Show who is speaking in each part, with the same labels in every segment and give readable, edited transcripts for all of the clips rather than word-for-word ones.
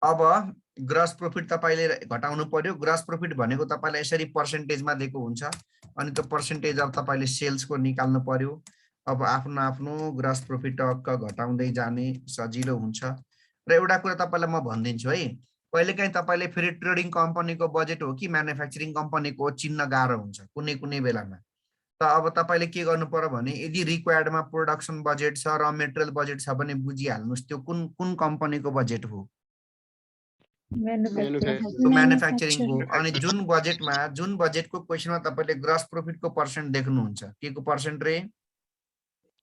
Speaker 1: अब gross profit तपाईले घटाउनु पर्यो। ग्रस प्रॉफिट भनेको तपाईलाई यसरी पर्सेन्टेजमा दिएको हुन्छ अनि त्यो पर्सेन्टेज अब तपाईले सेल्स को निकाल्नु पर्यो। अब आफ्नो आफ्नो ग्रस प्रॉफिट टक्क घटाउँदै जाने सजिलो हुन्छ। र एउटा कुरा तपाईलाई म भनिदिन्छु है, कहिलेकाहीँ तपाईले फेरि ट्रेडिङ कम्पनीको बजेट हो कि म्यानुफ्याक्चरिङ कम्पनीको चिन्न गाह्रो हुन्छ कुनै कुनै बेलामा। त अब तपाईले के गर्नु पर्यो भने यदि रिक्वायर्डमा प्रोडक्सन बजेट छ, र मेटेरियल बजेट छ भने बुझिहाल्नुस् त्यो कुन कुन कम्पनीको बजेट हो। म्यानुफ्याक्चरिङ को। अनि जुन बजेटको क्वेशनमा तपाईले ग्रस प्रॉफिटको पर्सेन्ट देख्नुहुन्छ, के को पर्सेन्ट रे?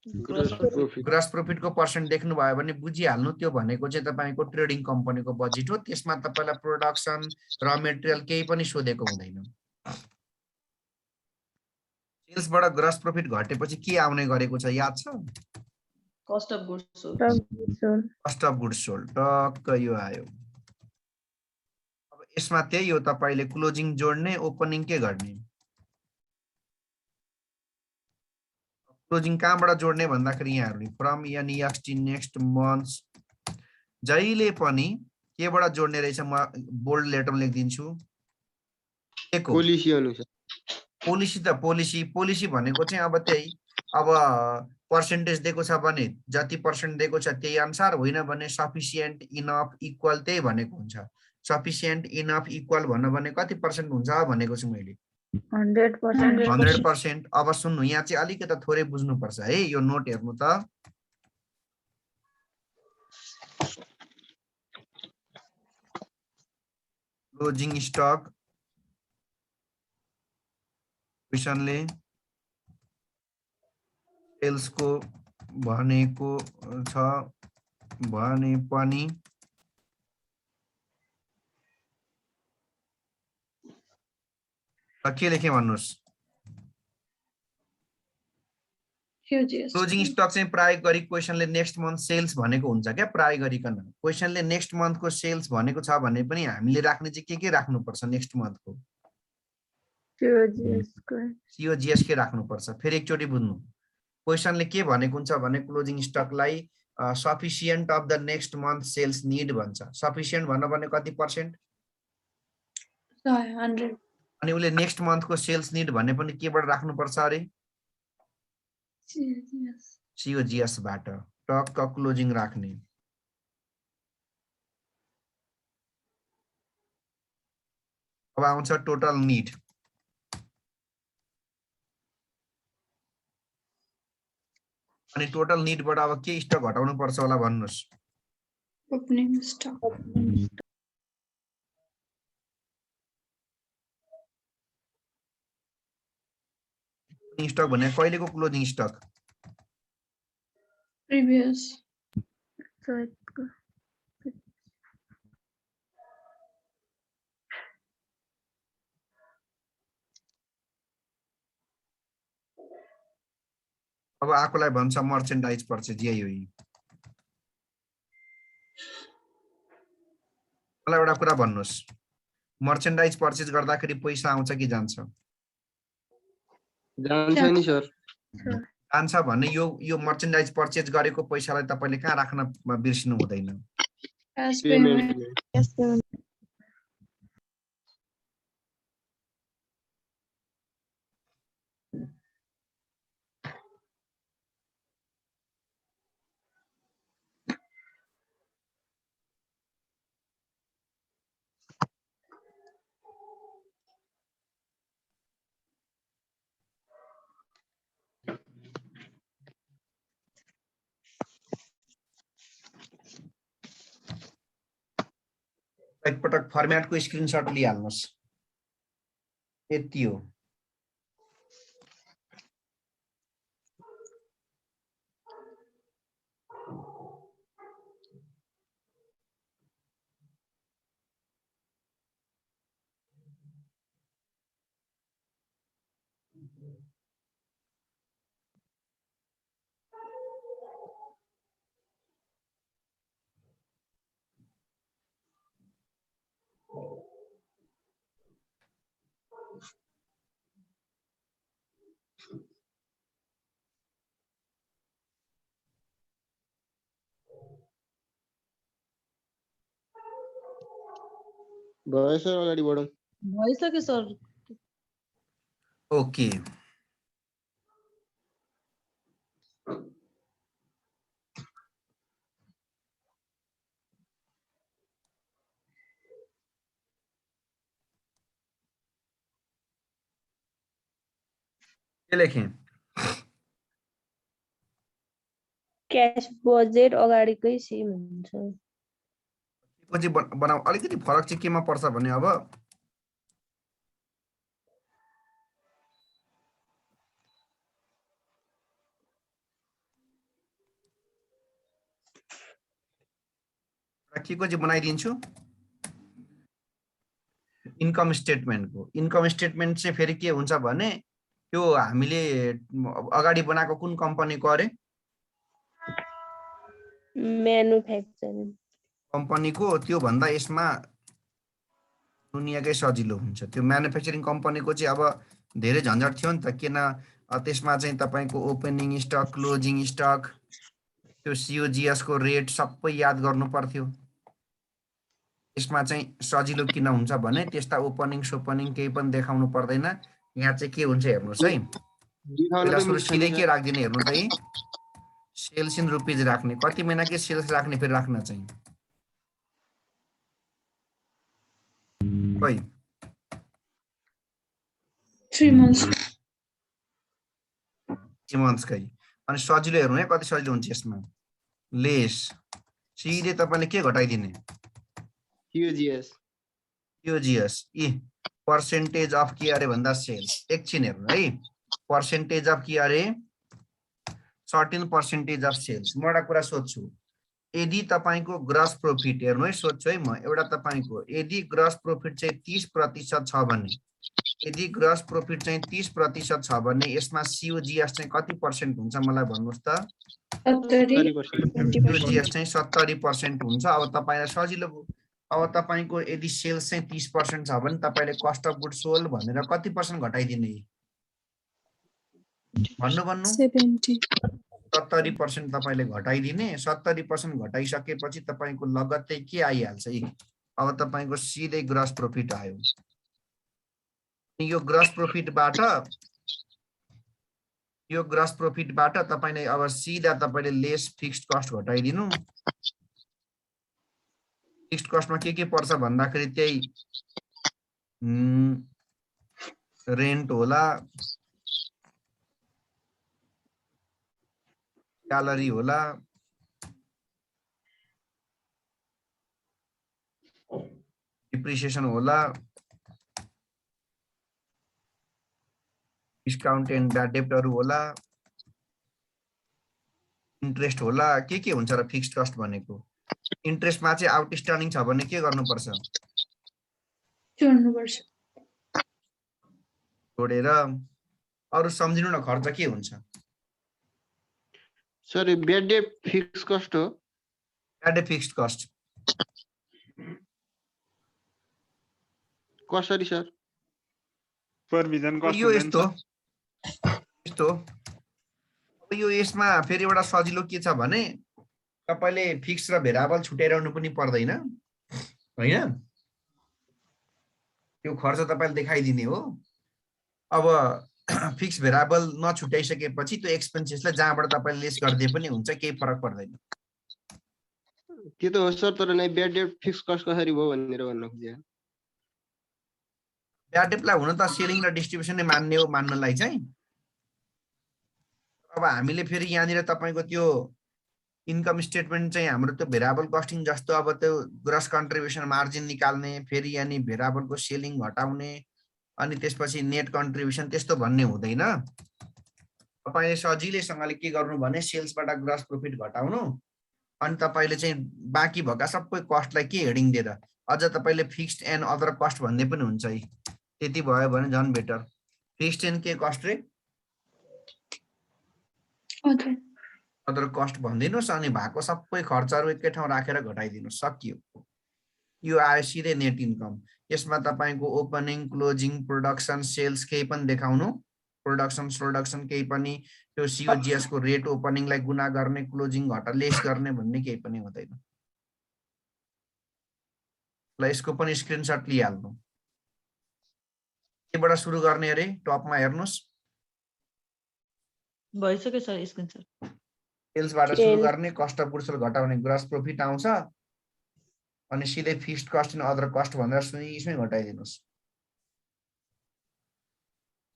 Speaker 1: ग्रस प्रॉफिटको पर्सेन्ट देख्नु भयो भने बुझिहाल्नु त्यो भनेको चाहिँ तपाईको ट्रेडिङ कम्पनीको बजेट हो। त्यसमा तपाईलाई प्रोडक्सन र मेटेरियल केही पनि सोधेको हुँदैन। सेल्सबाट ग्रस प्रॉफिट घटेपछि के आउने गरेको छ याद छ?
Speaker 2: Cost of goods sold.
Speaker 1: Cost of goods sold टक्क यो आयो। अब यसमा त्यही हो, तपाईले क्लोजिङ जोड्ने, ओपनिङ के गर्ने? क्लोजिङ कहाँबाट जोड्ने भन्दाखेरि यहाँ हेर्नु, फ्रम एनईएफटी नेक्स्ट मन्थ्स जहिले पनि केबाट जोड्ने रहेछ, म बोल्ड लेटरमा लेखिदिन्छु।
Speaker 3: पोलिसी अनुसार।
Speaker 1: पोलिसी त पोलिसी भनेको चाहिँ अब त्यही, अब पर्सेन्टेज दिएको छ भने जति पर्सेन्ट दिएको छ त्यही अनुसार, होइन भने सफिसिएन्ट इनफ इक्वल त्यही भनेको हुन्छ। सफिसिएन्ट इनफ इक्वल भन्नु भने कति पर्सेन्ट हुन्छ भनेको छु मैले? 100%। अब सुन्नु, यहाँ चाहिँ अलिकति थोरै बुझ्नुपर्छ है, यो नोट हेर्नु त। क्लोजिङ स्टक क्वेशनले सेल्सको भनेको छ भने पनि के लेखे भन्नुस्? क्लोजिङ स्टक चाहिँ प्राय गरी क्वेशनले नेक्स्ट मन्थ सेल्स भनेको हुन्छ क्या, प्राय गरिकन क्वेशनले नेक्स्ट मन्थको सेल्स भनेको छ भने पनि हामीले राख्ने चाहिँ के राख्नुपर्छ नेक्स्ट मन्थको? सीओजीएस के राख्नुपर्छ? फेरि एकचोटि बुझ्नु, क्वेशनले के भनेको हुन्छ भने क्लोजिङ स्टकलाई sufficient of the next month sales need भन्छ। सफिसिएन्ट भन्नु भने कति पर्सेन्ट?
Speaker 2: 100।
Speaker 1: अनि उसले नेक्स्ट मन्थको सेल्स निड भन्ने पनि केबाट राख्नुपर्छ अरे? सीओजीएस बाट टक्क क्लोजिङ राख्ने। अब आउँछ टोटल निड। अनि टोटल निडबाट अब के स्टक घटाउनु पर्छ होला भन्नुस्?
Speaker 2: Opening stock.
Speaker 1: स्टक भने कहिलेको क्लोजिङ स्टक?
Speaker 2: प्रिभियस।
Speaker 1: अब आफूलाई भन्छ मर्चेन्डाइज पर्चेज, यही हो। मलाई एउटा कुरा भन्नुस्, मर्चेन्डाइज पर्चेज गर्दाखेरि पैसा आउँछ कि जान्छ?
Speaker 3: जान्छ नि सर।
Speaker 1: जान्छ भने यो मर्चेन्डाइज पर्चेज गरेको पैसालाई तपाईले कहाँ राख्न बिर्सिनु हुँदैन? एकपटक फर्म्याटको स्क्रिनशट लिइहाल्नुस्, यति हो।
Speaker 3: भयो सर अगाडि बढौँ
Speaker 2: भइसक्यो सर
Speaker 1: ओके के लेखेँ
Speaker 4: क्याश बजेट अगाडिकै सेम हुन्छ
Speaker 1: को चाहिँ बनाऊ अलिकति फरक चाहिँ केमा पर्छ भने अब के को चाहिँ बनाइदिन्छु इन्कम स्टेटमेन्ट चाहिँ फेरि के हुन्छ भने त्यो हामीले अगाडि बनाएको कुन कम्पनीको अरे
Speaker 4: म्यानुफ्याक्चरिङ
Speaker 1: कम्पनीको त्यो भन्दा यसमा दुनियाँकै सजिलो हुन्छ त्यो म्यानुफ्याक्चरिङ कम्पनीको चाहिँ अब धेरै झन्झट थियो नि त किन त्यसमा चाहिँ तपाईँको ओपनिङ स्टक क्लोजिङ स्टक त्यो COGS को रेट सबै याद गर्नु पर्थ्यो यसमा चाहिँ सजिलो किन हुन्छ भने त्यस्ता ओपनिङ सोपनिङ केही पनि देखाउनु पर्दैन यहाँ चाहिँ के हुन्छ हेर्नुहोस् है पहिला सुरु सिधै के राख्दिने हेर्नु त सेल्स इन रुपिज राख्ने कति महिना के सेल्स राख्ने फेरि राख्न चाहिँ खै
Speaker 2: 3 months
Speaker 1: 3 months खै अनि सजिलो हेर्नु है कति सजिलो हुन्छ यसमा लेस सिधै तपाईले के घटाइदिने COGS पर्सेन्टेज अफ के अरे भन्दा सेल्स एकछिन हेर्नु है पर्सेन्टेज अफ के अरे सर्टेन पर्सेन्टेज अफ सेल्स म एउटा कुरा सोध्छु यदि तपाईको ग्रस प्रॉफिट हेर्नु है सोध्छु है म एउटा तपाईको यदि ग्रस प्रॉफिट चाहिँ 30% छ भने यदि ग्रस प्रॉफिट चाहिँ 30% छ भने यसमा COGS चाहिँ कति पर्सेन्ट हुन्छ मलाई भन्नुस् त
Speaker 2: 70%
Speaker 1: COGS चाहिँ 70% हुन्छ अब तपाईलाई सजिलो अब तपाईको यदि सेल्स चाहिँ 30% छ भने तपाईले कस्ट अफ गुड्स सोल्ड भनेर कति पर्सेन्ट घटाइदिने भन्नु 70% तपाईले घटाइदिने 70% घटाइसकेपछि तपाईको लगत्तै के आइहाल्छ अब तपाईको सिधै ग्रस प्रॉफिट आयो यो ग्रस प्रॉफिटबाट तपाईले अब सिधा तपाईले लेस फिक्स्ड कस्ट घटाइदिनु फिक्स्ड कस्टमा के पर्छ भन्दाखेरि त्यही रेन्ट होला स्यालेरी होला डिप्रिसिएसन होला डिस्काउन्ट एन्ड ब्याड डेब्टहरु होला इन्ट्रेस्ट होला के हुन्छ र फिक्स्ड कस्ट भनेको इन्ट्रेस्टमा चाहिँ आउटस्ट्यान्डिङ छ भने के गर्नुपर्छ जोडेर अरु सम्झिनु न खर्च के हुन्छ
Speaker 3: sir bad date fixed cost हो
Speaker 1: ब्याड डेट फिक्स्ड कस्ट
Speaker 3: कसरी सर
Speaker 5: प्रोभिजन कस्ट
Speaker 1: यो यस्तो अब यो यसमा फेरि एउटा सजिलो के छ भने तपाईले फिक्स र भेरिएबल छुट्याइरहनु पनि पर्दैन हैन त्यो खर्च तपाईले देखाइदिने हो अब फिक्स भेरिएबल नछुट्याइसकेपछि त्यो एक्सपेन्सेसलाई जहाँबाट तपाईले लेस गर्दै पनि हुन्छ केही फरक पर्दैन
Speaker 3: त्यो त हो सर तर नै ब्याड डेट फिक्स कस्ट कसरी भयो भनेर भन्न खोजे
Speaker 1: ब्याड डेटलाई हुन त सेलिङ र डिस्ट्रिब्युसन नै मान्ने हो मान्नलाई चाहिँ अब हामीले फेरि यहाँनिर तपाईको त्यो इन्कम स्टेटमेन्ट चाहिँ हाम्रो त्यो भेरिएबल कस्टिङ जस्तो अब त्यो ग्रस कन्ट्रिब्युसन मार्जिन निकाल्ने फेरि अनि भेरिएबलको सेलिङ घटाउने अनि त्यसपछि नेट कन्ट्रिब्युसन त्यस्तो भन्ने हुँदैन तपाईले सजिलैसँगले के गर्नु भने सेल्सबाट ग्रस प्रॉफिट घटाउनु अनि तपाईले चाहिँ बाँकी भएका सबै कस्टलाई के हेडिङ दिएर अझ तपाईले फिक्स्ड एन्ड अदर कस्ट भन्ने पनि हुन्छ है त्यति भयो भने झन् बेटर फिक्स्ड एन्ड के कस्ट रे अदर कस्ट भनिदिनुस् अनि भएको सबै खर्चहरु एकै ठाउँ राखेर घटाइदिनु सकियो यो आयो सिधै नेट इन्कम यसमा तपाईको ओपनिङ क्लोजिङ प्रोडक्सन सेल्स केही पनि देखाउनु प्रोडक्सन केही पनि त्यो COGS को रेट ओपनिङलाई गुणा गर्ने क्लोजिङ घटा लेस गर्ने भन्ने केही पनि हुँदैन ल यसको पनि स्क्रिनशट लिइहाल्नु। केबाट सुरु गर्ने अरे टपमा हेर्नुस्,
Speaker 2: भइसक्यो सर स्क्रिनशट।
Speaker 1: सेल्सबाट सुरु
Speaker 4: Sales.
Speaker 1: गर्ने, कस्ट अफ गुड्स सोल्ड घटाउने ग्रस प्रॉफिट आउँछ अनि सिधै fixed cost and other cost भनेर सुनिसुनी घटाइदिनुस्।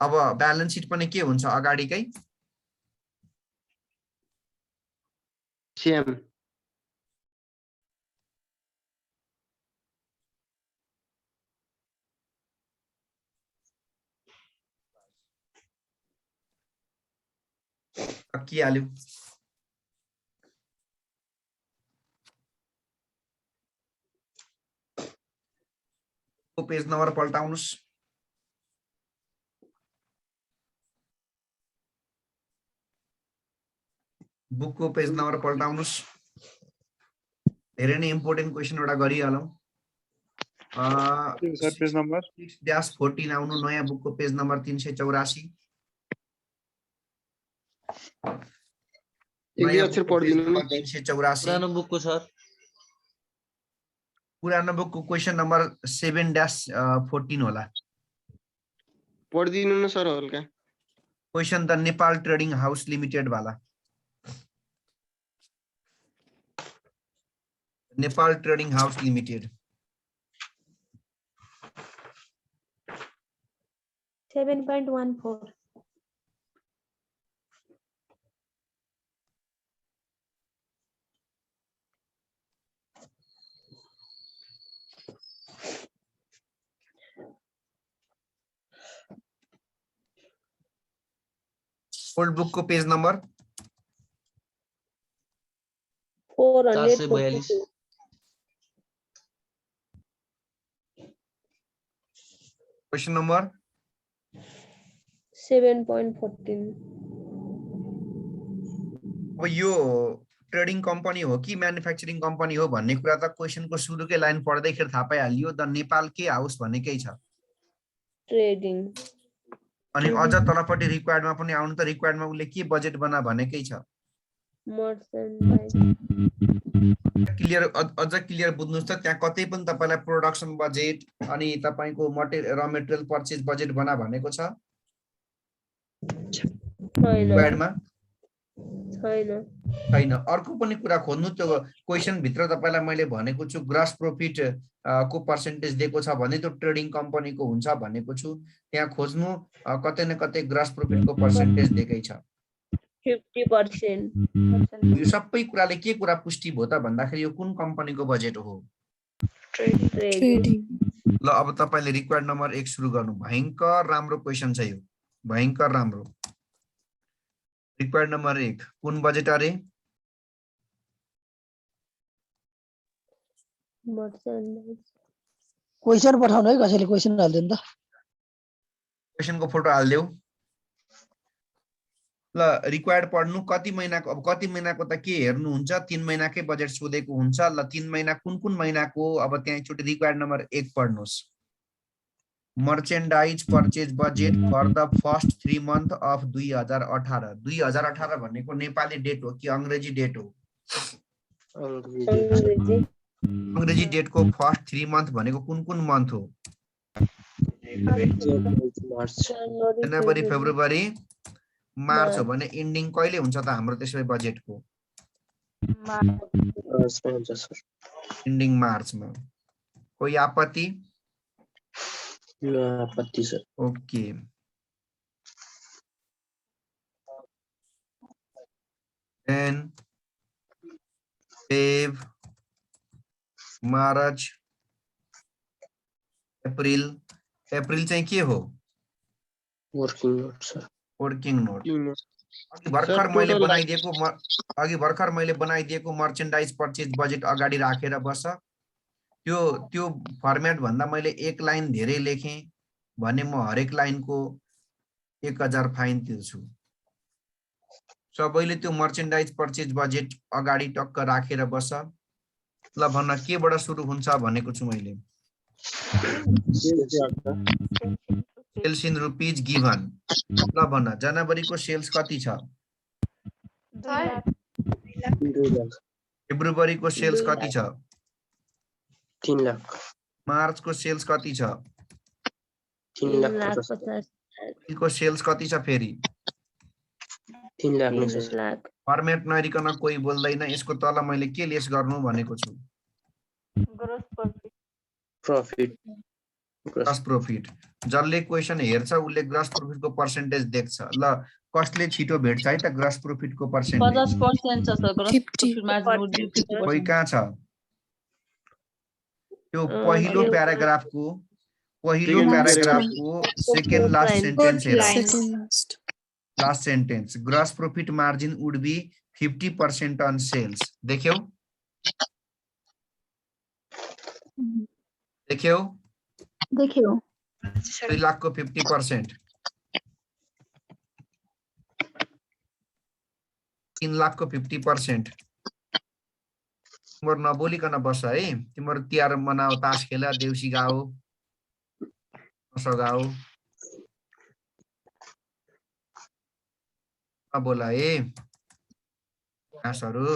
Speaker 1: अब ब्यालेन्स सिट पनि के हुन्छ अगाडिकै
Speaker 3: सेम
Speaker 1: सकिहाल्यो। पेज नम्बर पल्टाउनुस्। बुकको पेज नम्बर पल्टाउनुस्। धेरै नै इम्पोर्टेन्ट क्वेसन एउटा गरिहालौँ।
Speaker 5: सर पेज नम्बर
Speaker 1: 6-14 आउनु, नयाँ बुकको पेज नम्बर 384।
Speaker 3: एक अक्षर पढ्दिनु न
Speaker 1: 384।
Speaker 6: पुरानो बुकको सर
Speaker 1: पुरानो बुकको क्वेसन नम्बर 7-14 होला।
Speaker 3: पढ्दिनु न सर हल्का
Speaker 1: question the Nepal trading house limited वाला। Nepal trading house limited
Speaker 4: 7.14.
Speaker 1: Old बुकको पेज नम्बर
Speaker 4: 442.
Speaker 1: Question number
Speaker 4: 7.14.
Speaker 1: अब यो ट्रेडिङ कम्पनी हो कि म्यानुफ्याक्चरिङ कम्पनी हो भन्ने कुरा त क्वेसनको सुरुकै लाइन पढ्दैखेरि थाहा पाइहालियो। द नेपाल के हाउस भन्नेकै छ।
Speaker 4: Trading.
Speaker 1: अनि अझ तलपट्टि रिक्वायर्डमा पनि आउनु त, रिक्वायर्डमा उसले के बजेट बना भनेकै छ।
Speaker 4: Merchandise.
Speaker 1: क्लियर अझ क्लियर बुझ्नुस् त, त्यहाँ कतै पनि तपाईलाई प्रोडक्सन बजेट अनि तपाईको र मेटेरियल पर्चेज बजेट बना भनेको छ
Speaker 4: छैन।
Speaker 1: रिक्वायर्डमा
Speaker 4: छैन।
Speaker 1: छैन। अर्को पनि कुरा खोज्नु, त्यो क्वेसन भित्र तपाईलाई मैले भनेको छु ग्रस प्रॉफिट को पर्सेन्टेज दिएको छ भने त्यो ट्रेडिङ कम्पनीको हुन्छ भनेको छु। त्यहाँ खोज्नु कतै न कतै ग्रस प्रॉफिटको पर्सेन्टेज दिएकै छ।
Speaker 4: 50%.
Speaker 1: यो सबै कुराले के कुरा पुष्टि भयो त भन्दाखेरि यो कुन कम्पनीको बजेट हो।
Speaker 4: Trading.
Speaker 1: ल अब तपाईले रिक्वायर्ड नम्बर 1 सुरु गर्नु। भयंकर राम्रो क्वेसन छ यो, भयंकर राम्रो। रिक्वायर्ड नम्बर 1 कुन बजेट अरे?
Speaker 4: Merchandise.
Speaker 6: क्वेसन पठाउनु है, कसैले क्वेसन हाल्दैन त।
Speaker 1: क्वेसनको फोटो हाल्देऊ। ल रिक्वायर्ड पढ्नु। कति महिनाको, अब कति महिनाको त के हेर्नुहुन्छ, 3 महिनाकै बजेट सोधेको हुन्छ। ल 3 महिना कुन कुन महिनाको, अब त्यहाँ एकचोटि रिक्वायर्ड नम्बर 1 पढ्नुस्। Merchandise purchase budget for the first 3 month of 2018। 2018 भनेको नेपाली डेट हो कि अंग्रेजी डेट हो?
Speaker 4: अंग्रेजी।
Speaker 1: अंग्रेजी डेटको फर्स्ट 3 month भनेको कुन कुन मन्थ हो? जनवरी, फेब्रुअरी, मार्च हो भने एन्डिङ कहिले हुन्छ त हाम्रो त्यसै बजेटको? एन्डिङ मार्चमा। कोही आपत्ति?
Speaker 6: आपत्ति sir.
Speaker 1: Okay. Then Feb, March, April. April चाहिँ के हो?
Speaker 6: Working note sir.
Speaker 1: Working note. अघि भर्खर मैले बनाइदिएको मर्चेन्डाइज परचेज बजेट अगाडि राखेर बस। त्यो फर्मेट भन्दा मैले 1 लाइन धेरै लेखेँ भने म हरेक लाइनको 1000 फाइन तिर्छु। सबैले त्यो मर्चेन्डाइज परचेज बजेट अगाडि टक्क राखेर बस। ल भन्न केबाट सुरु हुन्छ भनेको छु मैले। Sales in rupees given. ल भन्न जनवरीको सेल्स कति छ? फेब्रुअरीको सेल्स कति छ?
Speaker 6: 3 लाख।
Speaker 1: मार्चको सेल्स कति छ?
Speaker 4: 3,50,000
Speaker 1: अप्रिलको सेल्स कति छ फेरि?
Speaker 6: 3 लाख नै
Speaker 4: 3
Speaker 6: छ
Speaker 4: लाख
Speaker 1: फर्मेट नहेरिकन कोही बोल्दैन। यसको तल मैले के लेस गर्नु भनेको छु?
Speaker 6: Profit
Speaker 1: gross profit. जसले क्वेशन हेर्छ उसले ग्रस प्रॉफिटको पर्सेन्टेज देख्छ। ल कसले छिटो भेट्छ है त ग्रस प्रॉफिटको पर्सेन्टेज?
Speaker 2: 50% छ sir gross profit margin would be 50%.
Speaker 1: कोही कहाँ छ? त्यो पहिलो
Speaker 4: त्यो
Speaker 1: प्याराग्राफको
Speaker 3: Second
Speaker 1: सेकेन्ड लास्ट सेन्टेन्स हेर।
Speaker 2: Second last.
Speaker 1: Last sentence gross profit margin would be 50% on sales. देख्यौ? देख्यौ?
Speaker 2: देख्यौ
Speaker 1: 2 लाखको 50%, 3 लाखको 50%। तिम्रो नबोलिकन बस है। तिम्रो तिहार मनाओ, तास खेल, देउसी गाओ, सगाओ, बोला है घाँसहरू।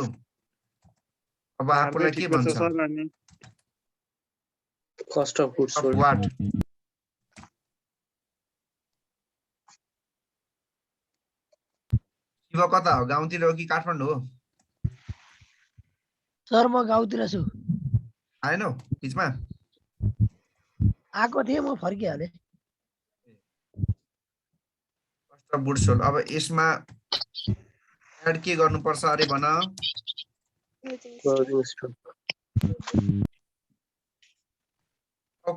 Speaker 1: अब आफूलाई के भन्छ?
Speaker 6: Cost of goods sold
Speaker 1: what? Shiv कता हो? गाउँतिर हो कि काठमाडौँ हो?
Speaker 6: सर म गाउँतिर छु
Speaker 1: आएनौ बिचमा?
Speaker 6: आएको थिएँ म फर्किहालेँ
Speaker 1: कस्ट अफ गुड्स सोल्ड। अब यसमा एड के गर्नुपर्छ अरे भन?
Speaker 6: क्लोजिङ स्टक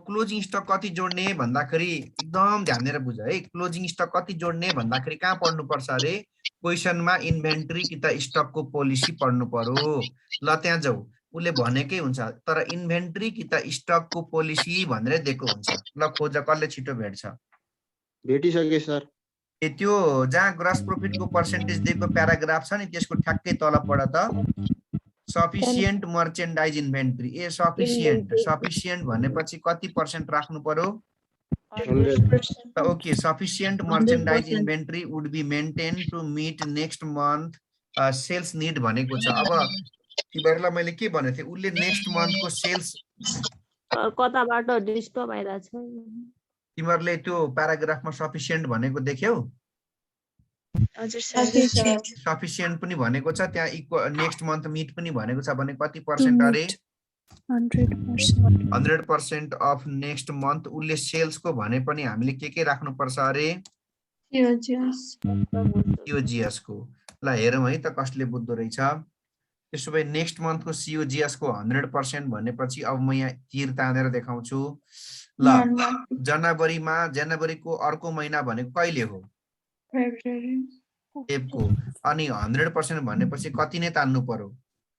Speaker 1: क्लोजिङ स्टक कति जोड्ने भन्दाखेरि एकदम ध्यान दिएर बुझ है। क्लोजिङ स्टक कति जोड्ने भन्दाखेरि कहाँ पढ्नु पर्छ अरे? क्वेसनमा इन्भेन्ट्री कि त स्टकको पोलिसी पढ्नु पर्यो। ल त्यहाँ जाऊ, उसले भनेकै हुन्छ तर इन्भेन्ट्री कि त स्टकको पोलिसी भनेर दिएको हुन्छ। ल खोज, कसले छिटो भेट्छ?
Speaker 3: भेटिसके सर।
Speaker 1: ए त्यो जहाँ ग्रस प्रॉफिटको पर्सेन्टेज दिएको प्याराग्राफ छ नि त्यसको ठ्याक्कै तल पढ त सफिसिएन्ट मर्चेन्डाइज इन्भेन्ट्री। ए सफिसिएन्ट भनेपछि कति पर्सेन्ट राख्नु पर्यो?
Speaker 3: 100%।
Speaker 1: Okay, sufficient merchandise inventory would be maintain to meet next month sales need भनेको छ। अब तिमीहरूलाई मैले के भनेको थिएँ? उसले नेक्स्ट मन्थको सेल्स
Speaker 4: कताबाट डिस्टर्ब आइरहेछ?
Speaker 1: तिमीहरूले त्यो प्याराग्राफमा सफिसिएन्ट भनेको देख्यौ? सफिसिएन्ट पनि भनेको छ त्यहाँ, नेक्स्ट मन्थ मिट पनि भनेको छ भने कति पर्सेन्ट अरे? 100% अफ नेक्स्ट मन्थ। उसले सेल्सको भने पनि हामीले के राख्नुपर्छ अरे? COGS को। ल हेरौँ है त कसले बुझ्दो रहेछ। त्यसो भए नेक्स्ट मन्थको COGS को 100% भनेपछि अब म यहाँ तीर तानेर देखाउँछु। ल जनवरीको अर्को महिना भनेको कहिले हो? फेब्रुअरीको। अनि 100% भनेपछि कति नै तान्नु पर्यो?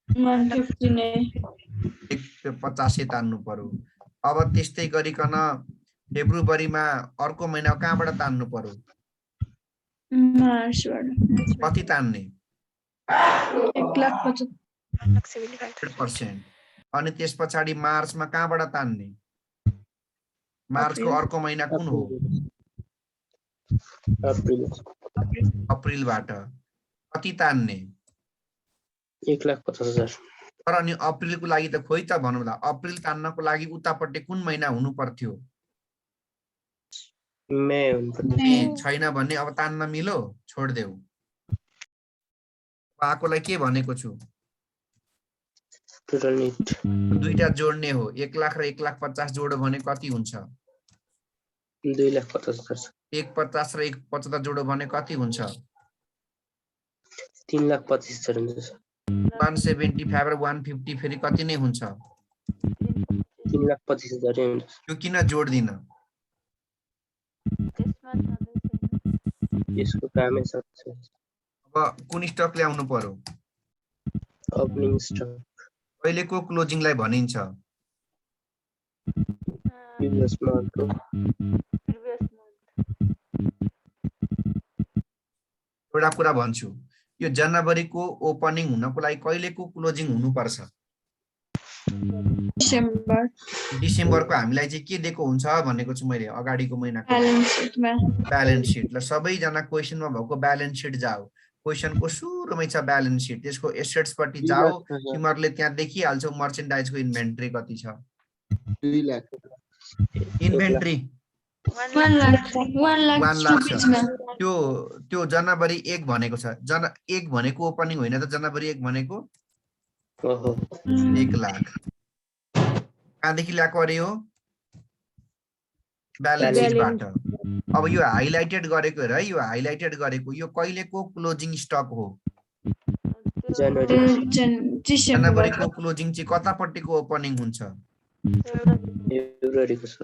Speaker 1: 150 तान्नु पर्यो। अब त्यस्तै गरिकन फेब्रुअरीमा अर्को महिना कहाँबाट तान्नु पर्यो? कति तान्ने? 1,75,000। अनि त्यस पछाडि मार्चमा कहाँबाट तान्ने? मार्चको अर्को महिना कुन हो? अप्रिलबाट। कति तान्ने?
Speaker 6: 1,50,000।
Speaker 1: तर अनि अप्रिलको लागि त खोइ त भनौँ ल, अप्रिल तान्नको लागि उतापट्टि कुन महिना हुनु पर्थ्यो?
Speaker 6: मे
Speaker 1: छैन भने अब तान्न मिलो, छोड्देऊ। आकोलाई के भनेको छु?
Speaker 6: टोटल निट
Speaker 1: दुईटा जोड्ने हो। 1 लाख र 1,50,000 जोड्यो भने कति हुन्छ?
Speaker 6: 2,50,000।
Speaker 1: 1,50,000 र 1,75,000 जोड्यो भने कति हुन्छ?
Speaker 6: 3,25,000 हुन्छ।
Speaker 1: 175 र 150 फेरि कति नै हुन्छ?
Speaker 6: 3,25,000 हुन्छ।
Speaker 1: यो किन जोड्दिन?
Speaker 6: यसको कामै सक्छ।
Speaker 1: अब कुन स्टक ल्याउनु पर्यो?
Speaker 6: Opening stock.
Speaker 1: कहिलेको क्लोजिङलाई भनिन्छ?
Speaker 6: Previous month.
Speaker 1: एउटा कुरा भन्छु, यो जनवरीको ओपनिङ हुनको लागि कहिलेको क्लोजिङ हुनुपर्छ? डिसेम्बरको हामीलाई चाहिँ के दिएको हुन्छ भनेको छु मैले अगाडिको महिनाको ब्यालेन्स सिट। ल सबैजना क्वेसनमा भएको ब्यालेन्स सिट जाऊ। क्वेसनको सुरुमै छ ब्यालेन्स सिट, त्यसको एसेट्स पट्टि जाऊ, तिमीहरूले त्यहाँ देखिहाल्छौ मर्चेन्डाइजको इन्भेन्ट्री कति छ।
Speaker 3: 2 लाख
Speaker 1: इन्भेन्ट्री
Speaker 7: 1 लाख 1 लाख
Speaker 1: 1 लाख छ
Speaker 7: रुपिसमा
Speaker 1: त्यो त्यो जनवरी 1 भनेको छ 1 भनेको ओपनिङ होइन त जनवरी 1 भनेको
Speaker 6: ओहो
Speaker 1: 1 लाख कहाँदेखि ल्याएको अरे हो ब्यालेन्स सिटबाट अब यो हाइलाइटेड गरेको हेर है यो हाइलाइटेड गरेको यो कहिलेको क्लोजिङ स्टक हो
Speaker 6: जनवरी
Speaker 7: डिसेम्बर
Speaker 1: जनवरीको क्लोजिङ चाहिँ कतापट्टिको ओपनिङ हुन्छ
Speaker 6: फेब्रुअरीको छ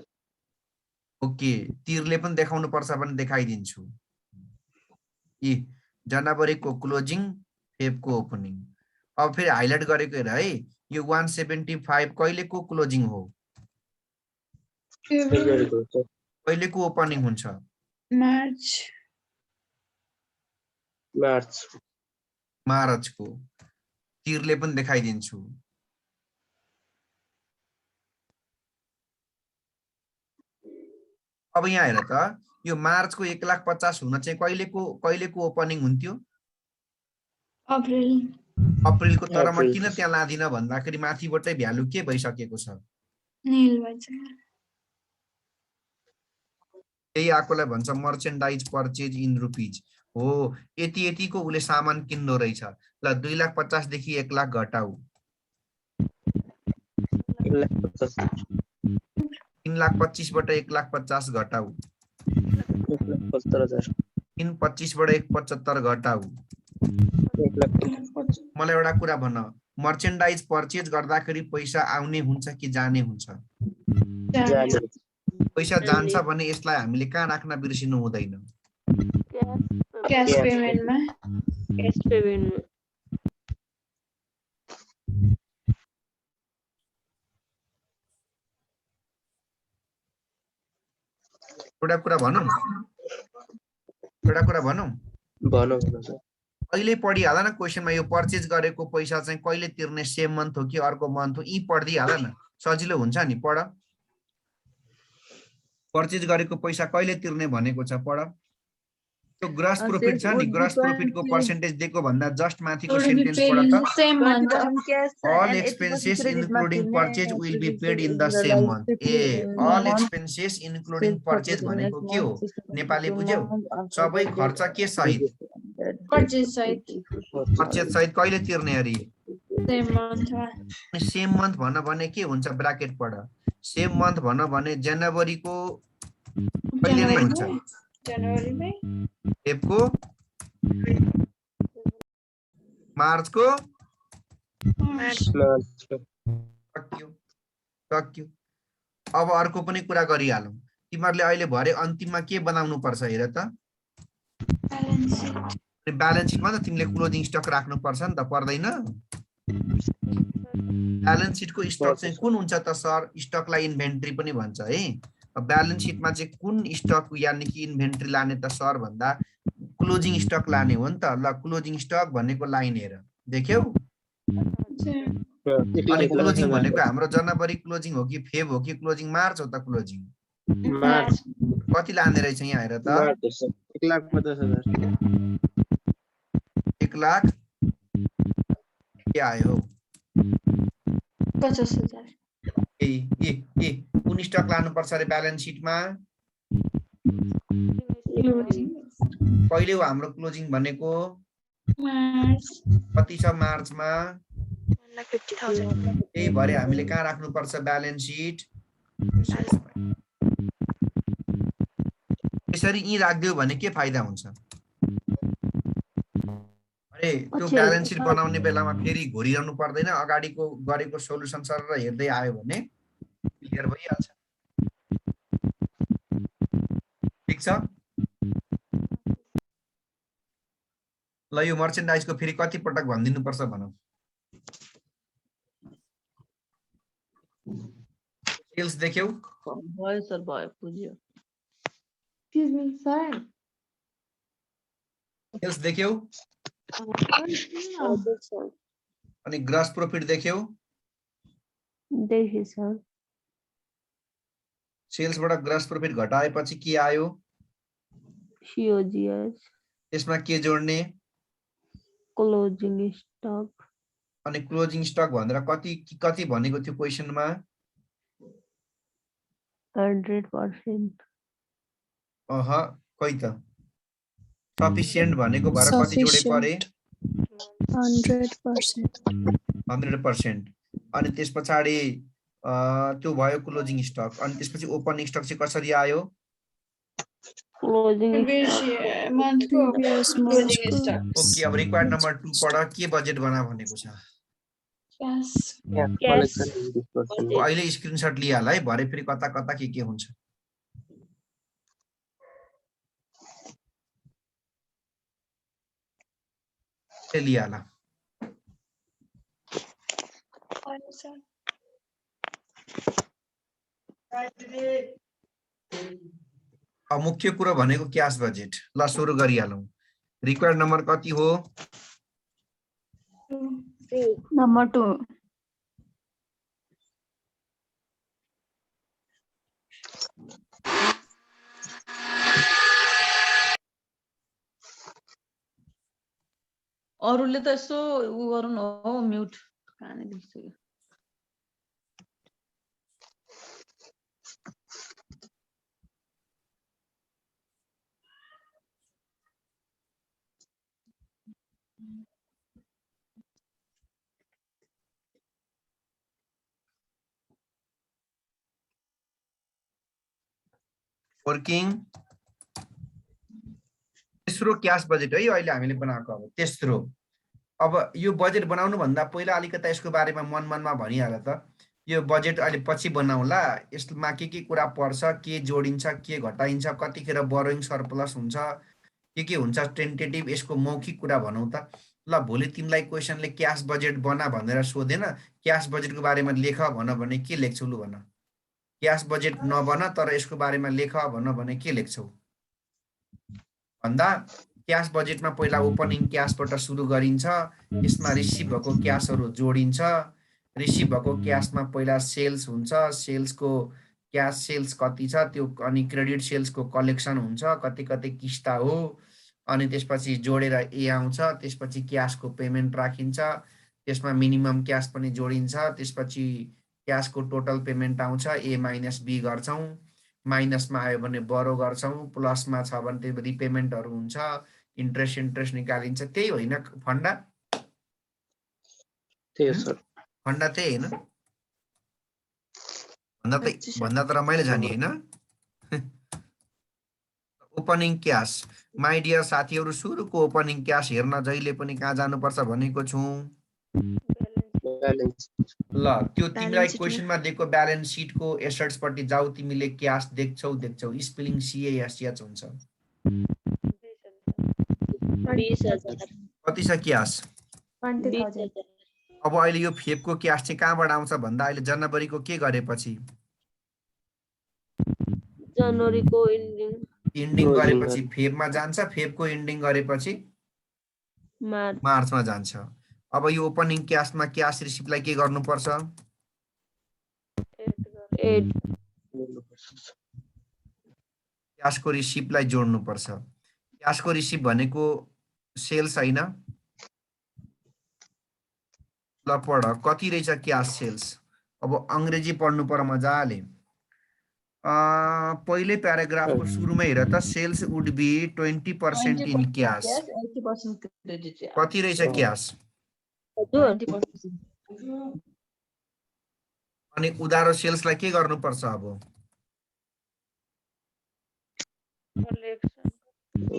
Speaker 1: ओके तिरले पनि देखाउनु पर्छ भने देखाइदिन्छु यी जनवरीको क्लोजिङ फेब्रुअरीको ओपनिङ अब फेरि हाइलाइट गरेको हेर है यो 175 कहिलेको क्लोजिङ हो
Speaker 6: फेब्रुअरीको छ
Speaker 1: कहिलेको ओपनिङ हुन्छ
Speaker 7: मार्च
Speaker 1: मार्चको तिरले पनि देखाइदिन्छु अब यहाँ हेर त यो मार्चको 1,50,000 हुन चाहिँ कहिलेको ओपनिङ हुन्थ्यो अप्रिलको तर म किन त्यहाँ लादिन भन्दाखेरि माथिबाटै भ्यालु के भइसकेको छ
Speaker 7: नील भन्छ
Speaker 1: त्यही आकोलाई भन्छ मर्चेन्डाइज पर्चेज इन रुपीज हो यतिको उले सामान किन्नु रहेछ ल 2,50,000 देखि 1 लाख घटाउ 3,25,000 बाट 1,50,000 घटाउ
Speaker 6: 1,75,000
Speaker 1: 3,25,000 बाट 1,75,000 घटाउ मलाई एउटा कुरा भन मर्चेन्डाइज पर्चेज गर्दाखेरि पैसा आउने हुन्छ कि जाने हुन्छ पैसा जान्छ भने यसलाई हामीले कहाँ राख्न बिर्सिनु हुँदैन
Speaker 7: क्याश पेमेन्टमा
Speaker 1: एउटा कुरा भनौँ
Speaker 6: भनौँ सर
Speaker 1: अहिले पढिहाल न क्वेसनमा यो पर्चेज गरेको पैसा चाहिँ कहिले तिर्ने सेम मन्थ हो कि अर्को मन्थ हो यी पढिदिहाल न सजिलो हुन्छ नि पढ पर्चेज गरेको पैसा कहिले तिर्ने भनेको छ पढ त्यो ग्रस प्रॉफिट छ नि ग्रस प्रॉफिट को पर्सेन्टेज दिएको भन्दा जस्ट माथिको सेन्टेन्स पढ त
Speaker 7: same month
Speaker 1: all expenses including purchase will be paid in the same month all expenses including purchase भनेको के हो नेपाली बुझ्यौ सबै खर्च के सहित
Speaker 7: पर्चेज सहित
Speaker 1: कहिले तिर्ने अरे
Speaker 7: सेम मन्थमा
Speaker 1: सेम मन्थ भन्न भने के हुन्छ ब्राकेट पढ सेम मन्थ भन्न भने जनवरीको कहिले नै हुन्छ
Speaker 7: जनवरीमै
Speaker 1: फेब्रुअरीको मार्चको सक्यो अब अर्को पनि कुरा गरिहालौँ तिमीहरूले अहिले भरे अन्तिममा के बनाउनु पर्छ हेर त ब्यालेन्स सिटमा त तिमीले क्लोजिङ स्टक राख्नु पर्छ नि त पर्दैन ब्यालेन्स सिटको स्टक चाहिँ कुन हुन्छ त सर स्टकलाई इन्भेन्ट्री पनि भन्छ है ब्यालेन्स सिटमा चाहिँ कुन स्टक यानि कि इन्भेन्ट्री लाने त सर भन्दा क्लोजिङ स्टक लाने हो नि त ल क्लोजिङ स्टक भनेको लाइन हेर देख्यौ अनि क्लोजिङ भनेको हाम्रो जनवरी क्लोजिङ हो कि फेब हो कि क्लोजिङ मार्च हो त क्लोजिङ कति लाने रहेछ यहाँ हेर त
Speaker 3: 1,50,000
Speaker 1: 1 लाख के आयो
Speaker 7: 50,000
Speaker 1: ए कुन स्टक लानु पर्छ रे ब्यालेन्स सिटमा कहिले हो हाम्रो क्लोजिङ भनेको
Speaker 7: मार्च
Speaker 1: कति छ मार्चमा 1,50,000 त्यही भएर हामीले कहाँ राख्नु पर्छ ब्यालेन्स सिट यसरी यी राख्दियौ भने के फाइदा हुन्छ अरे त्यो ब्यालेन्स सिट बनाउने बेलामा फेरि घोरिरहनु पर्दैन अगाडिको गरेको सोलुसन सर र हेर्दै आयो भने क्लियर भइहाल्छ ठीक छ ल यो मर्चेन्डाइजको फेरि कति पटक भनिदिनु पर्छ भनौँ सेल्स देख्यौ
Speaker 2: भयो सर भयो बुझ्यो
Speaker 7: एक्सक्यूज मी सर
Speaker 1: सेल्स देख्यौ अनि ग्रस प्रॉफिट देख्यौ
Speaker 4: देखेँ सर
Speaker 1: सेल्सबाट ग्रस प्रॉफिट घटाएपछि के आयो
Speaker 4: सीओजीएस
Speaker 1: त्यसमा के जोड्ने
Speaker 4: क्लोजिङ स्टक
Speaker 1: अनि क्लोजिङ स्टक भनेर कति भनेको थियो क्वेशनमा
Speaker 4: 100%.
Speaker 1: अह खै त सफिसिएन्ट भनेको भएर कति जोडे परे
Speaker 8: 100%.
Speaker 1: 100%. अनि त्यस पछाडि त्यो भयो क्लोजिङ स्टक अनि त्यसपछि ओपनिङ स्टक चाहिँ कसरी आयो
Speaker 4: Closing
Speaker 7: Previous month को
Speaker 8: Previous
Speaker 7: closing
Speaker 8: month को
Speaker 7: stocks.
Speaker 1: ओके अब रिक्वायर्ड नम्बर 2 पढ के बजेट बना भनेको छ
Speaker 7: Yes.
Speaker 6: collection 20%.
Speaker 1: अहिले स्क्रिनशट लिहाल है भरे फेरि कता कता के हुन्छ लिहाल अब मुख्य कुरो भनेको क्याश बजेट ल सुरु गरिहालौं रिक्वायर्ड नम्बर कति हो
Speaker 7: Number 2.
Speaker 2: अरूले त यसो उ गर्नु हो म्युट कहाँनिर दिन्छु
Speaker 1: वर्किङ तेस्रो क्याश बजेट है अहिले हामीले बनाएको अब तेस्रो अब यो बजेट बनाउनु भन्दा पहिला अलिकता यसको बारेमा मनमा भनिहाल त यो बजेट अहिले पछि बनाउला यसमा के कुरा पर्छ के जोडिन्छ के घटाइन्छ कतिखेर बोरोइङ सरप्लस हुन्छ के हुन्छ टेन्टेटिभ यसको मौखिक कुरा भनौं त ल भोलि तिमीलाई क्वेशनले क्याश बजेट बना भनेर सोधेन क्याश बजेटको बारेमा लेख भन भने के लेख्छौ लु भन क्याश बजेट नबन तर यसको बारेमा लेख भन भने के लेख्छौ भन्दा क्याश बजेटमा पहिला ओपनिङ क्याशबाट सुरु गरिन्छ यसमा रिसिभ भएको क्याशहरु जोडिन्छ रिसिभ भएको क्याशमा पहिला सेल्स हुन्छ सेल्सको क्याश सेल्स कति छ त्यो अनि क्रेडिट सेल्सको कलेक्सन हुन्छ कति कति किस्ता हो अनि त्यसपछि जोडेर ए आउँछ त्यसपछि क्याशको पेमेन्ट राखिन्छ त्यसमा मिनिमम क्याश पनि जोडिन्छ त्यसपछि क्याशको टोटल पेमेन्ट आउँछ ए माइनस बी गर्छौं माइनसमा आयो भने बरो गर्छौं प्लसमा छ भने त्यो रिपेमेन्टहरु हुन्छ इन्ट्रेस्ट निकालिन्छ त्यही होइन फन्डा
Speaker 6: त्यही हो सर
Speaker 1: फन्डा त्यही हैन भन्दा त रमाइलो जानी हैन ओपनिङ क्याश माइ डियर साथीहरु सुरुको ओपनिङ क्याश हेर्न जहिले पनि कहाँ जानुपर्छ भनेको छु
Speaker 6: ब्यालेन्स
Speaker 1: ल त्यो तिमीलाई
Speaker 8: Balance sheet
Speaker 1: क्वेशनमा दिएको ब्यालेन्स शीटको एसेट्स पट्टि जाऊ तिमीले क्याश देख्छौ स्पेलिङ CASH हुन्छ
Speaker 4: 20,000.
Speaker 1: कति छ क्याश
Speaker 7: 20,000.
Speaker 1: अब अहिले यो फेबको क्याश चाहिँ कहाँबाट आउँछ भन्दा अहिले जनवरीको के गरेपछि
Speaker 4: जनवरीको एन्डिङ
Speaker 1: एन्डिङ गरेपछि फेबमा जान्छ फेबको एन्डिङ गरेपछि
Speaker 4: मार्च
Speaker 1: मार्चमा जान्छ अब यो ओपनिङ क्याशमा क्याश रिसिभलाई के गर्नुपर्छ
Speaker 4: 8
Speaker 1: क्याशको रिसिभलाई जोड्नुपर्छ क्याशको रिसिभ भनेको सेल्स हैन ल पढ कति रहेछ क्याश सेल्स अब अंग्रेजी पढ्नु पर्यो मजाले पहिले प्याराग्राफको सुरुमा हेर त sales would be 20% in cash
Speaker 2: 80% credit
Speaker 1: कति रहेछ क्याश
Speaker 4: हजुर
Speaker 1: अनि उधारो सेल्सलाई के गर्नुपर्छ अब
Speaker 4: कलेक्सन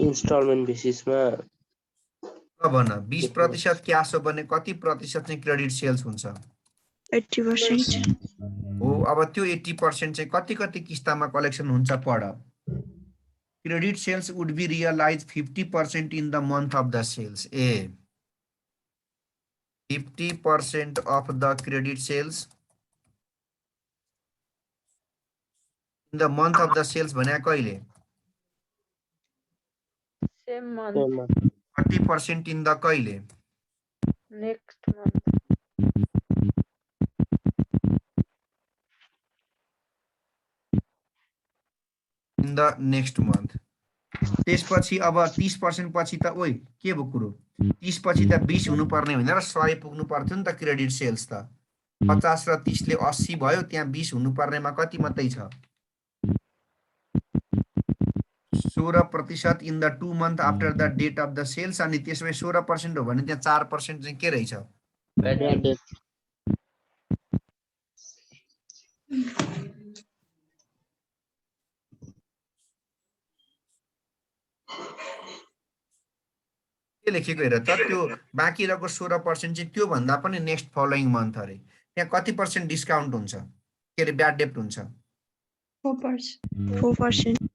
Speaker 6: इन्स्टलमेन्ट बेसिसमा
Speaker 1: भन 20% क्याश हो भने कति प्रतिशत चाहिँ क्रेडिट सेल्स हुन्छ
Speaker 8: 80%.
Speaker 1: हो अब त्यो 80% चाहिँ कति कति किस्तामा कलेक्सन हुन्छ पढ credit sales would be realize 50% in the month of the sales a 50% of the credit sales in the month of the sales भने कहिले
Speaker 4: सेम मन्थ
Speaker 1: 30% in the कहिले
Speaker 4: next month
Speaker 1: in the next month त्यसपछि अब 30% पछि त ओइ के भो कुरो 30 पछि त 20 हुनुपर्ने होइन र 100 पुग्नु पर्थ्यो नि त क्रेडिट सेल्स त 50 र 30 ले 80 भयो त्यहाँ 20 हुनुपर्नेमा कति मात्रै छ 16% in the 2 month after the date of the sales अनि त्यसमै 16% हो भने त्यहाँ 4% चाहिँ के रहेछ?
Speaker 6: Bad debt.
Speaker 1: के लेखेको हेर त त्यो बाँकी रहेको 16% चाहिँ त्यो भन्दा पनि नेक्स्ट फलोइङ मन्थ अरे त्यहाँ कति % डिस्काउन्ट हुन्छ के अरे ब्याड डेप्ट हुन्छ
Speaker 8: 4%.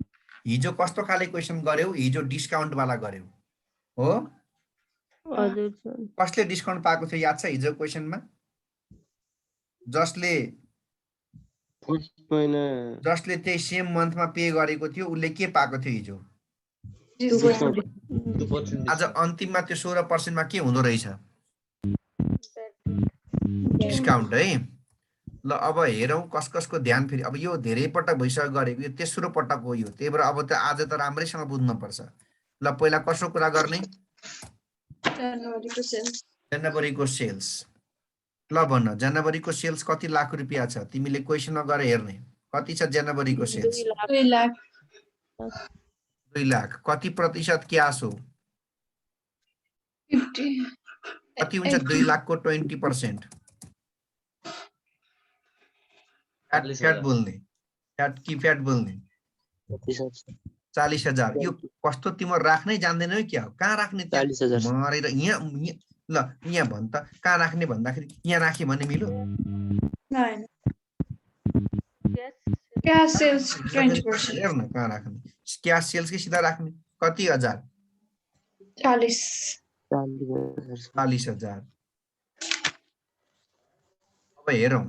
Speaker 1: हिजो कस्तो खाले क्वेसन गर्यौ हिजो डिस्काउन्ट वाला गर्यौ हो
Speaker 4: हजुर सर
Speaker 1: कसले डिस्काउन्ट पाएको थियो याद छ हिजो क्वेसनमा जसले
Speaker 3: फर्स्ट महिना
Speaker 1: जसले त्यही सेम मन्थमा पे गरेको थियो उसले के पाएको थियो हिजो आज अन्तिममा त्यो 16% मा के हुँदो रहेछ डिस्काउन्ट है ल अब हेरौँ कसको ध्यान फेरि अब यो धेरै पटक भइसक्यो गरेको यो तेस्रो पटक हो यो त्यही भएर अब त आज त राम्रैसँग बुझ्नु पर्छ ल पहिला कसको कुरा गर्ने जनवरीको सेल्स ल भन्न जनवरीको सेल्स कति लाख रुपियाँ छ तिमीले क्वेसनमा गएर हेर्ने कति छ जनवरीको सेल्स
Speaker 7: 2 लाख
Speaker 1: 2 लाख कति प्रतिशत क्याश हो
Speaker 7: 50
Speaker 1: कति हुन्छ 2 लाखको 20% फ्याट बोल्ने फ्याट कि फ्याट बोल्ने 40,000 यो कस्तो तिम्रो राख्नै जान्दैनौ क्या कहाँ राख्ने
Speaker 6: 40,000
Speaker 1: मरेर यहाँ ल यहाँ भन् त कहाँ राख्ने भन्दाखेरि यहाँ राखे भने मिल्यो
Speaker 7: क्याश सेल्स 20%
Speaker 1: हेर न कहाँ राख्ने क्याश सेल्स कि सिधा राख्ने कति हजार
Speaker 7: 40
Speaker 1: 40,000 अब हेरौँ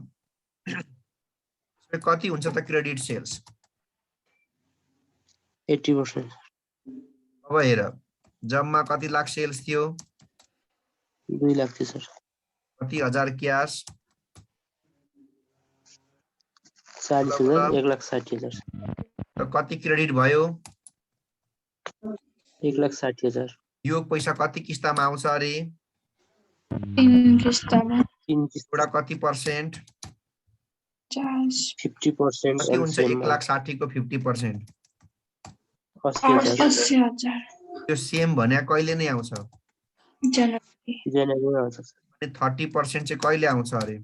Speaker 1: कति हुन्छ त क्रेडिट सेल्स
Speaker 6: 80%.
Speaker 1: अब हेर जम्मा कति लाख सेल्स थियो
Speaker 6: 2 लाख थियो सर.
Speaker 1: कति हजार क्याश
Speaker 6: 40,000 1,60,000.
Speaker 1: र कति क्रेडिट भयो
Speaker 6: 1,60,000.
Speaker 1: यो पैसा कति किस्तामा आउँछ अरे
Speaker 7: 3 किस्तामा
Speaker 6: 3 किस्त
Speaker 1: एउटा कति पर्सेन्ट
Speaker 6: 50%
Speaker 1: कति हुन्छ 1,60,000 को 50%
Speaker 6: 80,000.
Speaker 7: 80,000
Speaker 1: त्यो सेम भने कहिले नै आउँछ
Speaker 6: जनवरीमा आउँछ सर.
Speaker 1: अनि 30% चाहिँ कहिले आउँछ अरे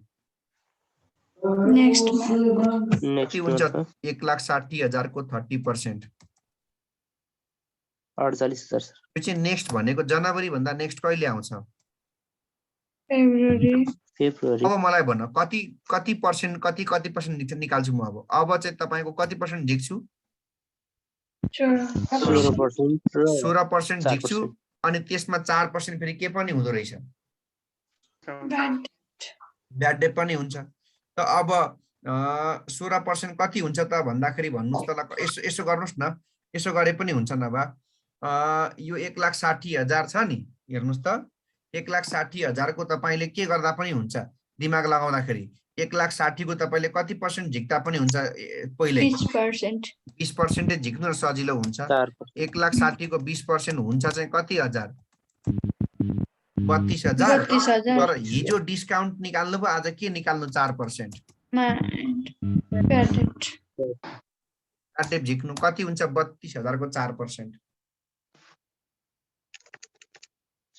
Speaker 7: नेक्स्ट मंथ
Speaker 1: कति
Speaker 6: नेक्स्ट
Speaker 1: हुन्छ
Speaker 6: मन्थमा
Speaker 1: 1,60,000 को 30%
Speaker 6: 48,000 सर.
Speaker 1: त्यो चाहिँ नेक्स्ट भनेको जनवरी भन्दा नेक्स्ट कहिले आउँछ
Speaker 7: फेब्रुअरी
Speaker 6: फेब्रुअरी
Speaker 1: अब मलाई भन्न कति पर्सेन्ट कति पर्सेन्ट निकाल्छु म अब चाहिँ तपाईको कति पर्सेन्ट झिक्छु
Speaker 6: 16% र
Speaker 1: 16% झिक्छु
Speaker 6: 4%.
Speaker 1: अनि त्यसमा 4% फेरि के पनि हुँदो रहेछ ब्याड डेट पनि हुन्छ त अब 16% कति हुन्छ त भन्दाखेरि भन्नुस् त ल यसो गर्नुस् न यसो गरे पनि हुन्छ नभए यो 1,60,000 छ नि हेर्नुस् त 1,60,000 को तपाईले के गर्दा पनि हुन्छ दिमाग लगाउँदाखेरि 1,60,000 को तपाईले कति पर्सेन्ट झिक्दा पनि हुन्छ पहिले 20% झिक्नु र सजिलो हुन्छ 1,60,000 को 20% हुन्छ चाहिँ कति हजार 32,000 तर हिजो डिस्काउन्ट निकाल्नु भयो आज के निकाल्नु 4% ब्याड झिक्नु कति हुन्छ 32,000 को 4%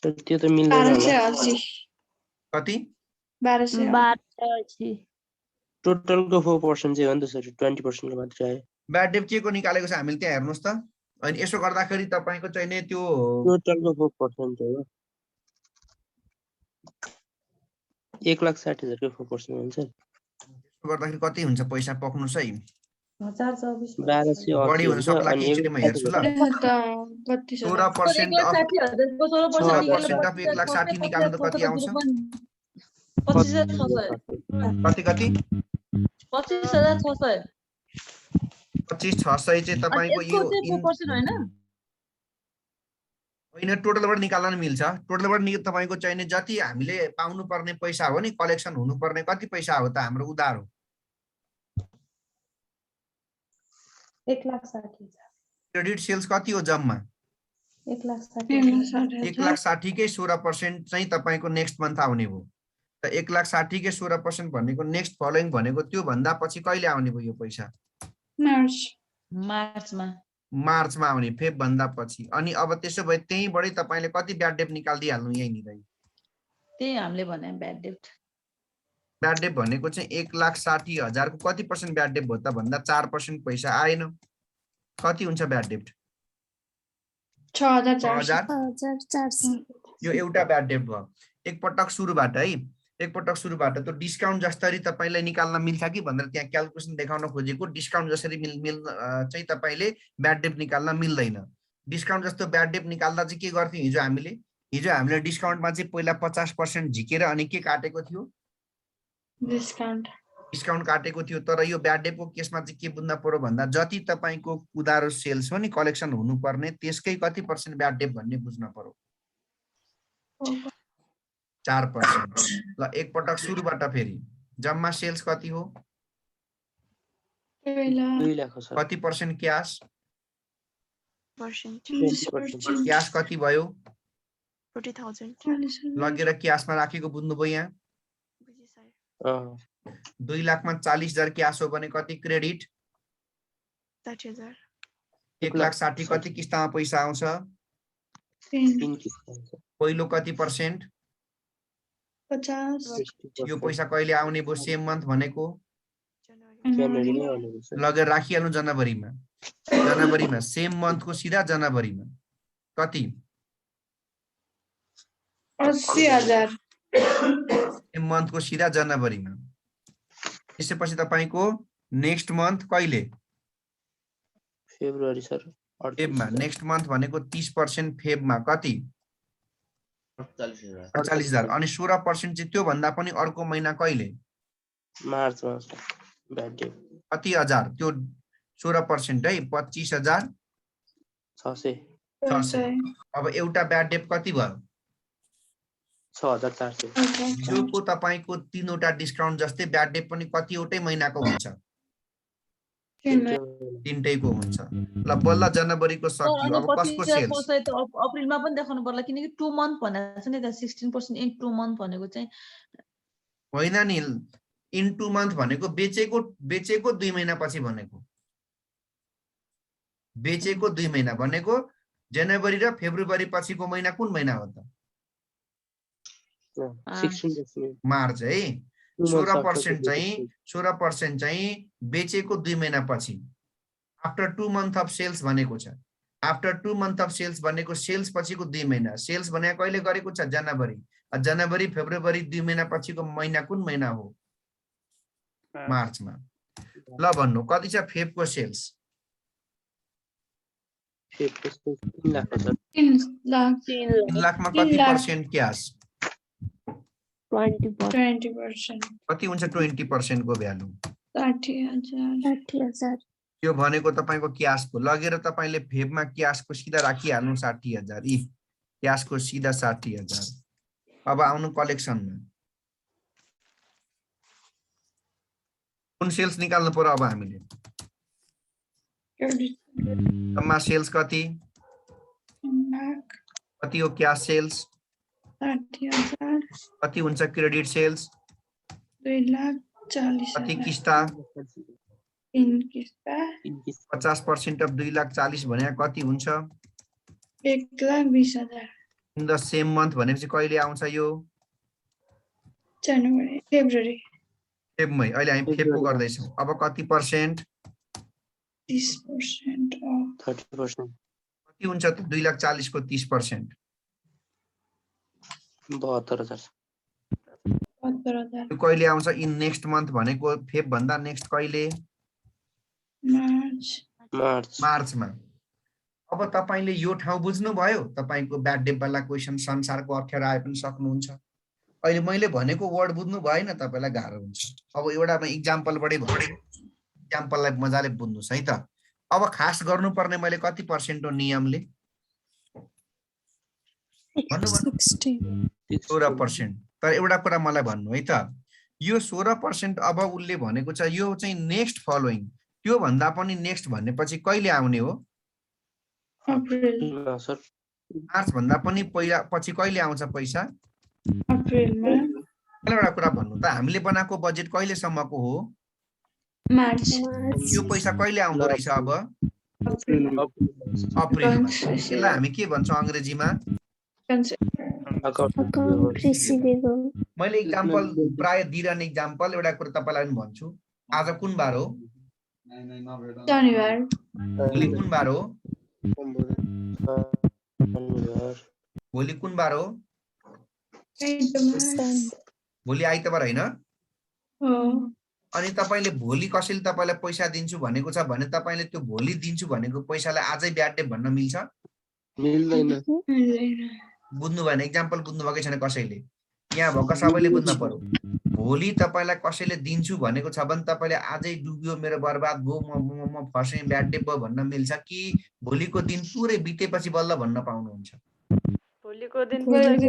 Speaker 6: त्यो त मिल्दैन
Speaker 1: कति
Speaker 4: 1280
Speaker 6: टोटलको 4% चाहिँ हो नि त सर 20% को मात्र आयो
Speaker 1: ब्याड डेट के को निकालेको छ हामीले त्यहाँ हेर्नुस् त अनि यसो गर्दाखेरि तपाईको चाहिँ नि त्यो
Speaker 6: टोटलको 4% हो 1,60,000 को 4% हुन्छ
Speaker 1: गर्दाखेरि कति हुन्छ पैसा पक्नुस् है
Speaker 6: 1280
Speaker 1: बढी हुन सक्ला कि एकचोटि म हेर्छु ल 16% अफ 1,60,000 निकाल्नु त कति आउँछ
Speaker 2: 25,600
Speaker 1: कति
Speaker 2: 25,600
Speaker 1: 25,600 चाहिँ तपाईको यो होइन टोटलबाट निकाल्न मिल्छ टोटलबाट तपाईको चाहिने जति हामीले पाउनु पर्ने पैसा हो नि कलेक्सन हुनु पर्ने कति पैसा हो त हाम्रो उधार हो
Speaker 7: 1,60,000
Speaker 1: क्रेडिट सेल्स कति हो जम्मा 1,60,000 कै 16% चाहिँ तपाईको नेक्स्ट मन्थ आउने भयो त 1,60,000 कै 16% भनेको नेक्स्ट फलोइङ भनेको त्यो भन्दा पछि कहिले आउने भयो यो पैसा
Speaker 2: मार्चमा
Speaker 1: मार्चमा आउने फेब भन्दा पछि अनि अब त्यसो भए त्यहीँबाटै तपाईले कति ब्याड डेट निकाल्दिहाल्नु यहीँनिर
Speaker 2: त्यही हामीले भने ब्याड डेट
Speaker 1: ब्याड डेट भनेको चाहिँ 1,60,000 को कति % ब्याड डेट भयो त भन्दा 4% पैसा आएन कति हुन्छ ब्याड डेट
Speaker 7: 6,400
Speaker 1: 6,400 यो एउटा ब्याड डेट भयो एकपटक सुरुबाट है एकपटक सुरुबाट त्यो डिस्काउन्ट जसरी तपाईलाई निकाल्न मिल्छ कि भनेर त्यहाँ क्याल्कुलेसन देखाउन खोजेको डिस्काउन्ट जसरी चाहिँ तपाईले ब्याड डेट निकाल्न मिल्दैन डिस्काउन्ट जस्तो ब्याड डेट निकाल्दा चाहिँ के गर्थ्यौं हिजो हामीले डिस्काउन्टमा चाहिँ पहिला 50% झिकेर अनि के काटेको थियो डिस्काउन्ट काटेको थियो तर यो ब्याड डेटको केसमा चाहिँ के बुझ्न पर्यो भन्दा जति तपाईको उधारो सेल्स हो नि कलेक्सन हुनुपर्ने त्यसकै कति % ब्याड डेट भन्ने बुझ्न पर्यो 4% ल एकपटक सुरुबाट फेरि जम्मा सेल्स कति हो
Speaker 6: 2 लाख हो सर
Speaker 1: कति % क्याश
Speaker 8: 20%.
Speaker 1: क्याश कति भयो
Speaker 8: 40,000.
Speaker 1: लगेर क्याशमा राखेको बुझ्नुभयो यहाँ
Speaker 8: बुझेँ सर.
Speaker 1: 2 लाखमा 40,000 क्याश हो भने कति क्रेडिट
Speaker 8: 60,000.
Speaker 1: 1,60,000 कति किस्तामा पैसा आउँछ
Speaker 6: 3 किस्त हुन्छ
Speaker 1: पहिलो कति %
Speaker 7: 50
Speaker 1: यो पैसा कहिले आउने भयो सेम मन्थ भनेको
Speaker 8: January.
Speaker 6: जनवरीमै आउने सर
Speaker 1: लगेर राखिहाल्नु जनवरीमा सेम मन्थको सिधा जनवरीमा कति
Speaker 7: 80,000
Speaker 1: सेम मन्थको सिधा जनवरीमा त्यसपछि तपाईको नेक्स्ट मन्थ कहिले
Speaker 6: फेब्रुअरी सर
Speaker 1: फेबमा नेक्स्ट मन्थ भनेको 30% फेबमा कति 48,000 अनि 16% चाहिँ त्यो भन्दा पनि अर्को महिना कहिले
Speaker 6: मार्चमा ब्याड डेट
Speaker 1: कति हजार त्यो 16% है 25,000
Speaker 6: 600
Speaker 1: अब एउटा ब्याड डेट कति भयो
Speaker 6: 6,400
Speaker 1: योको तपाईको 3 वटा डिस्काउन्ट जस्तै ब्याड डेट पनि कतिवटै महिनाको हुन्छ 3टैको हुन्छ ल बल्ल जनवरीको सकियो अब कसको सेल्स
Speaker 2: अप्रिलमा पनि देखाउनु पर्ला किनकि 2 मन्थ भनेको छ नि त 16% इन 2 मन्थ भनेको चाहिँ
Speaker 1: होइन नि इन 2 मन्थ भनेको बेचेको 2 महिना पछि भनेको बेचेको 2 महिना भनेको जनवरी र फेब्रुअरी पछिको महिना कुन महिना हो त
Speaker 6: 16%
Speaker 1: मार्च है 16% चाहिँ बेचेको 2 महिना पछि आफ्टर 2 मन्थ अफ सेल्स भनेको छ आफ्टर 2 मन्थ अफ सेल्स भनेको सेल्स पछिको 2 महिना सेल्स भने कहिले गरेको छ जनवरी फेब्रुअरी 2 महिना पछिको महिना कुन महिना हो मार्चमा ल भन्नु कति छ फेबको सेल्स
Speaker 6: फेब्रुअरी 3 लाख हो सर
Speaker 7: 3 लाख
Speaker 1: 3 लाखमा कति % क्याश
Speaker 7: 20%
Speaker 1: कति हुन्छ 20% को भ्यालु
Speaker 7: 60,000
Speaker 1: यो भनेको तपाईको क्याशको लगेर तपाईले फेबमा क्याशको सिधा राखिहाल्नु 60,000 इ क्याशको सिधा 60,000 अब आउनु कलेक्सनमा कुन सेल्स निकाल्नु पर्यो अब हामीले जम्मा सेल्स कति कति हो क्याश सेल्स
Speaker 7: 60,000
Speaker 1: कति हुन्छ क्रेडिट सेल्स
Speaker 7: 2,40,000
Speaker 1: कति किस्ता
Speaker 7: 3 किस्ता
Speaker 1: 50% अफ 2,40,000 भने कति हुन्छ
Speaker 7: 1,20,000
Speaker 1: इन द सेम मन्थ भनेपछि कहिले आउँछ यो
Speaker 7: जनवरी फेब्रुअरी
Speaker 1: फेबमै अहिले हामी फेबको गर्दैछौँ अब कति %
Speaker 7: 30% off
Speaker 6: 30%
Speaker 1: कति हुन्छ त 2,40,000 को 30%
Speaker 6: 72,000
Speaker 7: 72,000
Speaker 1: यो कहिले आउँछ इन नेक्स्ट मन्थ भनेको फेब भन्दा नेक्स्ट कहिले
Speaker 7: मार्च
Speaker 1: मार्चमा अब तपाईले यो ठाउँ बुझ्नु भयो तपाईको ब्याड डेट वाला क्वेशन संसारको अप्ठ्यारो आए पनि सक्नुहुन्छ अहिले मैले भनेको वर्ड बुझ्नु भएन तपाईलाई गाह्रो हुन्छ अब एउटा एक्जाम्पलबाटै भन्छु एक्जाम्पललाई मजाले बुझ्नुस् है त अब खास गर्नुपर्ने मैले कति % हो नियमले 16% तर एउटा कुरा मलाई भन्नु है त यो 16% अब उले भनेको छ यो चाहिँ नेक्स्ट फलोइङ त्यो भन्दा पनि नेक्स्ट भनेपछि कहिले आउने हो
Speaker 7: अप्रिल
Speaker 6: सर
Speaker 1: मार्च भन्दा पनि पहिला पछि कहिले आउँछ पैसा
Speaker 7: अप्रिलमा
Speaker 1: एउटा कुरा भन्नु त हामीले बनाएको बजेट कहिले सम्मको हो
Speaker 7: मार्च
Speaker 1: यो पैसा कहिले आउँदो रहेछ अब
Speaker 3: अप्रिलमा
Speaker 1: अप्रिलमा। यसलाई हामी के भन्छौँ अङ्ग्रेजीमा?
Speaker 4: Account receivable.
Speaker 1: मैले इक्जाम्पल प्राय दिइरहने इक्जाम्पल एउटा कुरा तपाईँलाई पनि भन्छु। आज कुन बार हो?
Speaker 7: शनिबार
Speaker 1: भोलि कुन बार हो?
Speaker 6: शनिबार
Speaker 1: भोलि कुन बार हो? भोलि आइतबार होइन? अनि तपाईँले भोलि कसैले तपाईँलाई पैसा दिन्छु भनेको छ भने तपाईँले त्यो भोलि दिन्छु भनेको पैसालाई आजै ब्याड डे भन्न मिल्छ?
Speaker 3: मिल्दैन।
Speaker 1: बुझ्नु भएन? इक्जाम्पल बुझ्नु भएकै छैन कसैले? यहाँ भएको सबैले बुझ्न पर्यो। भोलि तपाईँलाई कसैले दिन्छु भनेको छ भने तपाईँले आजै डुब्यो, मेरो बर्बाद भयो, म फसेँ, ब्याड डे भयो भन्न मिल्छ कि भोलिको दिन पुरै बितेपछि बल्ल भन्न पाउनुहुन्छ?
Speaker 4: भोलिको दिन पुरै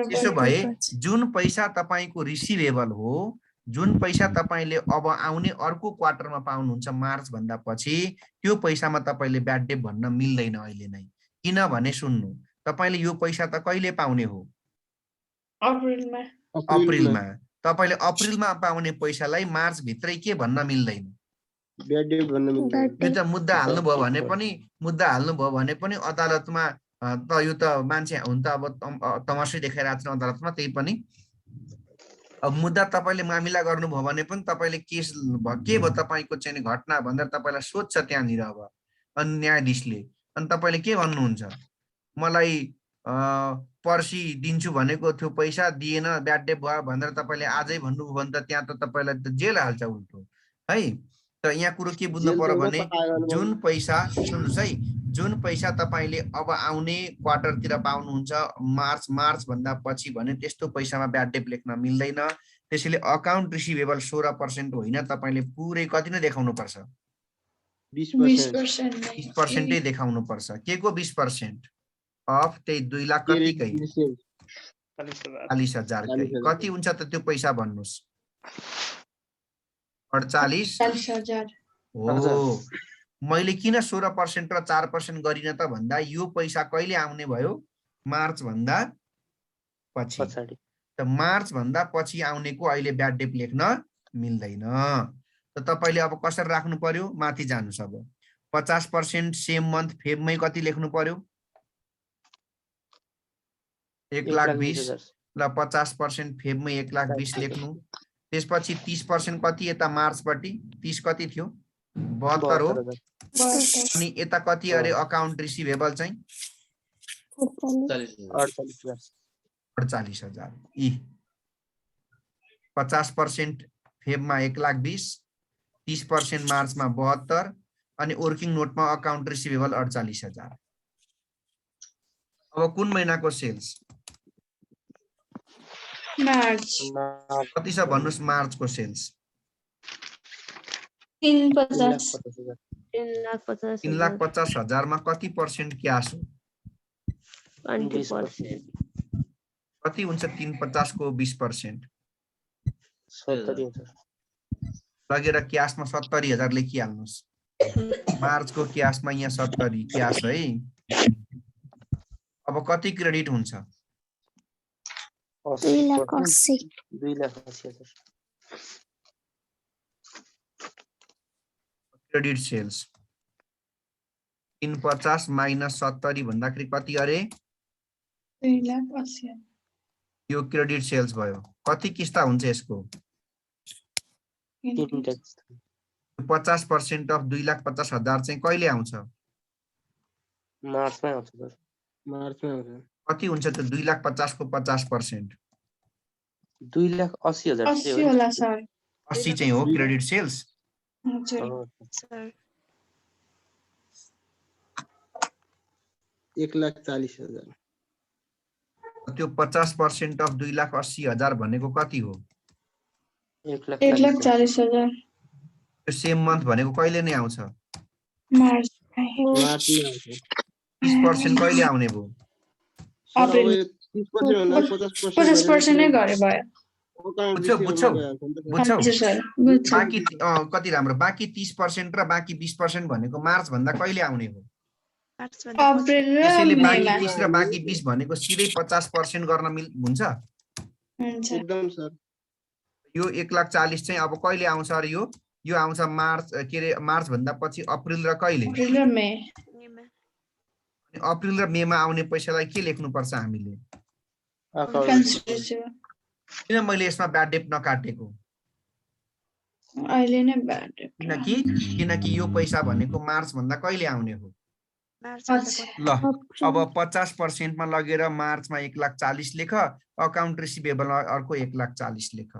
Speaker 1: त्यसो भए जुन पैसा तपाईँको रिसिभेबल हो, जुन पैसा तपाईँले अब आउने अर्को क्वार्टरमा पाउनुहुन्छ मार्च भन्दा पछि, त्यो पैसामा तपाईँले ब्याड डे भन्न मिल्दैन अहिले नै। किनभने सुन्नु, तपाईँले यो पैसा त कहिले पाउने हो?
Speaker 7: अप्रिलमा
Speaker 1: अप्रिलमा। तपाईँले अप्रिलमा पाउने पैसालाई मार्च भित्रै के भन्न मिल्दैन?
Speaker 3: ब्याड डे भन्न मिल्दैन।
Speaker 1: यो त मुद्दा हाल्नुभयो भने पनि अदालतमा त यो त मान्छे हुन त अब तमासै देखाइरहेको छ अदालतमा। त्यही पनि अब मुद्दा तपाईँले मामिला गर्नुभयो भने पनि तपाईँले केस के भयो तपाईँको चाहिँ घटना भनेर तपाईँलाई सोध्छ त्यहाँनिर अब अनि न्यायाधीशले। अनि तपाईँले के भन्नुहुन्छ? मलाई पर्सि दिन्छु भनेको थियो, पैसा दिएन, ब्याड डे भयो भनेर तपाईँले आजै भन्नुभयो भने त त्यहाँ त तपाईँलाई त जेल हाल्छ उल्टो है। त यहाँ कुरो के बुझ्नु पर्यो भने जुन पैसा, सुन्नुहोस् है, जुन पैसा तपाईँले अब आउने क्वार्टरतिर पाउनुहुन्छ मार्च भन्दा पछि भने त्यस्तो पैसामा ब्याड डे लेख्न मिल्दैन। त्यसैले अकाउन्ट रिसिभेबल 16% होइन, तपाईँले पुरै कति नै देखाउनु पर्छ? 20% देखाउनु पर्छ। के को 20%? अफ त्यही 2 लाख कतिकै? 40,000 कति हुन्छ त त्यो पैसा भन्नुहोस्? 48,000 हो। मैले किन 16% र 4% गरिन त भन्दा यो पैसा कहिले आउने भयो? मार्च भन्दा पछि। त मार्च भन्दा पछि आउनेको अहिले ब्याड डे लेख्न मिल्दैन। त तपाईँले अब कसरी राख्नु पर्यो? माथि जानुस्। अब 50% सेम मन्थ फेबमै कति लेख्नु पर्यो? 1,20,000 ल 50% फेबमै 1,20,000 लेख्नु। त्यसपछि 30% कति यता मार्चपट्टि? 30 कति थियो? 72 हो। अनि यता कति अरे अकाउन्ट रिसिभेबल चाहिँ? 48,000। यी 50% फेबमा 1,20,000, 30% मार्चमा 72 अनि वर्किङ नोटमा अकाउन्ट रिसिभेबल 48,000। अब कुन महिनाको सेल्स?
Speaker 7: मार्च
Speaker 1: कति छ भन्नुहोस् मार्चको सेल्स? 3,50,000 मा कति पर्सेन्ट क्यास हो?
Speaker 4: 20%।
Speaker 1: कति हुन्छ 350 को 20%?
Speaker 6: 70,000
Speaker 1: लगेर क्यासमा 70,000 लेखिहाल्नुहोस्। मार्चको क्यासमा यहाँ 70 क्यास है। अब कति क्रेडिट हुन्छ?
Speaker 4: 2,80,000।
Speaker 1: क्रेडिट सेल्स 350 माइनस 70 भन्दाखेरि कति अरे?
Speaker 7: 2,80,000।
Speaker 1: यो क्रेडिट सेल्स भयो। कति किस्ता हुन्छ यसको? 50% अफ 2,50,000 चाहिँ कहिले आउँछ?
Speaker 6: मार्चमै आउँछ सर।
Speaker 3: मार्चमा आउँछ।
Speaker 1: कति हुन्छ त 2,50,000 को 50%?
Speaker 6: 2,80,000
Speaker 7: 80 होला सर।
Speaker 1: 80 चाहिँ हो क्रेडिट सेल्स।
Speaker 7: हजुर
Speaker 8: सर
Speaker 3: 1,40,000।
Speaker 1: त्यो 50% अफ 2,80,000 भनेको कति हो?
Speaker 7: 1,40,000।
Speaker 1: त्यो सेम मन्थ भनेको कहिले नै आउँछ?
Speaker 7: मार्च
Speaker 3: मार्चमा आउँछ।
Speaker 1: 30% कहिले आउने भयो?
Speaker 7: अप्रिल
Speaker 3: 30% भन्दा 50%
Speaker 7: 50% नै गरे भयो।
Speaker 1: बुझ्छौ?
Speaker 7: हजुर सर बुझ्छु।
Speaker 1: बाँकी कति राम्रो, बाँकी 30% र बाँकी 20% भनेको मार्च भन्दा कहिले आउने हो?
Speaker 7: अप्रिल र
Speaker 1: त्यसैले बाँकी
Speaker 7: मेमा
Speaker 1: 30 र बाँकी 20 भनेको सिधै 50% गर्न हुन्छ?
Speaker 7: हुन्छ।
Speaker 3: एकदम सर।
Speaker 1: यो 1,40,000 चाहिँ अब कहिले आउँछ अरे? यो यो आउँछ मार्च के अरे मार्च भन्दा पछि अप्रिल र कहिले
Speaker 7: अप्रिल र मे
Speaker 1: अप्रिल र मेमा आउने पैसालाई के लेख्नुपर्छ हामीले
Speaker 7: accounts receivable
Speaker 1: किन मैले यसमा ब्याड डेट नकाटेको
Speaker 7: अहिले नै bad debt
Speaker 1: किनकि यो पैसा भनेको मार्च भन्दा कहिले आउने हो
Speaker 7: अच्छा
Speaker 1: ल अब 50% मा लगेर मार्चमा 1,40,000 लेख अकाउन्ट रिसिभेबल अर्को 1,40,000 लेख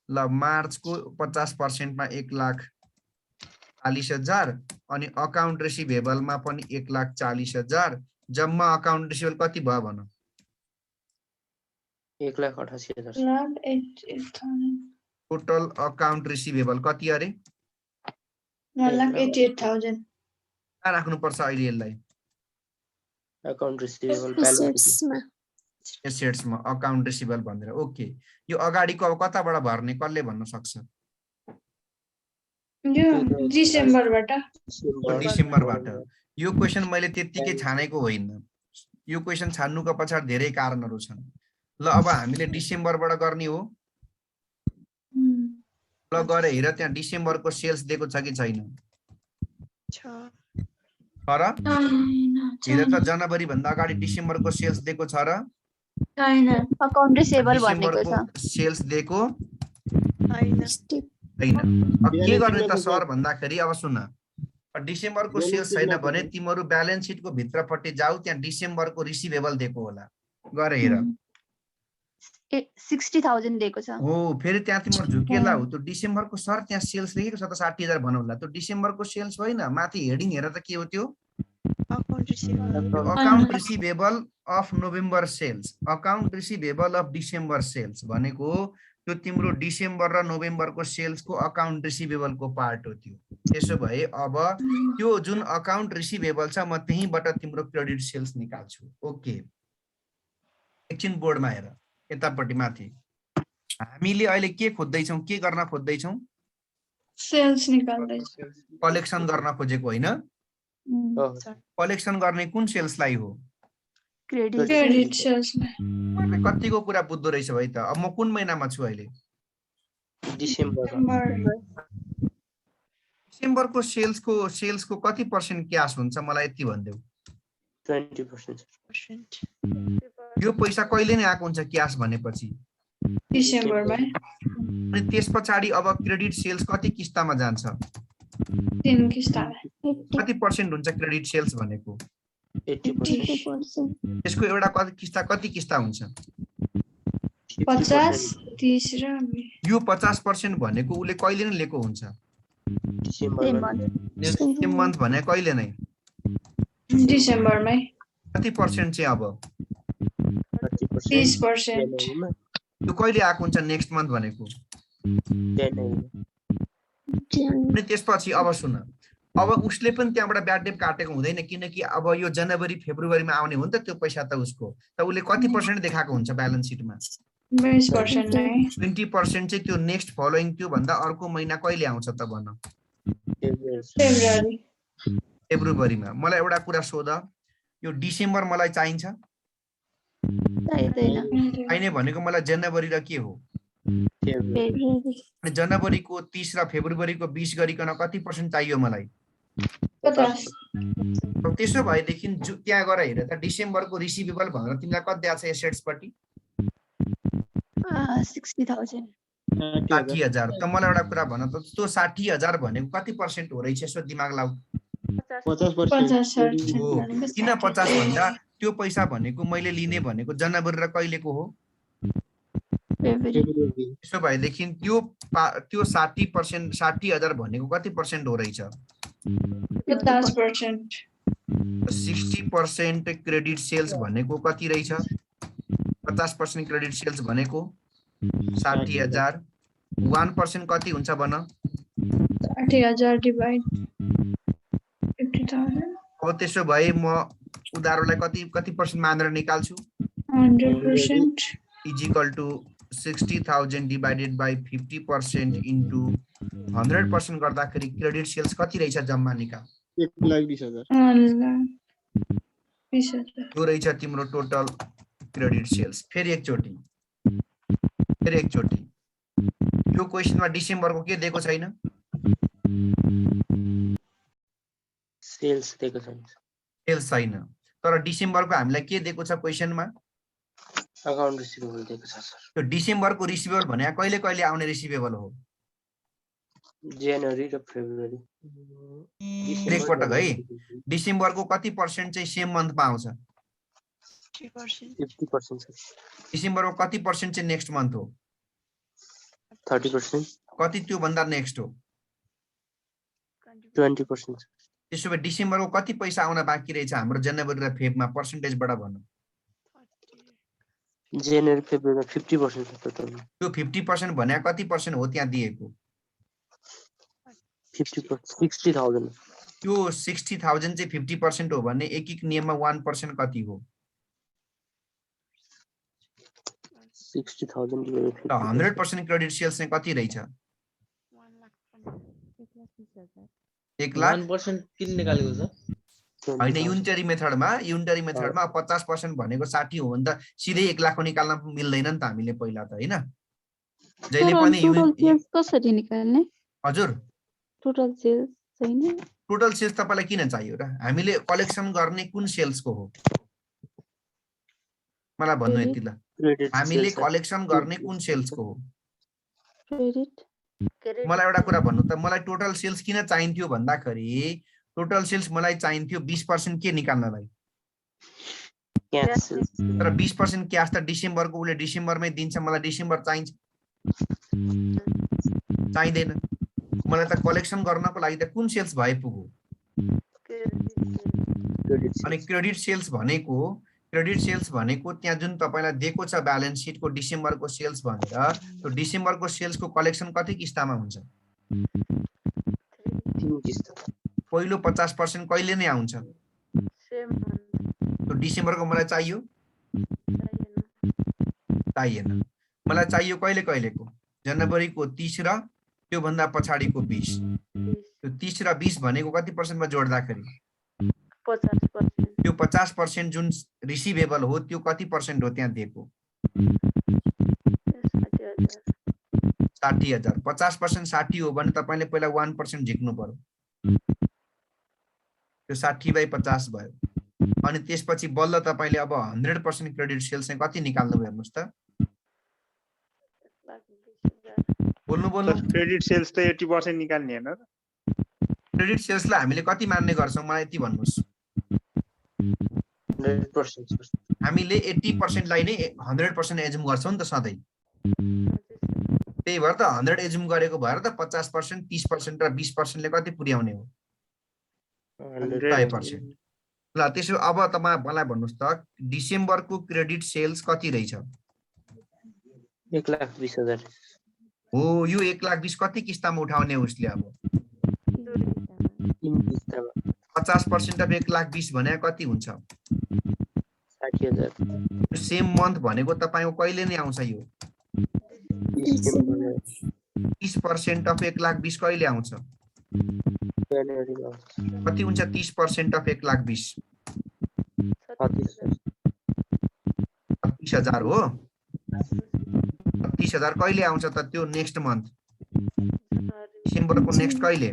Speaker 1: ल मार्चको 50% मा 1,40,000 अनि अकाउन्ट रिसिभेबलमा पनि 1,40,000 जम्मा अकाउन्ट रिसिभेबल कति भयो भन
Speaker 6: 1,88,000
Speaker 7: lakh 88,000
Speaker 1: टोटल अकाउन्ट रिसिभेबल कति अरे
Speaker 7: 1,88,000
Speaker 1: कहाँ राख्नुपर्छ अहिले यसलाई
Speaker 6: अकाउन्ट रिसिभेबल ब्यालेन्स
Speaker 1: एसेट्समा अकाउन्ट रिसिभेबल भनेर ओके यो अगाडिको अब कताबाट भर्ने कसले भन्न सक्छ
Speaker 7: यो डिसेम्बरबाट
Speaker 1: डिसेम्बरबाट यो क्वेशन मैले त्यतिकै छानेको होइन यो क्वेशन छान्नुको पछाडि धेरै कारणहरू छन् ल अब हामीले डिसेम्बरबाट गर्ने हो ल गरे हेर त्यहाँ डिसेम्बरको सेल्स दिएको छ कि छैन तर हेर त जनवरी भन्दा अगाडि डिसेम्बरको सेल्स दिएको छ र
Speaker 4: छैन अकाउन्ट रिसिभेबल भनेको छ
Speaker 1: सेल्स दिएको छैन अब के गर्ने त सर भन्दाखेरि अब सुन डिसेम्बरको सेल्स छैन भने तिम्रो ब्यालेन्स सिटको भित्रपट्टि जाऊ त्यहाँ डिसेम्बरको रिसिभेबल दिएको होला गरे हेर
Speaker 4: 60,000 दिएको छ
Speaker 1: हो फेरि त्यहाँ तिम्रो झुकेला हो त्यो डिसेम्बरको सर त्यहाँ सेल्स लेखेको छ त 60,000 भनौला त्यो डिसेम्बरको सेल्स होइन माथि हेडिङ हेर त के हो त्यो account receivable of November sales account receivable of December sales भनेको त्यो तिम्रो डिसेम्बर र नोभेम्बरको सेल्सको अकाउन्ट रिसिभेबलको पार्ट हो त्यो त्यसो भए अब त्यो जुन अकाउन्ट रिसिभेबल छ म त्यहीबाट तिम्रो क्रेडिट सेल्स निकाल्छु ओके एकछिन बोर्डमा हेर यतापट्टि माथि हामीले अहिले के खोज्दैछौँ के गर्न खोज्दैछौँ
Speaker 7: सेल्स निकाल्दै
Speaker 1: कलेक्सन गर्न खोजेको होइन कलेक्सन गर्ने कुन सेल्सलाई हो
Speaker 7: क्रेडिट सेल्स
Speaker 1: कतिको कुरा बुझ्दो रहेछ है त अब म कुन महिनामा छु अहिले डिसेम्बरको सेल्सको कति पर्सेन्ट क्याश हुन्छ मलाई यति भन्देऊ
Speaker 6: 20%
Speaker 1: यो पैसा कहिले नै आएको हुन्छ क्याश भनेपछि
Speaker 7: डिसेम्बरमा
Speaker 1: अनि त्यस पछाडि अब क्रेडिट सेल्स कति किस्तामा जान्छ
Speaker 7: 3 किस्ता
Speaker 1: कति पर्सेन्ट हुन्छ क्रेडिट सेल्स भनेको
Speaker 6: 80%
Speaker 1: यसको एउटा कति किस्ता हुन्छ
Speaker 7: 50 30 र
Speaker 1: यो 50% भनेको उले कहिले नै लिएको हुन्छ सेम मन्थ भने कहिले नै
Speaker 7: डिसेम्बरमै
Speaker 1: कति पर्सेन्ट चाहिँ अब
Speaker 7: 30%
Speaker 1: यो कहिले आएको हुन्छ नेक्स्ट मन्थ भनेको अनि त्यसपछि अब सुन अब उसले पनि त्यहाँबाट ब्याड डेट काटेको हुँदैन किनकि अब यो जनवरी फेब्रुअरीमा आउने हो नि त त्यो पैसा त उसको त उसले कति पर्सेन्ट देखाएको हुन्छ ब्यालेन्स सिटमा
Speaker 7: 20% नै
Speaker 1: 20% चाहिँ त्यो नेक्स्ट फलोइङ त्यो भन्दा अर्को महिना कहिले आउँछ त भन फेब्रुअरीमा मलाई एउटा कुरा सोध यो डिसेम्बर मलाई चाहिन्छ चाहिने भनेको मलाई जनवरी र के हो जनवरीको 30 र फेब्रुअरीको 20 गरिकन कति पर्सेन्ट चाहियो मलाई
Speaker 7: 50
Speaker 1: त्यसो भएदेखि त्यहाँ गएर हेर त डिसेम्बरको रिसिभेबल भनेर तिमीलाई कति दिएको छ एसेट्स पट्टि
Speaker 4: 60,000
Speaker 1: 60,000 त मलाई एउटा कुरा भन त त्यो 60,000 भनेको कति पर्सेन्ट हो रहेछ यसो दिमाग लाऊ
Speaker 7: 50%
Speaker 1: किन 50 भन्दा त्यो पैसा भनेको मैले लिने भनेको जनवरी र कहिलेको हो त्यसो भएदेखि त्यो 60% 60,000 भनेको कति पर्सेन्ट हो रहेछ
Speaker 7: 50%
Speaker 1: 60% क्रेडिट सेल्स भनेको कति रहेछ 50% क्रेडिट सेल्स भनेको 60,000 1% कति हुन्छ भन
Speaker 7: 60,000 डिवाइड 50,000
Speaker 1: अब त्यसो भए म उधारोलाई कति पर्सेन्ट मानेर निकाल्छु
Speaker 7: 100%
Speaker 1: is equal to 60,000 divided by 50% into 100% गर्दाखेरि क्रेडिट सेल्स कति रहेछ जम्मा निकाल
Speaker 3: 1,20,000
Speaker 1: यो रहेछ तिम्रो टोटल क्रेडिट सेल्स फेरि एकचोटि यो क्वेसनमा डिसेम्बरको के दिएको छैन?
Speaker 6: सेल्स दिएको छैन।
Speaker 1: सेल्स छैन। तर डिसेम्बरको हामीलाई के दिएको छ क्वेसनमा?
Speaker 6: अकाउन्ट रिसिभेबल दिएको छ सर।
Speaker 1: त्यो डिसेम्बरको रिसिभेबल भने कहिले कहिले आउने रिसिभेबल हो?
Speaker 6: जनवरी र फेब्रुअरी।
Speaker 1: एकपटक है, डिसेम्बरको कति पर्सेन्ट चाहिँ सेम मन्थमा आउँछ?
Speaker 8: 3%.
Speaker 6: 50% सर।
Speaker 1: डिसेम्बरको कति पर्सेन्ट चाहिँ नेक्स्ट मन्थ हो?
Speaker 6: 30%।
Speaker 1: कति त्यो भन्दा नेक्स्ट हो?
Speaker 6: 20%।
Speaker 1: त्यसो भए डिसेम्बरको कति पैसा आउन बाँकी रहेछ हाम्रो जनवरी र फेब्रुअरीमा पर्सेन्टेजबाट भनौँ?
Speaker 6: जनवरी फेब्रुअरी 50% टोटल।
Speaker 1: त्यो 50% भने कति पर्सेन्ट हो त्यहाँ दिएको?
Speaker 6: 60,000।
Speaker 1: त्यो 60,000 चाहिँ 50% हो भने एक नियममा 1% कति हो?
Speaker 6: 60,000 divided by 50%.
Speaker 1: 100% क्रेडिट सेल्स चाहिँ कति रहेछ? 1 लाख
Speaker 9: 1% किन निकालेको छ?
Speaker 1: होइन, युनिटरी मेथडमा 50% भनेको 60 हो भने त सिधै 1 लाखको निकाल्न मिल्दैन नि त हामीले पहिला त, हैन? जहिले पनि
Speaker 4: कसरी निकाल्ने?
Speaker 1: हजुर,
Speaker 4: टोटल सेल्स छैन।
Speaker 1: टोटल सेल्स तपाईलाई किन चाहियो र? हामीले कलेक्सन गर्ने कुन सेल्सको हो? मलाई भन्नु यति ल। हामीले कलेक्सन गर्ने कुन सेल्सको हो?
Speaker 4: क्रेडिट।
Speaker 1: मलाई एउटा कुरा भन्नु त, मलाई टोटल सेल्स किन चाहिन्थ्यो भन्दाखेरि टोटल सेल्स मलाई चाहिन्थ्यो 20% के निकाल्नलाई?
Speaker 6: Cash sales.
Speaker 1: तर 20% क्याश त डिसेम्बरको उसले डिसेम्बरमै दिन्छ, मलाई डिसेम्बर चाहिन्छ चाहिँदैन। मलाई त कलेक्सन गर्नको लागि त कुन सेल्स भए पुग्यो? अनि क्रेडिट सेल्स भनेको त्यहाँ जुन तपाईलाई दिएको छ ब्यालेन्स सिटको डिसेम्बरको सेल्स भनेर, त्यो डिसेम्बरको सेल्सको कलेक्सन कति किस्तामा हुन्छ?
Speaker 6: 3 किस्ता।
Speaker 1: पहिलो 50% कहिले नै आउँछ? त्यो डिसेम्बरको मलाई चाहियो? चाहिएन। मलाई चाहियो कहिले कहिलेको? जनवरीको 30 र त्यो भन्दा पछाडिको 20। त्यो 30 र 20 भनेको कति पर्सेन्टमा जोड्दाखेरि?
Speaker 4: 50%।
Speaker 1: त्यो 50% जुन रिसिभेबल हो त्यो कति पर्सेन्ट हो त्यहाँ दिएको? 60,000। 50% 60 हो भने तपाईले पहिला 1% झिक्नु पर्यो। त्यो 60/50 भयो। अनि त्यसपछि बल्ल तपाईले अब 100% क्रेडिट सेल्स चाहिँ कति निकाल्नु भयो हेर्नुस् त? बोल्नु।
Speaker 5: क्रेडिट सेल्स त 80% निकाल्ने हैन र?
Speaker 1: क्रेडिट सेल्सलाई हामीले कति मान्ने गर्छौं मलाई यति भन्नुस्?
Speaker 6: 100%।
Speaker 1: हामीले 80% लाई नै 100% एजुम गर्छौं नि त सधैं। त्यही भएर त 100 एजुम गरेको भएर त 50%, 30% र 20% ले कति पुर्याउने हो? 100%। ल त्यसो अब तपाई मलाई भन्नुस् त डिसेम्बरको क्रेडिट सेल्स कति रहेछ?
Speaker 6: 1,20,000।
Speaker 1: हो, यो 1,20,000 कति किस्तामा उठाउने उसले अब?
Speaker 6: 3 किस्तामा।
Speaker 1: 50% अफ 1,20,000 भने कति हुन्छ?
Speaker 6: 60,000।
Speaker 1: सेम मन्थ भनेको तपाईको कहिले नै आउँछ यो? 30% अफ 1,20,000 कहिले आउँछ? कति हुन्छ 30% अफ 1,20,000? 30,000 हो। 30,000 कहिले आउँछ त? त्यो नेक्स्ट मन्थ डिसेम्बरको नेक्स्ट कहिले?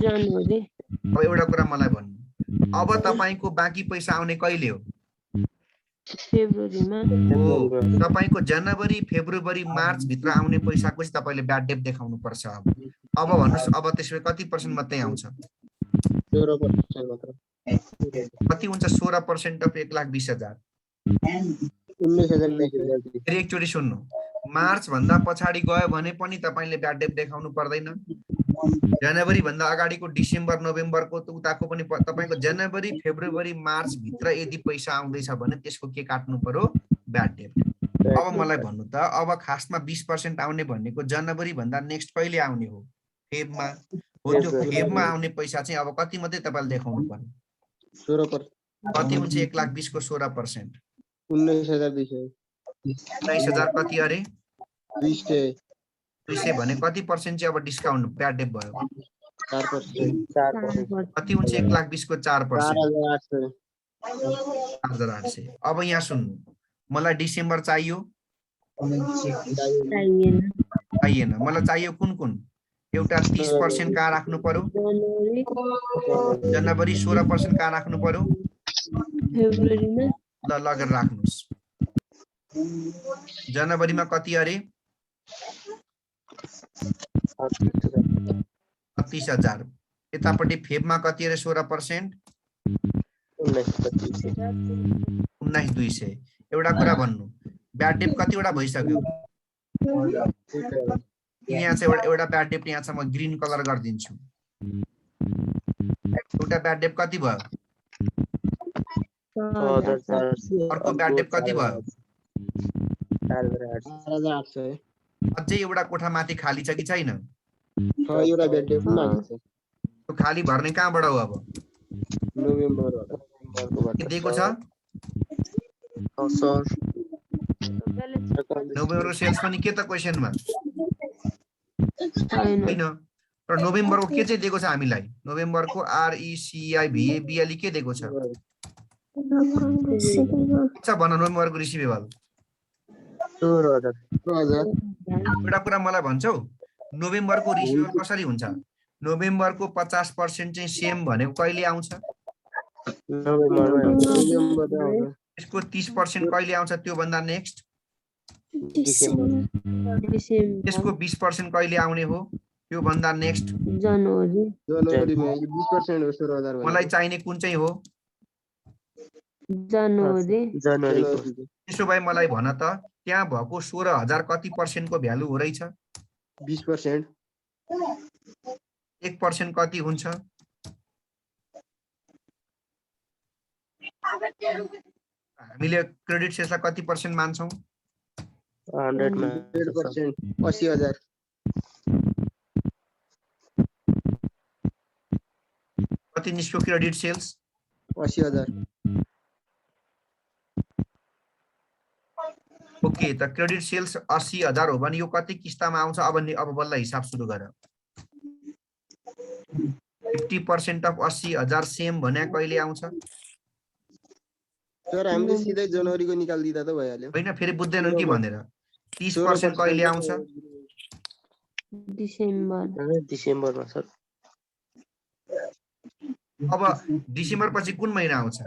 Speaker 6: जनवरी।
Speaker 1: अब एउटा कुरा मलाई भन्नु, अब तपाईको बाँकी पैसा आउने कहिले हो?
Speaker 6: फेब्रुअरीमा।
Speaker 1: हो, तपाईको जनवरी, फेब्रुअरी, मार्च भित्र आउने पैसाको चाहिँ तपाईले ब्याड डेट देखाउनु पर्छ। अब भन्नुस्, अब त्यसले कति पर्सेन्ट मात्रै आउँछ?
Speaker 3: 16% मात्र।
Speaker 1: कति हुन्छ 16% अफ 1,20,000?
Speaker 3: 19,000।
Speaker 1: फेरि एकचोटि सुन्नु, मार्च भन्दा पछाडि गयो भने पनि तपाईले ब्याड डेट देखाउनु पर्दैन। जनवरी भन्दा अगाडिको डिसेम्बर, नोभेम्बरको त उताको पनि तपाईको जनवरी, फेब्रुअरी, मार्च भित्र यदि पैसा आउँदैछ भने त्यसको के काट्नु पर्यो? Bad date. अब मलाई भन्नु त, अब खासमा 20% आउने भनेको जनवरी भन्दा नेक्स्ट कहिले आउने हो? फेबमा हो। त्यो फेबमा आउने पैसा चाहिँ अब कति मात्रै तपाईले देखाउनु पर्यो?
Speaker 3: 16%।
Speaker 1: कति हुन्छ 1,20,000 को 16%?
Speaker 3: 19,200।
Speaker 1: 19,000 कति अरे? 200 भने कति पर्सेन्ट चाहिँ अब डिस्काउन्ट ब्याड डेट भयो?
Speaker 3: 4%।
Speaker 1: कति हुन्छ 1,20,000 को 4%?
Speaker 3: 4,800।
Speaker 1: 4,800। अब यहाँ सुन्नु, मलाई डिसेम्बर चाहियो, चाहिएन। मलाई चाहियो कुन कुन? एउटा 30% कहाँ राख्नु पर्यो? जनवरी 16% कहाँ राख्नु पर्यो?
Speaker 4: फेब्रुअरीमा
Speaker 1: ल लगेर राख्नुहोस्। जनवरीमा कति अरे? 30,000। यतापट्टि फेबमा कति अरे? 16%? 19,200। एउटा कुरा भन्नु, ब्याड डेट कतिवटा भइसक्यो? यहाँ चाहिँ एउटा ब्याड डेट यहाँ चाहिँ म ग्रीन कलर गरिदिन्छु। एउटा ब्याड डेट कति भयो? अर्को ब्याड डेट कति भयो?
Speaker 3: 4,800
Speaker 1: अझै एउटा कोठा माथि खाली छ कि छैन?
Speaker 3: एउटा बेड डे पनि आएको छ
Speaker 1: त्यो खाली भर्ने कहाँबाट हो अब?
Speaker 3: नोभेम्बरबाट
Speaker 1: के दिएको छ? नोभेम्बरको सेल्स पनि के त क्वेशनमा? होइन। र नोभेम्बरको के चाहिँ दिएको छ हामीलाई? नोभेम्बरको RECI VABL के दिएको छ? भन नोभेम्बरको रिसिभेबल। एउटा कुरा मलाई भन्छौ, नोभेम्बरको रिसिभेबल कसरी हुन्छ? नोभेम्बरको 50% चाहिँ सेम भनेको कहिले आउँछ? त्यसको 30% कहिले आउँछ? त्यो भन्दा नेक्स्ट त्यसको 20% कहिले आउने हो? त्यो भन्दा नेक्स्ट
Speaker 3: जनवरीमा 20% हो 16,000।
Speaker 1: मलाई चाहिने कुन चाहिँ हो?
Speaker 4: जनवरी।
Speaker 1: त्यसो भए मलाई भन त, त्यहाँ भएको 16,000 कति पर्सेन्टको भ्यालु हो रहेछ?
Speaker 3: 20%।
Speaker 1: 1% कति हुन्छ? हामीले क्रेडिट सेल्सलाई कति पर्सेन्ट मान्छौँ?
Speaker 3: 100%। 80,000।
Speaker 1: कति निस्क्यो क्रेडिट सेल्स?
Speaker 3: 80,000।
Speaker 1: ओके, त क्रेडिट सेल्स 80,000 हो भने यो कति किस्तामा आउँछ? अब बल्ल हिसाब सुरु गर। 50% अफ 80,000 सेम भने कहिले आउँछ?
Speaker 3: सर हामीले सिधै जनवरीको निकाल्दिदा त भइहाल्यो।
Speaker 1: होइन, फेरि बुझ्दैनौ कि भनेर। 30% कहिले आउँछ?
Speaker 6: डिसेम्बरमा सर।
Speaker 1: अब डिसेम्बर पछि कुन महिना आउँछ?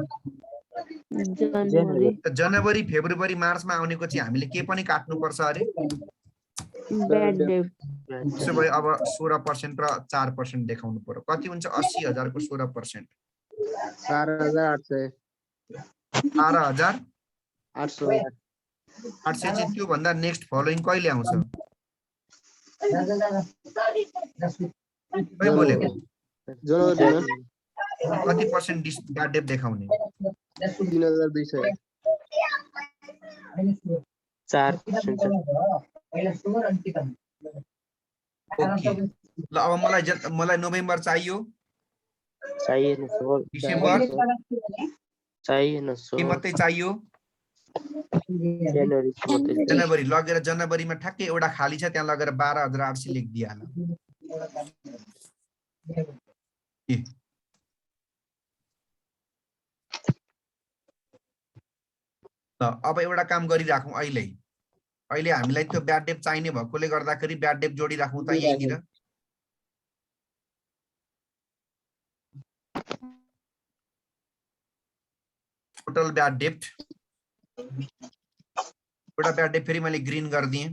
Speaker 4: जनवरी।
Speaker 1: जनवरी, फेब्रुअरी, मार्चमा आउनेको चाहिँ हामीले के पनि काट्नु पर्छ अरे? त्यसो भए अब 16% र 4% देखाउनु पर्यो। कति हुन्छ 80,000 को 16%?
Speaker 3: 4,800।
Speaker 1: 4,800 चाहिँ त्यो भन्दा नेक्स्ट फलोइङ कहिले आउँछ? कहिले बोलेको?
Speaker 3: जनवरीमा
Speaker 1: कति पर्सेन्ट ब्याड डेट देखाउने?
Speaker 3: 3,200।
Speaker 6: 4%।
Speaker 1: ओके, ल अब मलाई नोभेम्बर चाहियो।
Speaker 6: चाहिएन सर।
Speaker 1: डिसेम्बर
Speaker 6: चाहिएन सर।
Speaker 1: के मात्रै चाहियो? जनवरी लगेर जनवरीमा ठ्याक्कै एउटा खाली छ, त्यहाँ लगेर 12,800 लेखिदिइहाल। अब एउटा काम गरिराखौँ। अहिले हामीलाई त्यो ब्याड डेट चाहिने भएकोले गर्दाखेरि ब्याड डेट जोडिराखौँ त यहीँनिर। टोटल ब्याड डेट, एउटा ब्याड डेट फेरि मैले ग्रीन गरिदिएँ।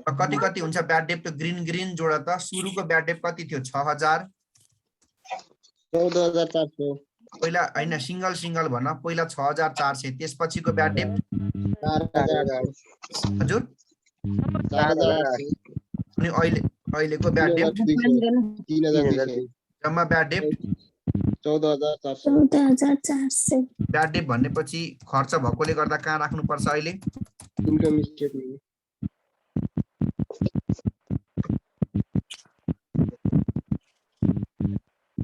Speaker 1: कति कति हुन्छ ब्याड डेट? ग्रीन जोड त। सुरुको ब्याड डेट कति थियो? 6,000।
Speaker 3: 14,400।
Speaker 1: पहिला होइन, सिंगल भन। पहिला 6,400, त्यसपछिको ब्याड डेट
Speaker 3: 4,000।
Speaker 1: हजुर
Speaker 3: 4,000।
Speaker 1: अनि अहिलेको ब्याड डेट
Speaker 3: 3,200।
Speaker 1: जम्मा ब्याड डेट
Speaker 3: 14,400।
Speaker 1: ब्याड डेट भन्नेपछि खर्च भएकोले गर्दा कहाँ राख्नुपर्छ अहिले?
Speaker 3: Income statement.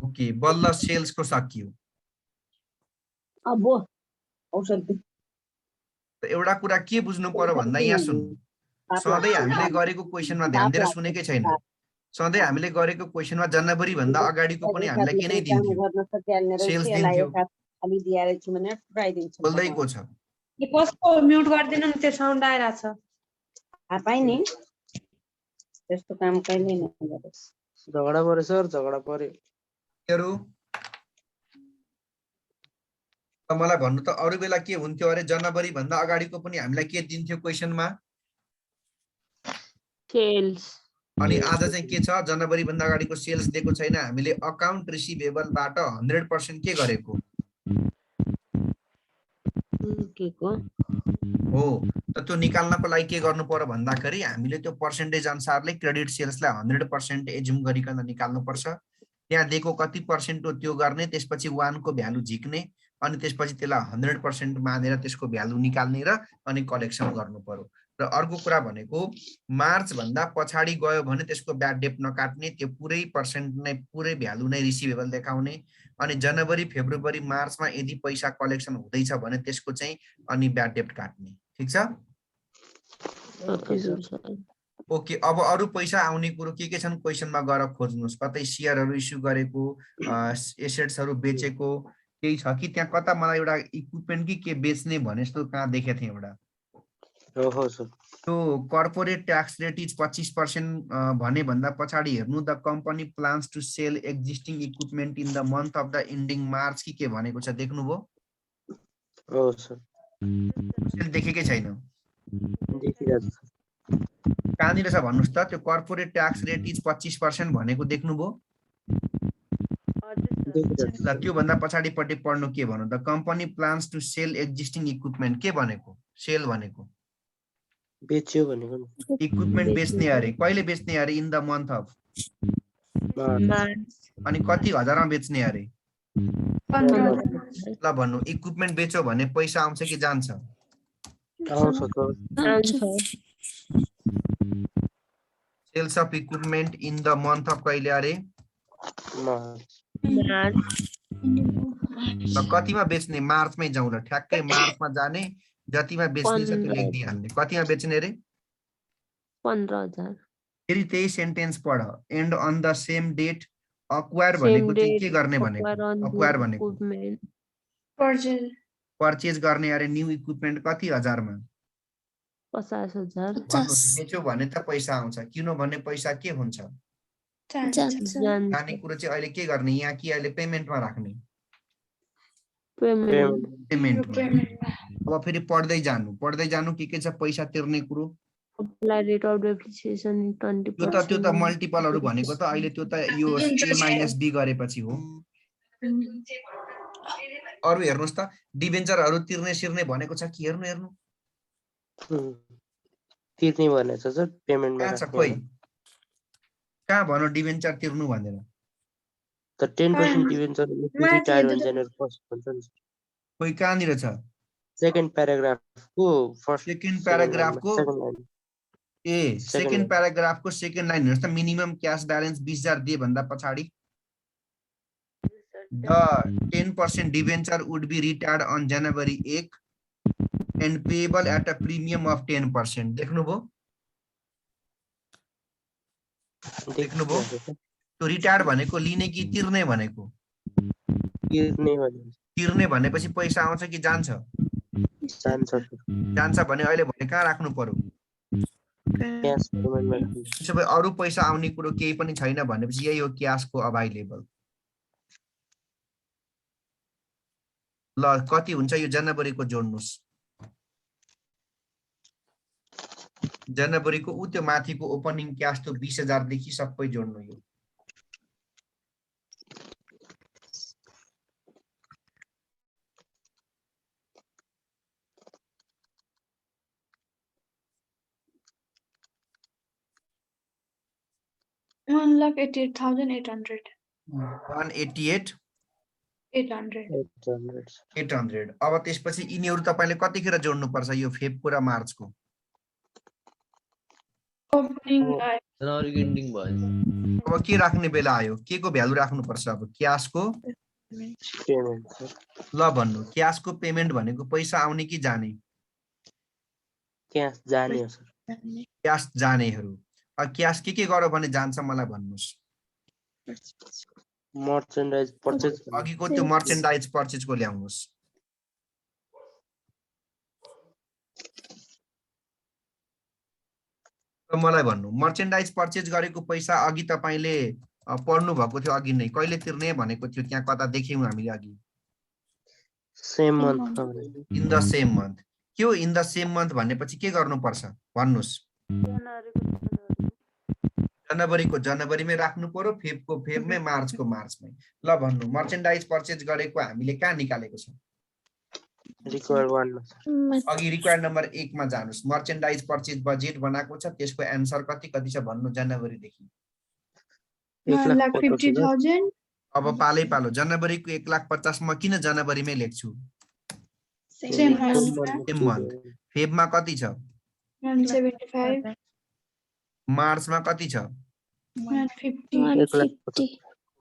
Speaker 1: ओके, बल्ल सेल्सको सकियो। एउटा कुरा के बुझ्नु पर्यो भन्दा यहाँ सुन, सधैँ हामीले गरेको क्वेशनमा ध्यान दिएर सुनेकै छैन। सधैँ हामीले गरेको क्वेशनमा जनवरी भन्दा अगाडिको पनि हामीलाई के नै दिन्थ्यो? सेल्स दिन्थ्यो। बोल्दैको छ।
Speaker 10: कसको म्युट गरिदिनु नि, त्यो साउन्ड आइरहेछ।
Speaker 4: थाहा पाएँ नि त्यस्तो काम कहिले नगरोस्।
Speaker 6: झगडा पऱ्यो सर, झगडा पऱ्यो।
Speaker 1: हरू मलाई भन्नु त अरू बेला के हुन्थ्यो अरे, जनवरी भन्दा अगाडिको पनि हामीलाई के दिन्थ्यो क्वेसनमा,
Speaker 4: सेल्स
Speaker 1: अनि आज चाहिँ के छ, जनवरी भन्दा अगाडिको सेल्स दिएको छैन, हामीले अकाउन्ट रिसिभेबलबाट 100% के गरेको हो। त त्यो निकाल्नको लागि के गर्नु पर्यो भन्दाखेरि हामीले त्यो पर्सेन्टेज अनुसारले क्रेडिट सेल्सलाई 100% एज्युम गरिकन निकाल्नु पर्छ। त्यहाँ दिएको कति पर्सेन्ट हो त्यो गर्ने, त्यसपछि 1 को भ्यालु झिक्ने, अनि त्यसपछि त्यसलाई 100% मानेर त्यसको भ्यालु निकाल्ने र अनि कलेक्सन गर्नु पर्यो। र अर्को कुरा भनेको मार्च भन्दा पछाडि गयो भने त्यसको ब्याड डेट नकाट्ने, त्यो पुरै पर्सेन्ट नै पुरै भ्यालु नै रिसिभेबल देखाउने, अनि जनवरी फेब्रुअरी मार्चमा यदि पैसा कलेक्सन हुँदैछ भने त्यसको चाहिँ अनि ब्याड डेट काट्ने। ठिक छ? ओके, अब अरू पैसा आउने कुरो के छन् क्वेसनमा गएर खोज्नुहोस्। कतै सेयरहरू इस्यु गरेको, एसेट्सहरू बेचेको केही छ कि त्यहाँ, कता मलाई एउटा इक्विपमेन्ट कि के बेच्ने भने जस्तो कहाँ देखेको थिएँ एउटा।
Speaker 6: हो सर।
Speaker 1: त्यो कर्पोरेट ट्याक्स रेट इज 25% भने भन्दा पछाडि हेर्नु, the company plans to sell existing equipment in the month of the ending March कि के भनेको छ, देख्नुभयो?
Speaker 6: हो सर।
Speaker 1: देखेकै छैन,
Speaker 6: देखिरहेको छ।
Speaker 1: कहाँनिर छ भन्नुहोस् त, त्यो कर्पोरेट ट्याक्स रेट इज 25% भनेको देख्नुभयो? ल त्योभन्दा पछाडिपट्टि पढ्नु के भन्नु, the company plans to sell existing equipment के भनेको, सेल भनेको
Speaker 6: बेच्यो भनेको नि।
Speaker 1: इक्विपमेन्ट बेच्ने अरे, कहिले बेच्ने अरे, इन द मन्थ अफ, अनि कति हजारमा बेच्ने अरे। ल भन्नु, इक्विपमेन्ट बेच्यो भने पैसा आउँछ कि जान्छ? Sales of equipment in the month of कहिले अरे, कतिमा बेच्ने, मार्चमै जाउँ ल, ठ्याक्कै मार्चमा जाने, जतिमा बेच्ने छ त्यो लेखिदिइहाल्ने। कतिमा बेच्ने अरे?
Speaker 4: 15,000।
Speaker 1: फेरि त्यही सेन्टेन्स पढ, and on the same date acquire भनेको चाहिँ के गर्ने भनेको, अक्वायर भनेको परचेज गर्ने अरे न्यू इक्विपमेन्ट कति हजारमा,
Speaker 4: 50,000।
Speaker 1: बेच्यो भने त पैसा आउँछ, किन भने पैसा के हुन्छ, जाने कुरो चाहिँ अहिले के गर्ने, यहाँ कि अहिले पेमेन्टमा राख्ने, पेमेन्टमा। अब फेरि पढ्दै जानु के छ पैसा तिर्ने कुरो।
Speaker 4: Apply rate of depreciation 20%।
Speaker 1: त्यो त मल्टिपलहरु भनेको त अहिले त्यो त यो A माइनस B गरेपछि हो। अरु हेर्नुस् त, डिबेन्चरहरु तिर्ने सिर्ने भनेको छ कि, हेर्नु
Speaker 6: तिर्ने भनेछ सर, पेमेन्टमा
Speaker 1: कहाँ छ, खोइ कहाँ भनो डिबेन्चर तिर्नु भनेर,
Speaker 6: त 10% डिबेन्चर रिटायर हुन्छ नि फर्स्ट भन्छ नि,
Speaker 1: खोइ कहाँनिर छ,
Speaker 6: सेकेन्ड प्याराग्राफको फर्स्ट,
Speaker 1: सेकेन्ड प्याराग्राफको सेकेन्ड प्याराग्राफको सेकेन्ड लाइन हेर्नुस् त, मिनिमम क्याश ब्यालेन्स 20,000 दिए भन्दा पछाडी the 10% debenture would be retired on January 1 and payable at a premium of 10%. देख्नुभयो त्यो रिटायर्ड भनेको लिने कि तिर्ने भनेको, तिर्ने भनेपछि पैसा आउँछ कि जान्छ, जान्छ भने अहिले भने कहाँ राख्नु पर्यो, त्यसो भए अरु पैसा आउने कुरो केही पनि छैन भनेपछि यही हो क्याशको अभाइलेबल। ल कति हुन्छ यो जनवरीको जोड्नुस्, जनवरीको उ त्यो माथिको ओपनिङ क्याश त्यो 20,000 देखि सबै जोड्नु यो।
Speaker 7: $188,800.
Speaker 1: 188,800। अब त्यसपछि यिनीहरु तपाईले कतिखेर जोड्नु पर्छ यो फेब्रुअरी र मार्चको,
Speaker 9: जनवरीको एन्डिङ भयो।
Speaker 1: अब के राख्ने बेला आयो, के को भ्यालु राख्नु पर्छ, अब क्याशको
Speaker 6: पेमेन्ट।
Speaker 1: ल भन्नु, क्याशको पेमेन्ट भनेको पैसा आउने कि जाने,
Speaker 6: क्याश जाने हो सर,
Speaker 1: क्याश जानेहरु। क्याश के गर्यो भने जान्छ मलाई भन्नुस्,
Speaker 6: मर्चेन्डाइज पर्चेज,
Speaker 1: अघिको त्यो मर्चेन्डाइज पर्चेजको ल्याउनुस्, र मलाई भन्नु मर्चेन्डाइज पर्चेज गरेको पैसा अघि तपाईले पढ्नु भएको थियो अघि नै कहिले तिर्ने भनेको थियो त्यहाँ कता देख्यौँ हामीले अघि
Speaker 6: same month
Speaker 1: in the same month के हो इन द सेम मन्थ भनेपछि के गर्नुपर्छ भन्नुस् जनवरीको जनवरीमै राख्नु पर्यो फेब्रुअरीको फेब्रुअरीमै मार्चको मार्चमै ल भन्नु मर्चेन्डाइज पर्चेज गरेको हामीले कहाँ निकालेको छ
Speaker 6: रिक्वायर्ड 1
Speaker 1: अघि रिक्वायर्ड नम्बर 1 मा जानुस् मर्चेन्डाइज पर्चेज बजेट बनाएको छ त्यसको एन्सर कति कति छ भन्नु जनवरी देखि
Speaker 7: 1,50,000
Speaker 1: अब पालै पालो जनवरीको 1,50,000 म किन जनवरीमै लेख्छु
Speaker 7: same as
Speaker 1: सेम मन्थ फेब्रुअरीमा कति छ
Speaker 7: 175
Speaker 1: मार्चमा कति छ
Speaker 7: 150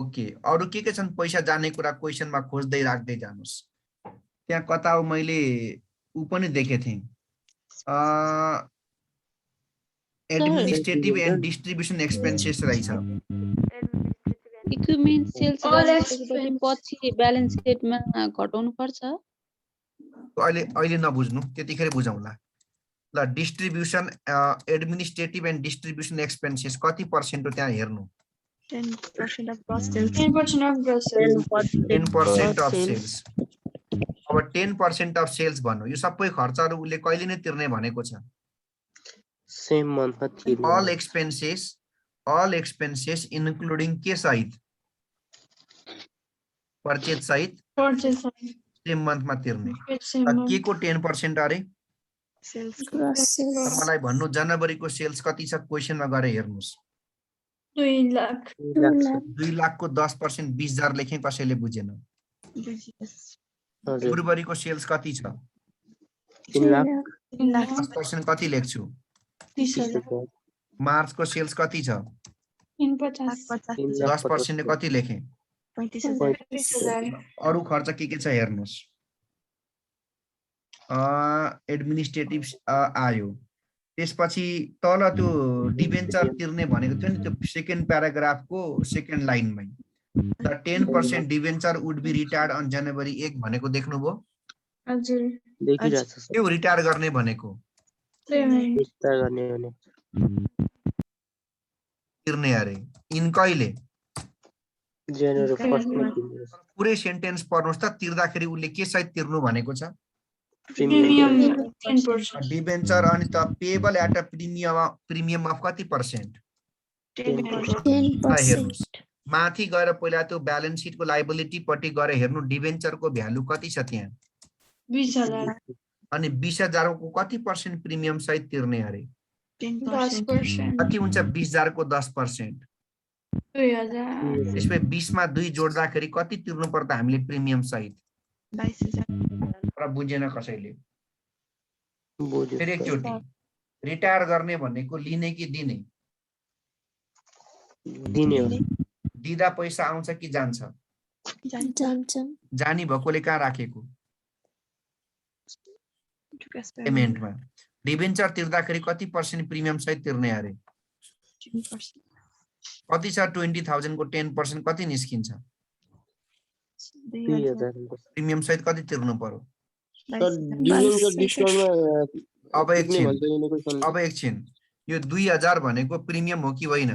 Speaker 1: ओके अरु के छन् पैसा जाने कुरा क्वेशनमा खोज्दै राख्दै जानुस् त्यहाँ कता हो मैले उ पनि देखे थिएँ एडमिनिस्ट्रेटिभ एन्ड डिस्ट्रिब्युसन एक्सपेन्सेस रहेछ
Speaker 11: इक्विपमेन्ट सेल्स
Speaker 7: All
Speaker 11: गरेपछि पछि ब्यालेन्स सिटमा घटाउनु पर्छ
Speaker 1: अहिले अहिले नबुझ्नु त्यतिखेर बुझाउँला ल distribution administrative and distribution expenses कति पर्सेन्ट हो त्यहाँ हेर्नु
Speaker 8: 10% of gross sales.
Speaker 7: 10% of gross sales.
Speaker 1: 10% of sales अब 10% अफ सेल्स भन्नु यो सबै खर्चहरु उले कहिले नै तिर्ने भनेको छ
Speaker 6: सेम मन्थमा तिर्ने
Speaker 1: all expenses including के सहित पर्चेज सहित
Speaker 7: Purchase
Speaker 1: सेम मन्थमा तिर्ने
Speaker 7: same month.
Speaker 1: के को 10% अरे
Speaker 8: Sales.
Speaker 1: मलाई भन्नु जनवरीको सेल्स कति छ क्वेशनमा गरे हेर्नुस्
Speaker 7: 2 lakh.
Speaker 1: 2 लाखको 10% 20,000 लेखे कसैले बुझेन
Speaker 6: हजुर
Speaker 1: फेब्रुअरीको सेल्स कति छ
Speaker 6: 3 लाख
Speaker 1: 10% कति लेख्छु
Speaker 7: 30,000.
Speaker 1: मार्चको सेल्स कति छ
Speaker 7: 50,000.
Speaker 1: 10% कति लेखे
Speaker 7: 30,000.
Speaker 1: अरु खर्च के छ हेर्नुस् एडमिनिस्ट्रेटिभ आयो त्यसपछि तल त्यो डिबेन्चर तिर्ने भनेको थियो नि त्यो सेकेन्ड प्याराग्राफको सेकेन्ड लाइनमै the 10% debenture would be retired on January 1 भनेको देख्नुभयो
Speaker 7: हजुर
Speaker 6: देखिरहेछ सर
Speaker 1: त्यो रिटायर गर्ने भनेको
Speaker 7: payment.
Speaker 6: विस्तार गर्ने भने
Speaker 1: तिर्ने अरे इन कहिले
Speaker 6: जनवरी 1 मा तिर्ने
Speaker 1: पुरै सेन्टेन्स पढ्नुस् त तिर्दाखेरि उले के सहित तिर्नु भनेको छ
Speaker 7: Premium 10%.
Speaker 1: डिबेन्चर अनि त payable at a premium of कति पर्सेन्ट
Speaker 8: 10%.
Speaker 1: हेर्नुस् माथि गएर पहिला त्यो ब्यालेन्स सिटको लायबिलिटी पट्टि गएर हेर्नु डिबेन्चरको भ्यालु कति छ त्यहाँ
Speaker 7: 20,000.
Speaker 1: अनि 20,000 को कति पर्सेन्ट प्रिमियम सहित तिर्ने अरे
Speaker 7: 10%.
Speaker 1: कति हुन्छ 20,000 को 10%
Speaker 7: 2,000.
Speaker 1: त्यसपछि 20 मा 2 जोड्दाखेरि कति तिर्नु पर्दा हामीले प्रिमियम सहित
Speaker 8: 22,000.
Speaker 1: र बुझेन कसैले
Speaker 6: बुझ्यो
Speaker 1: फेरि एकचोटि रिटायर गर्ने भनेको लिने कि दिने
Speaker 6: दिने हो
Speaker 1: दिदा पैसा आउँछ कि जान्छ जानी भएकोले कहाँ राखेको पेमेन्टमा डिबेन्चर तिर्दाखेरि कति पर्सेन्ट प्रिमियम सहित तिर्ने अरे
Speaker 8: 10%.
Speaker 1: कति छ 20,000 को 10% कति निस्किन्छ
Speaker 6: 2000
Speaker 1: प्रिमियम सहित कति तिर्नु पर्यो
Speaker 3: सर डिबेन्चर डिस्काउन्टमा
Speaker 1: अब एकछिन यो 2,000 भनेको प्रिमियम हो कि होइन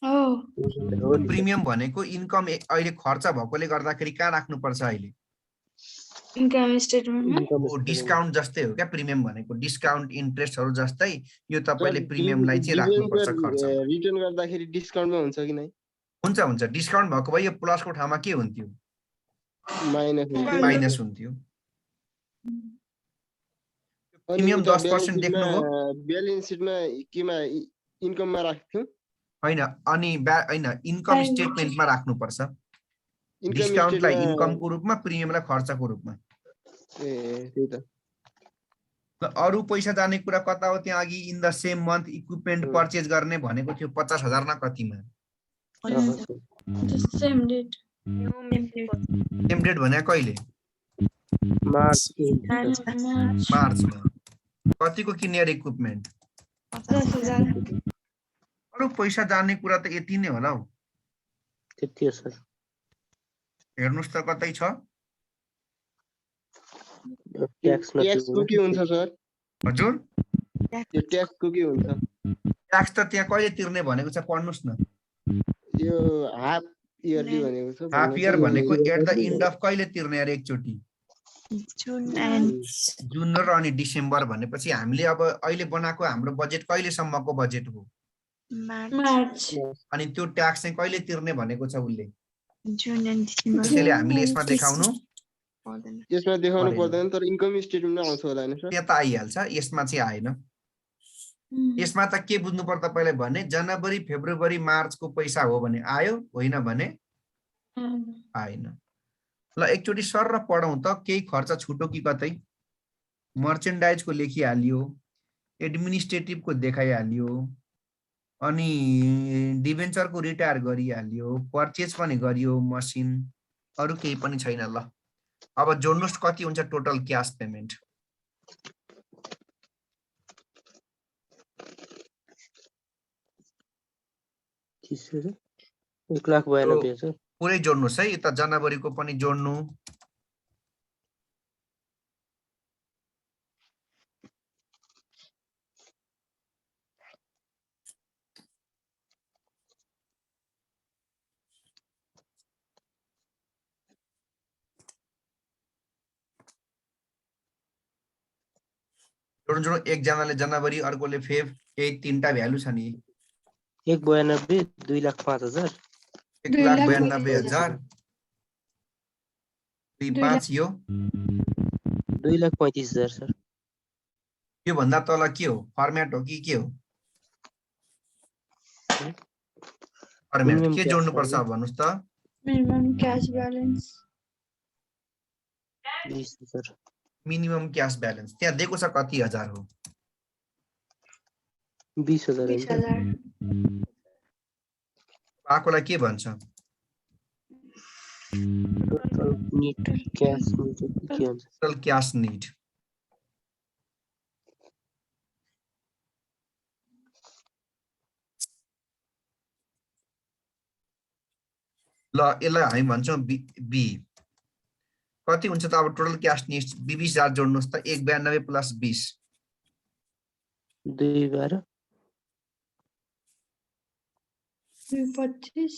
Speaker 7: Oh,
Speaker 1: प्रिमियम भनेको इन्कम अहिले खर्च भएकोले गर्दाखेरि कहाँ राख्नु पर्छ अहिले
Speaker 7: income statement.
Speaker 1: डिस्काउन्ट जस्तै हो क्या प्रिमियम भनेको डिस्काउन्ट इन्ट्रेस्टहरु जस्तै यो तपाईले प्रिमियमलाई चाहिँ राख्नु पर्छ खर्च
Speaker 3: रिटर्न गर्दाखेरि डिस्काउन्टमा हुन्छ कि नै
Speaker 1: हुन्छ हुन्छ डिस्काउन्ट भएको भए यो प्लसको ठाउँमा के हुन्थ्यो माइनस हुन्थ्यो प्रिमियम 10% देख्नुभयो
Speaker 3: ब्यालेन्स सिटमा केमा इन्कममा राख्थ्यौ
Speaker 1: हैन अनि हैन इन्कम स्टेटमेन्टमा राख्नु पर्छ डिस्काउन्टलाई इन्कमको रूपमा प्रिमियमलाई खर्चको रूपमा
Speaker 3: ए त्यही त
Speaker 1: अरु पैसा जाने कुरा कता हो त्यहाँ अघि in the same month equipment purchase गर्ने भनेको थियो 50,000 न कतिमा
Speaker 7: The same date.
Speaker 1: Same date भने कहिले मार्चमा कतिको किन्ने इक्विपमेन्ट
Speaker 7: 10,000.
Speaker 1: अरु पैसा जाने कुरा त यति नै होला हौ
Speaker 6: त्यति हो सर
Speaker 1: हेर्नुस् त कतै छ
Speaker 6: ट्याक्स
Speaker 3: ट्याक्सको के हुन्छ सर
Speaker 1: हजुर
Speaker 3: यो ट्याक्सको के हुन्छ?
Speaker 1: ट्याक्स त त्यहाँ कहिले तिर्ने भनेको छ पढ्नुस् न।
Speaker 3: यो हाफ इयरली भनेको छ।
Speaker 1: हाफ इयर भनेको एट द एन्ड अफ कहिले तिर्ने अरे एकचोटि? जुन र अनि डिसेम्बर भनेपछि हामीले अब अहिले बनाएको हाम्रो बजेट कहिलेसम्मको बजेट हो?
Speaker 7: मार्च
Speaker 1: अनि त्यो ट्याक्स चाहिँ कहिले तिर्ने भनेको छ उसले?
Speaker 8: जुन एन्ड डिसेम्बर
Speaker 1: त्यसैले हामीले यसमा देखाउनु
Speaker 3: यसमा देखाउनु
Speaker 1: परेन।
Speaker 3: पर्दैन तर इन्कम स्टेटमेन्टमा आउँछ होला नि सर?
Speaker 1: त्यहाँ त आइहाल्छ, यसमा चाहिँ आएन। यसमा त के बुझ्नु पर्छ तपाईँले भने जनवरी फेब्रुअरी मार्चको पैसा हो भने आयो, होइन भने आएन। ल एकचोटि सर र पढौँ त, केही खर्च छुटो कि कतै? मर्चेन्डाइजको लेखिहालियो, एडमिनिस्ट्रेटिभको देखाइहालियो, अनि डिभेन्चरको रिटायर गरिहालियो, पर्चेज पनि गरियो मसिन, अरू केही पनि छैन। ल अब जोड्नुहोस् कति हुन्छ टोटल क्यास पेमेन्ट?
Speaker 6: $30,000 1,92,000
Speaker 1: पुरै जोड्नुहोस् है, यता जनवरीको पनि जोड्नु। जोड्नु, एकजनाले जनवरी, अर्कोले फेब, यही तीनटा भ्यालु छ नि।
Speaker 6: 1,92,000 2,05,000
Speaker 1: 1,92,000 2,5 यो
Speaker 6: 2,35,000 सर।
Speaker 1: यो भन्दा तल के हो? फर्म्याट हो कि के हो? फर्म्याट
Speaker 6: Minimum
Speaker 1: के
Speaker 6: cash
Speaker 1: जोड्नु पर्छ
Speaker 6: balance.
Speaker 1: भन्नुस् त?
Speaker 7: Minimum cash balance
Speaker 6: 20,000
Speaker 1: minimum cash balance त्यहाँ दिएको छ कति हजार हो?
Speaker 6: 20,000 हुन्छ।
Speaker 7: 20,000
Speaker 1: आकोलाई के भन्छ?
Speaker 6: टोटल नेट क्यास हुन्छ कि के हुन्छ?
Speaker 1: Total cash need. ल यसलाई हामी भन्छौँ बी। कति हुन्छ त अब टोटल क्यास निड? 20,000 जोड्नुहोस् त, 1,92 प्लस 20
Speaker 6: 2,12
Speaker 7: 2,25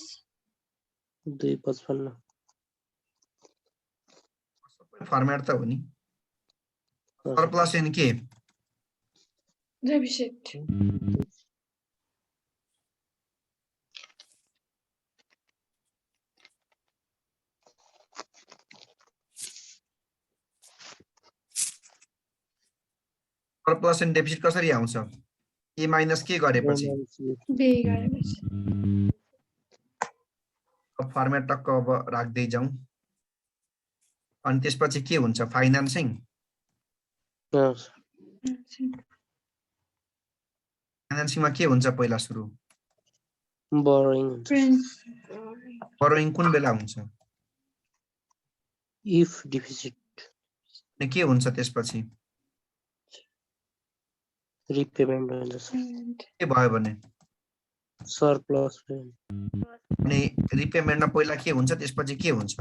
Speaker 6: 2,55
Speaker 1: फर्म्याट त हो नि। सरप्लस एन के?
Speaker 7: डेफिसिट
Speaker 1: सरप्लस एन्ड डेफिसिट कसरी आउँछ? ए माइनस के गरेपछि?
Speaker 7: बी गरेपछि
Speaker 1: फर्म्याट टक्क अब राख्दै जाउँ। अनि त्यसपछि के हुन्छ? फाइनान्सिङ। फाइनान्सिङमा के हुन्छ पहिला सुरु?
Speaker 6: बोरोइङ
Speaker 1: बोरोइङ कुन बेला हुन्छ?
Speaker 6: If deficit.
Speaker 1: अनि के हुन्छ त्यसपछि?
Speaker 6: रिपेमेन्ट हुन्छ सर।
Speaker 1: के भयो भने?
Speaker 6: सरप्लस।
Speaker 1: अनि रिपेमेन्टमा पहिला के हुन्छ, त्यसपछि के हुन्छ?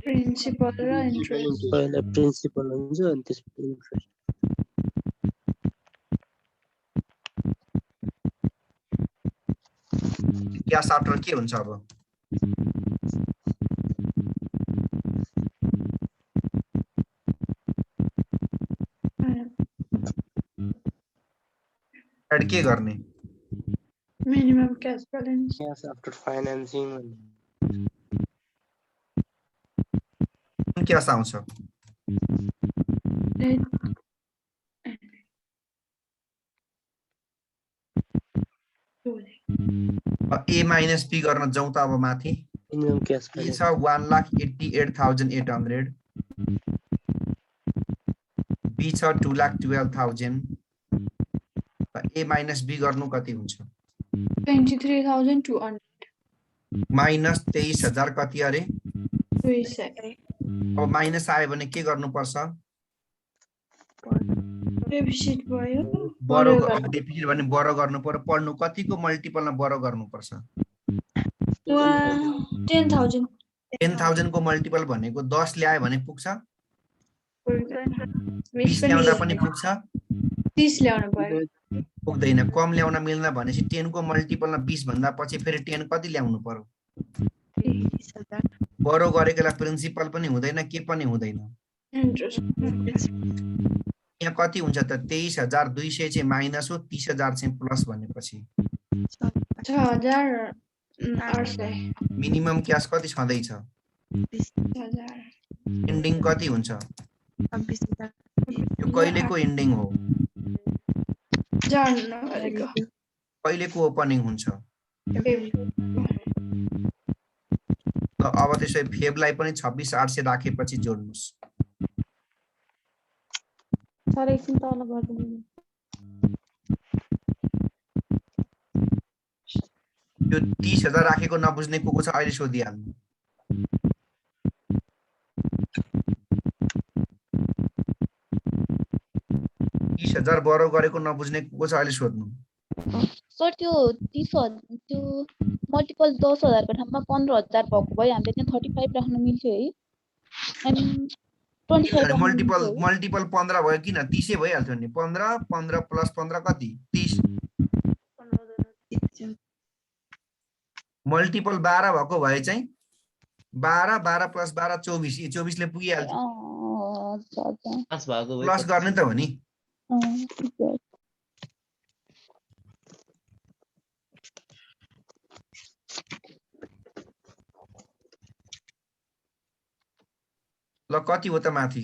Speaker 7: प्रिन्सिपल र इन्ट्रेस्ट।
Speaker 6: पहिला प्रिन्सिपल हुन्छ अनि त्यसपछि इन्ट्रेस्ट।
Speaker 1: क्यास आफ्टर के हुन्छ अब? एड के गर्ने?
Speaker 7: Minimum cash balance.
Speaker 6: Cash after financing
Speaker 1: cash आउँछ? ए माइनस बी गर्न जाउँ त अब माथि।
Speaker 6: मिनिमम क्यास
Speaker 1: ए छ 1,88,800, बी छ 2,12,000, ए माइनस बी गर्नु कति हुन्छ?
Speaker 7: 23,200
Speaker 1: माइनस 23,000 कति अरे?
Speaker 7: 200
Speaker 1: अब माइनस आयो भने के गर्नुपर्छ?
Speaker 7: डेफिसिट भयो।
Speaker 1: बरो डेफिसिट भने बरो गर्नु पर्यो। पढ्नु कतिको मल्टिपलमा बरो गर्नुपर्छ?
Speaker 7: 10,000
Speaker 1: 10,000 को मल्टिपल भनेको 10 ल्यायो भने पुग्छ? 20
Speaker 7: 20
Speaker 1: ल्याउँदा पनि पुग्छ?
Speaker 7: 30 ल्याउनु पर्यो
Speaker 1: पुग्दैन। कम ल्याउन मिल्न भनेपछि 10 को मल्टिपलमा 20 भन्दा पछि फेरि 10 कति ल्याउनु पर्यो?
Speaker 8: 23,000
Speaker 1: बरो गरेकोलाई प्रिन्सिपल पनि हुँदैन के पनि हुँदैन।
Speaker 7: इन्ट्रेस्ट
Speaker 1: यहाँ कति हुन्छ त? 23,200 चाहिँ माइनस हो, 30,000 चाहिँ प्लस भनेपछि
Speaker 7: 6,800
Speaker 1: मिनिमम क्यास कति छँदैछ?
Speaker 7: 20,000
Speaker 1: इन्डिङ कति हुन्छ?
Speaker 8: 26,000
Speaker 1: यो कहिलेको इन्डिङ हो?
Speaker 7: जनवरीको
Speaker 1: कहिलेको ओपनिङ हुन्छ?
Speaker 7: फेब्रुअरी
Speaker 1: ल अब त्यसै फेबलाई पनि 26,800 राखेपछि जोड्नुस्।
Speaker 11: सर एकछिन तल गरिदिनु।
Speaker 1: यो 30,000 राखेको नबुझ्ने को छ अहिले सोधिहाल्नु। हजार बरो गरेको नबुझ्ने को छ अहिले सोध्नु।
Speaker 11: सर त्यो 30,000 त्यो मल्टिपल 10,000 को ठाउँमा 15,000 भएको भए हामीले त्यहाँ 35 राख्न मिल्थ्यो है। अनि 25
Speaker 1: मल्टिपल 15 भयो किन? 30 भइहाल्थ्यो नि। 15 प्लस 15 कति? 30। मल्टिपल 12 भएको भए चाहिँ 12 प्लस 12 24 यो 24 ले पुगिहाल्थ्यो। प्लस गर्ने त हो नि। ल कति हो त माथि?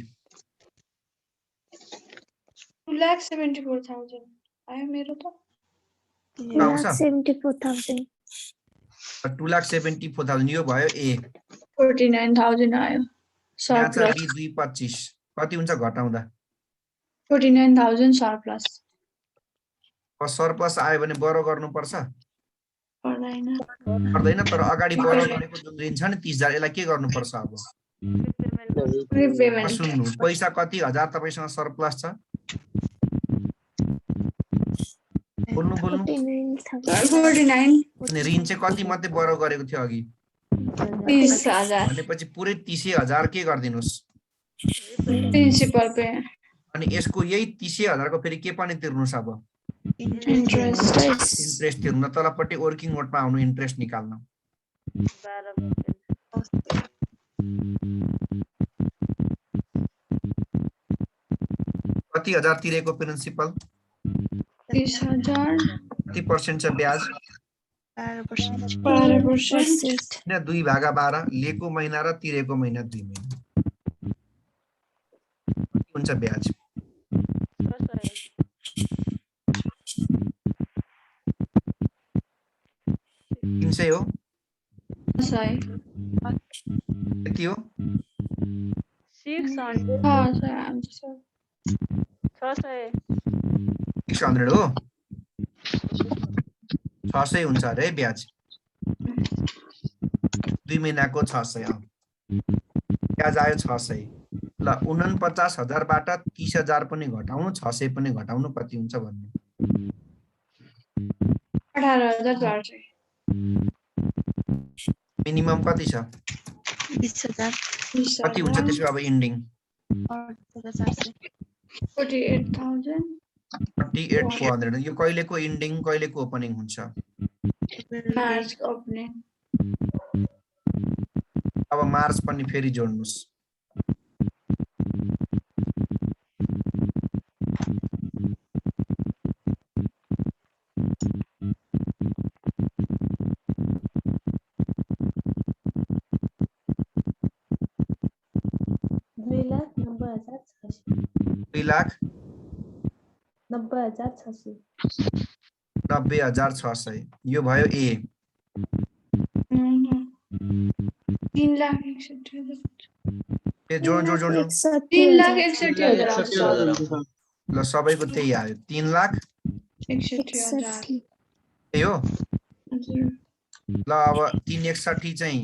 Speaker 7: 2,74,000 आयो मेरो त। 2,74,000
Speaker 1: 2,74,000 यो भयो ए।
Speaker 7: 49,000 आयो सरप्लस।
Speaker 1: 2,25 कति हुन्छ घटाउँदा?
Speaker 7: 49,000 सरप्लस।
Speaker 1: सरप्लस आयो भने बरो गर्नुपर्छ? पर्दैन, तर अगाडि बरो गरेको जुन ऋण छ नि 30,000 यसलाई के गर्नुपर्छ अब? सुन्नु, पैसा कति हजार तपाईसँग सरप्लस छ? बोल्नु
Speaker 7: 49
Speaker 1: अनि ऋण चाहिँ कति मात्रै बरो गरेको थियो अघि?
Speaker 7: 30,000
Speaker 1: भनेपछि पुरै 30,000 के गरिदिनुस्?
Speaker 7: Principal pay.
Speaker 1: अनि यसको यही 30,000 को फेरि के पनि तिर्नुस् अब? इन्ट्रेस्ट तिर्नु। तलपट्टि वर्किङ नोटमा आउनु इन्ट्रेस्ट निकाल्न। कति हजार तिरेको प्रिन्सिपल?
Speaker 7: 30,000।
Speaker 1: कति पर्सेन्ट छ ब्याज?
Speaker 7: 12%।
Speaker 1: 2/12 लिएको महिना र तिरेको महिना 2 महिना कति हुन्छ ब्याज? 300 हो। कति हो? 600 हो। 600 हुन्छ अरे ब्याज। 2 महिनाको 600 ब्याज आयो 600। ल 49,000 बाट 30,000 पनि घटाउनु 600 पनि घटाउनु कति हुन्छ भन्नु?
Speaker 7: 18,400।
Speaker 1: मिनिमम कति छ?
Speaker 8: 20,000
Speaker 1: कति हुन्छ त्यसो अब इन्डिङ?
Speaker 7: 48,400।
Speaker 1: यो कहिलेको इन्डिङ कहिलेको ओपनिङ हुन्छ?
Speaker 7: March opening.
Speaker 1: अब मार्च पनि फेरि जोड्नुस्। लाख 90,600 यो भयो ए।
Speaker 7: 3,61,000।
Speaker 1: जोड
Speaker 7: 3,61,000।
Speaker 1: ल सबैको त्यही आयो 3,61,000 हो। ल अब 361 चाहिँ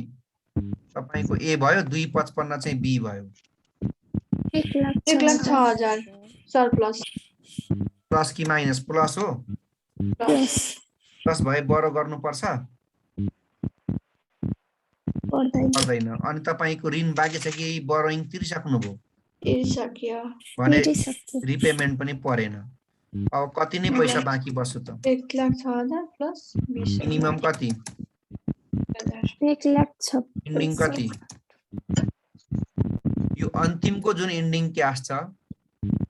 Speaker 1: तपाईको ए भयो, 255 चाहिँ बी भयो।
Speaker 7: 1,06,000 सरप्लस।
Speaker 1: प्लस कि माइनस? प्लस हो। प्लस भए बरो गर्नुपर्छ? पर्दैन। अनि तपाईको ऋण बाँकी छ कि बरोइङ तिरिसक्नु भयो?
Speaker 7: तिरिसक्यो।
Speaker 1: भने रिपेमेन्ट पनि परेन। अब कति नै पैसा बाँकी बस्यो त
Speaker 7: 1,06,000 प्लस 20,000
Speaker 1: मिनिमम कति
Speaker 8: 1,06,000
Speaker 1: इन्डिङ कति यो अन्तिमको जुन इन्डिङ क्याश छ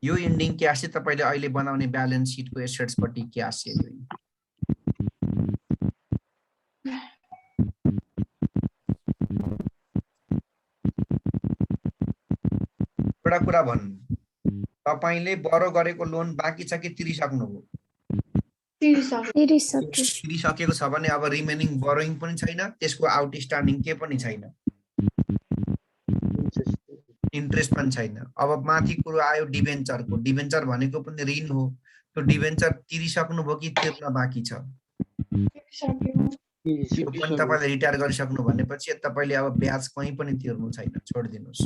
Speaker 1: यो इन्डिङ क्याश चाहिँ तपाईले अहिले बनाउने ब्यालेन्स सिटको एसेट्स पट्टि क्याश छ यो एउटा कुरा भन्नु तपाईले बरो गरेको लोन बाँकी छ कि तिरिसक्नुभयो तिरिसकेको छ भने अब रिमेनिङ बरोइङ पनि छैन त्यसको आउटस्ट्यान्डिङ के पनि छैन इन्ट्रेस्ट पनि छैन अब माथि कुरो आयो डिबेन्चरको डिबेन्चर भनेको पनि ऋण हो त्यो डिबेन्चर तिरिसक्नुभयो कि तिर्न बाँकी छ त्यो पनि तपाईले रिटायर गरिसक्नु भनेपछि तपाईले अब ब्याज कहीँ पनि तिर्नु छैन छोडिदिनुस्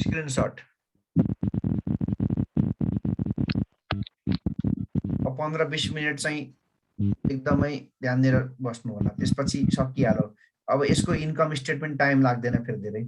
Speaker 1: स्क्रिनशट 15-20 मिनट चाहिँ एकदमै ध्यान दिएर बस्नु होला त्यसपछि सकिहाल्यो अब यसको इन्कम स्टेटमेन्ट टाइम लाग्दैन फेरि धेरै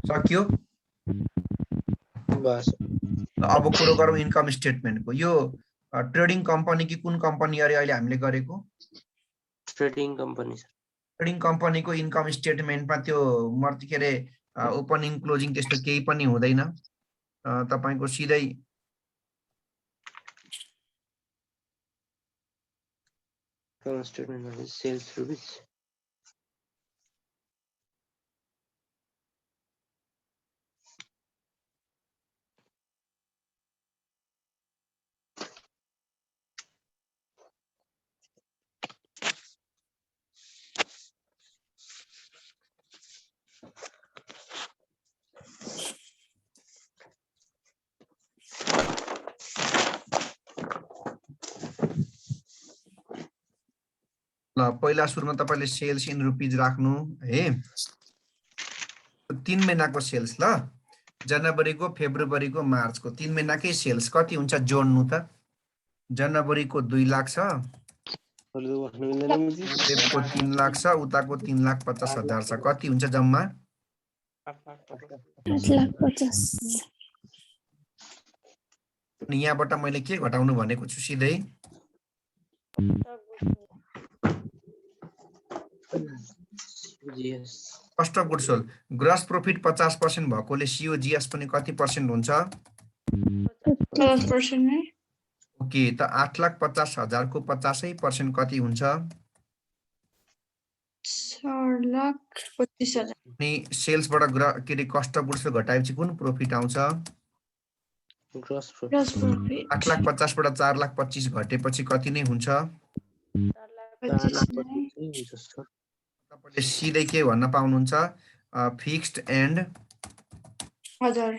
Speaker 1: सक्यो
Speaker 6: बस
Speaker 1: अब कुरो गरौँ इन्कम स्टेटमेन्टको यो ट्रेडिङ कम्पनी कि कुन कम्पनी अरे अहिले हामीले गरेको
Speaker 6: ट्रेडिङ कम्पनी सर
Speaker 1: ट्रेडिङ कम्पनीको इन्कम स्टेटमेन्टमा त्यो के अरे ओपनिङ क्लोजिङ त्यस्तो केही पनि हुँदैन तपाईको सिधै
Speaker 6: स्टेटमेन्टमा सेल्स रुपिस
Speaker 1: ल पहिला सुरुमा तपाईले सेल्स इन रुपीज राख्नु है 3 महिनाको सेल्स ल जनवरीको फेब्रुअरीको मार्चको 3 महिनाकै सेल्स कति हुन्छ जोड्नु त जनवरीको 2 लाख छ फेब्रुअरीको 3 लाख छ उताको 3,50,000 छ कति हुन्छ जम्मा
Speaker 8: 8,50,000
Speaker 1: यहाँबाट मैले के घटाउनु भनेको छु सिधै cost of goods sold gross profit 50% भएकोले सीओजीएस पनि कति पर्सेन्ट हुन्छ
Speaker 7: 10% नै
Speaker 1: ओके त 8,50,000 को 50% कति हुन्छ
Speaker 7: 4,25,000
Speaker 1: अनि सेल्सबाट के रे कस्ट अफ गुड्स घटाएपछि कुन प्रॉफिट आउँछ
Speaker 6: ग्रस
Speaker 7: ग्रस प्रॉफिट
Speaker 1: 8,50,000 बाट 4,25,000 घटेपछि कति नै हुन्छ
Speaker 7: 4,25,000 नै
Speaker 1: तपाईले सिधै के भन्न पाउनुहुन्छ फिक्स्ड एन्ड
Speaker 7: हजार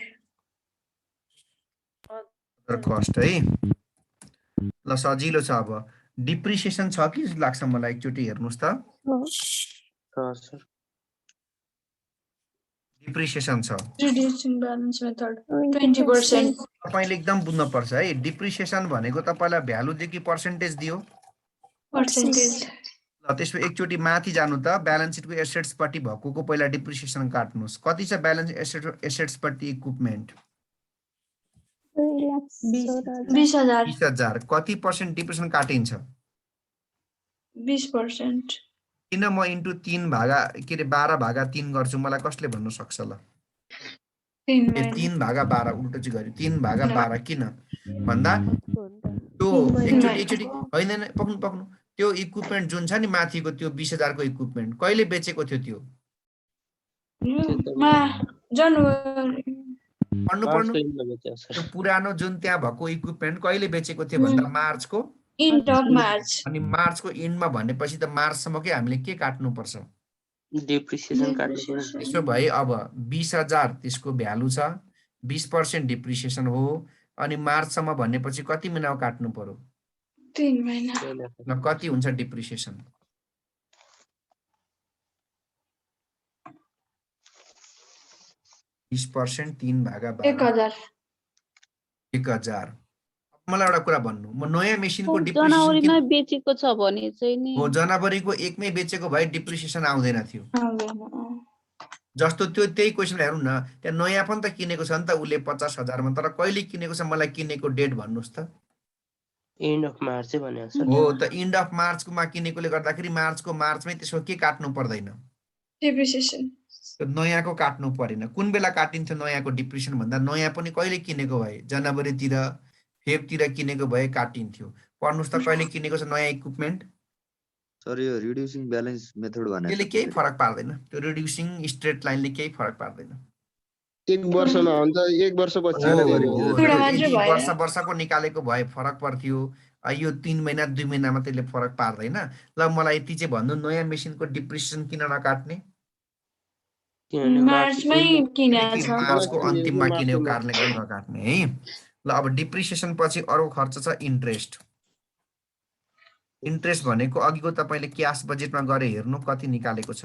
Speaker 1: कस्ट है ल सजिलो छ अब डिप्रिसिएसन छ कि लाग्छ मलाई एकचोटी हेर्नुस् त
Speaker 6: सर
Speaker 1: डिप्रिसिएसन छ
Speaker 7: रिड्युसिङ ब्यालेन्स मेथड 20%
Speaker 1: तपाईले एकदम बुझ्न पर्छ है डिप्रिसिएसन भनेको तपाईलाई भ्यालु देखि पर्सेन्टेज दियो
Speaker 7: पर्सेन्टेज
Speaker 1: ल त्यसको एकचोटी माथि जानु त ब्यालेन्स सिटको एसेट्स पट्टि भएकोको पहिला डिप्रिसिएसन काट्नुस् कति छ ब्यालेन्स एसेट्स पट्टि इक्विपमेन्ट
Speaker 7: 20,000
Speaker 1: कति पर्सेन्ट डिप्रिसिएसन काटिन्छ
Speaker 7: 20%
Speaker 1: किन म इन्टु 3 भागा के रे 12 भागा 3 गर्छु मलाई कसले भन्नु सक्छ ल 3 भागा 12 उल्टो चाहिँ गर्यो 3 भागा 12 किन भन्दा त्यो एकचोटी हैन पक्नु त्यो इक्विपमेन्ट जुन छ नि माथिको त्यो 20,000 को इक्विपमेन्ट कहिले बेचेको थियो त्यो पढ्नु त्यो पुरानो जुन त्यहाँ भएको इक्विपमेन्ट कहिले बेचेको थियो भन्दा मार्चको
Speaker 7: End of March.
Speaker 1: अनि मार्चको इन्डमा भनेपछि त मार्चसम्मकै हामीले के काट्नु पर्छ
Speaker 6: डिप्रिसिएसन काट्नु पर्यो
Speaker 1: त्यसो भए अब 20,000 त्यसको भ्यालु छ 20% डिप्रिसिएसन हो अनि मार्चसम्म भनेपछि कति महिनामा काट्नु पर्यो
Speaker 7: 3 महिना
Speaker 1: ल कति हुन्छ डिप्रिसिएसन 20% 3/12
Speaker 7: 1000
Speaker 1: 1000 मलाई एउटा कुरा भन्नु म नयाँ मेसिनको
Speaker 11: जनवरीमा
Speaker 1: डिप्रिसिएसन
Speaker 11: बेचेको छ भने चाहिँ नि
Speaker 1: हो जनवरीको 1 मै बेचेको भए डिप्रिसिएसन आउँदैन थियो जस्तो त्यो त्यही क्वेसन हेरौँ न त्यहाँ नयाँ पनि त किनेको छ नि त उसले 50,000 मा तर कहिले किनेको छ मलाई किनेको डेट भन्नुस् त
Speaker 6: एन्ड अफ मार्च चाहिँ भने सर
Speaker 1: हो त एन्ड अफ मार्चकोमा किनेकोले गर्दाखेरि मार्चको मार्चमै त्यसको के काट्नु पर्दैन
Speaker 7: depreciation.
Speaker 1: त्यो नयाँको काट्नु परेन कुन बेला काटिन्छ नयाँको डिप्रिसिएसन भन्दा नयाँ पनि कहिले किनेको भए जनवरीतिर फेब्रुअरीतिर किनेको भए काटिन्थ्यो पढ्नुस् त कहिले किनेको छ नयाँ इक्विपमेन्ट
Speaker 9: सर यो रिड्युसिङ ब्यालेन्स मेथड भने
Speaker 1: त्यसले केही फरक पार्दैन त्यो रिड्युसिङ स्ट्रेट लाइनले केही फरक पार्दैन
Speaker 3: 1 वर्षमा हुन्छ 1 वर्षपछि
Speaker 1: हो,
Speaker 3: गऱ्यो
Speaker 1: हो,
Speaker 7: कुरा
Speaker 1: त्यो
Speaker 7: मात्रै
Speaker 1: यदि
Speaker 7: भयो।
Speaker 1: वर्षको निकालेको भए फरक पर्थ्यो यो 3 महिना 2 महिनामा त्यसले फरक पार्दैन ल मलाई यति चाहिँ भन्नु नयाँ मेसिनको डिप्रिसिएसन किन नकाट्ने
Speaker 6: किनभने
Speaker 7: मार्चमै किनेको
Speaker 1: किनकि
Speaker 7: छ
Speaker 1: मार्चको
Speaker 3: किनेको
Speaker 1: अन्तिममा किनेको
Speaker 3: मार्चमा।
Speaker 1: कारणले गर्दा नकाट्ने है ल अब डिप्रिसिएसन पछि अर्को खर्च छ इन्ट्रेस्ट इन्ट्रेस्ट भनेको अघिको तपाईले क्याश बजेटमा गरे हेर्नु कति निकालेको छ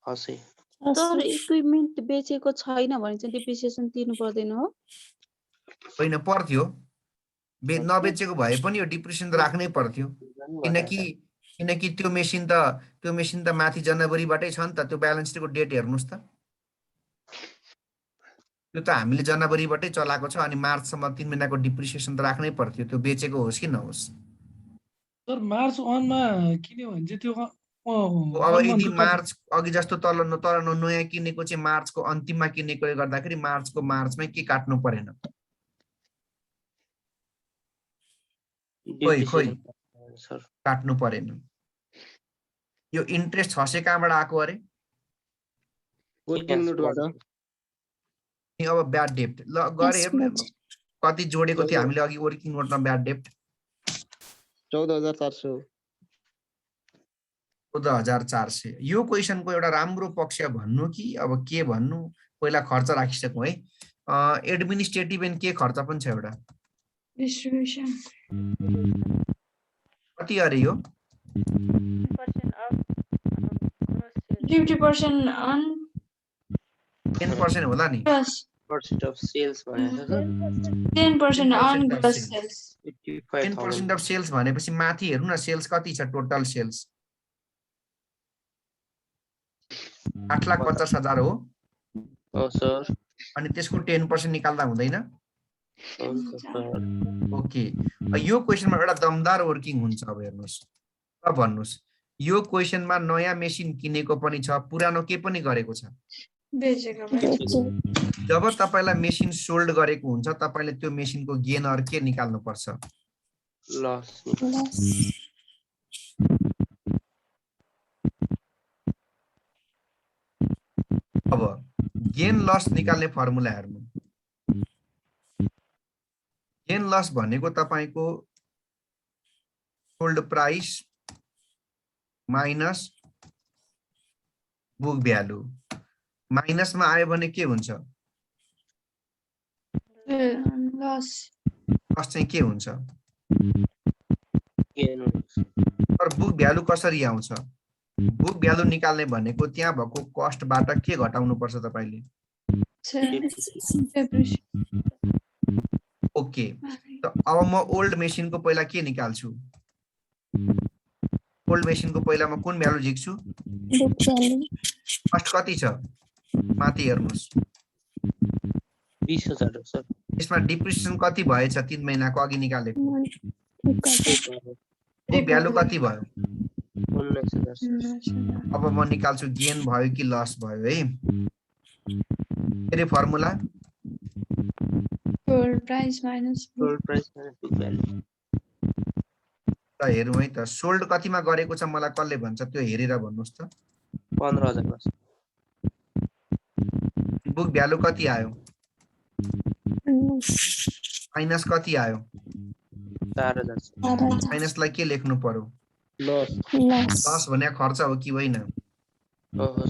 Speaker 6: 600
Speaker 11: तर इक्विपमेन्ट बेचेको छैन भने चाहिँ डिप्रिसिएसन तिर्नु पर्दैन हो
Speaker 1: होइन पर्थ्यो नबेचेको भए पनि यो डिप्रिसिएसन त राख्नै पर्थ्यो किनकि त्यो मेसिन त माथि जनवरीबाटै छ नि त त्यो ब्यालेन्स सिटको डेट हेर्नुस् त त्यो त हामीले जनवरीबाटै चलाएको छ अनि मार्चसम्म 3 महिनाको डिप्रिसिएसन त राख्नै पर्थ्यो त्यो बेचेको होस् कि नहोस्
Speaker 12: सर मार्च 1 मा किन्यो भने चाहिँ त्यो
Speaker 1: अब यदि मार्च अघि जस्तो तल नयाँ किनेको चाहिँ मार्चको अन्तिममा किनेकोले गर्दाखेरि मार्चको मार्चमै के काट्नु परेन खोइ
Speaker 6: सर
Speaker 1: काट्नु परेन यो इन्ट्रेस्ट 600 कहाँबाट आएको अरे
Speaker 3: वर्किङ नोटबाट
Speaker 1: अनि अब ब्याड डेप्ट ल गरे हेर्नु कति जोडेको थियो हामीले अघि वर्किङ नोटमा ब्याड डेप्ट
Speaker 3: 14400
Speaker 1: 14,400 यो क्वेसनको एउटा राम्रो पक्ष भन्नु कि अब के भन्नु पहिला खर्च राखिसकौँ है एडमिनिस्ट्रेटिभ एन्ड के खर्च पनि छ एउटा
Speaker 7: distribution.
Speaker 1: कति अरे यो
Speaker 7: 50% on
Speaker 1: 10% होला नि
Speaker 7: gross.
Speaker 6: पर्सेन्ट अफ सेल्स भनेको sir
Speaker 7: 10% on
Speaker 1: 10% of
Speaker 7: gross
Speaker 1: sales.
Speaker 7: sales.
Speaker 1: 10% of sales भनेपछि माथि हेर्नु न सेल्स कति छ टोटल सेल्स 8,50,000 हो
Speaker 6: हो सर
Speaker 1: अनि त्यसको 10% निकाल्दा हुँदैन
Speaker 6: हुन्छ सर
Speaker 1: ओके यो क्वेसनमा एउटा दमदार वर्किङ हुन्छ अब हेर्नुस् अब भन्नुस् यो क्वेसनमा नयाँ मेसिन किनेको पनि छ पुरानो के पनि गरेको छ
Speaker 7: बेचेको भए।
Speaker 1: जब तपाईलाई मेसिन सोल्ड गरेको हुन्छ तपाईले त्यो मेसिनको गेन अर के निकाल्नु पर्छ
Speaker 6: लस
Speaker 1: अब गेन लस निकाल्ने फर्मुला हेर्नु गेन लस भनेको तपाईको sold price minus book value माइनसमा आयो भने के हुन्छ
Speaker 7: Loss.
Speaker 1: लस चाहिँ के हुन्छ
Speaker 6: गेन
Speaker 1: तर बुक भ्यालु कसरी आउँछ बुक भ्यालु निकाल्ने भनेको त्यहाँ भएको कस्टबाट के घटाउनु पर्छ तपाईले ओके अब म ओल्ड मेसिनको पहिला के निकाल्छु ओल्ड मेसिनको पहिला म कुन भ्यालु झिक्छु कस्ट कति छ माथि हेर्नुस्
Speaker 6: 20,000 सर
Speaker 1: यसमा डिप्रिसिएसन कति भएछ 3 महिनाको अघि निकालेको बुक भ्यालु कति भयो
Speaker 6: 19,000
Speaker 1: अब म निकाल्छु गेन भयो कि लस भयो है फेरि formula
Speaker 7: Sold price minus
Speaker 6: sold price book value
Speaker 1: त हेरौँ है त सोल्ड कतिमा गरेको छ मलाई कसले भन्छ त्यो हेरेर भन्नुस् त
Speaker 6: 15,000
Speaker 1: बुक भ्यालु कति आयो माइनस कति आयो
Speaker 6: 4000 छ।
Speaker 1: माइनसलाई के लेख्नु पर्यो?
Speaker 3: लस
Speaker 1: लस भने खर्च हो कि होइन?
Speaker 6: ओहो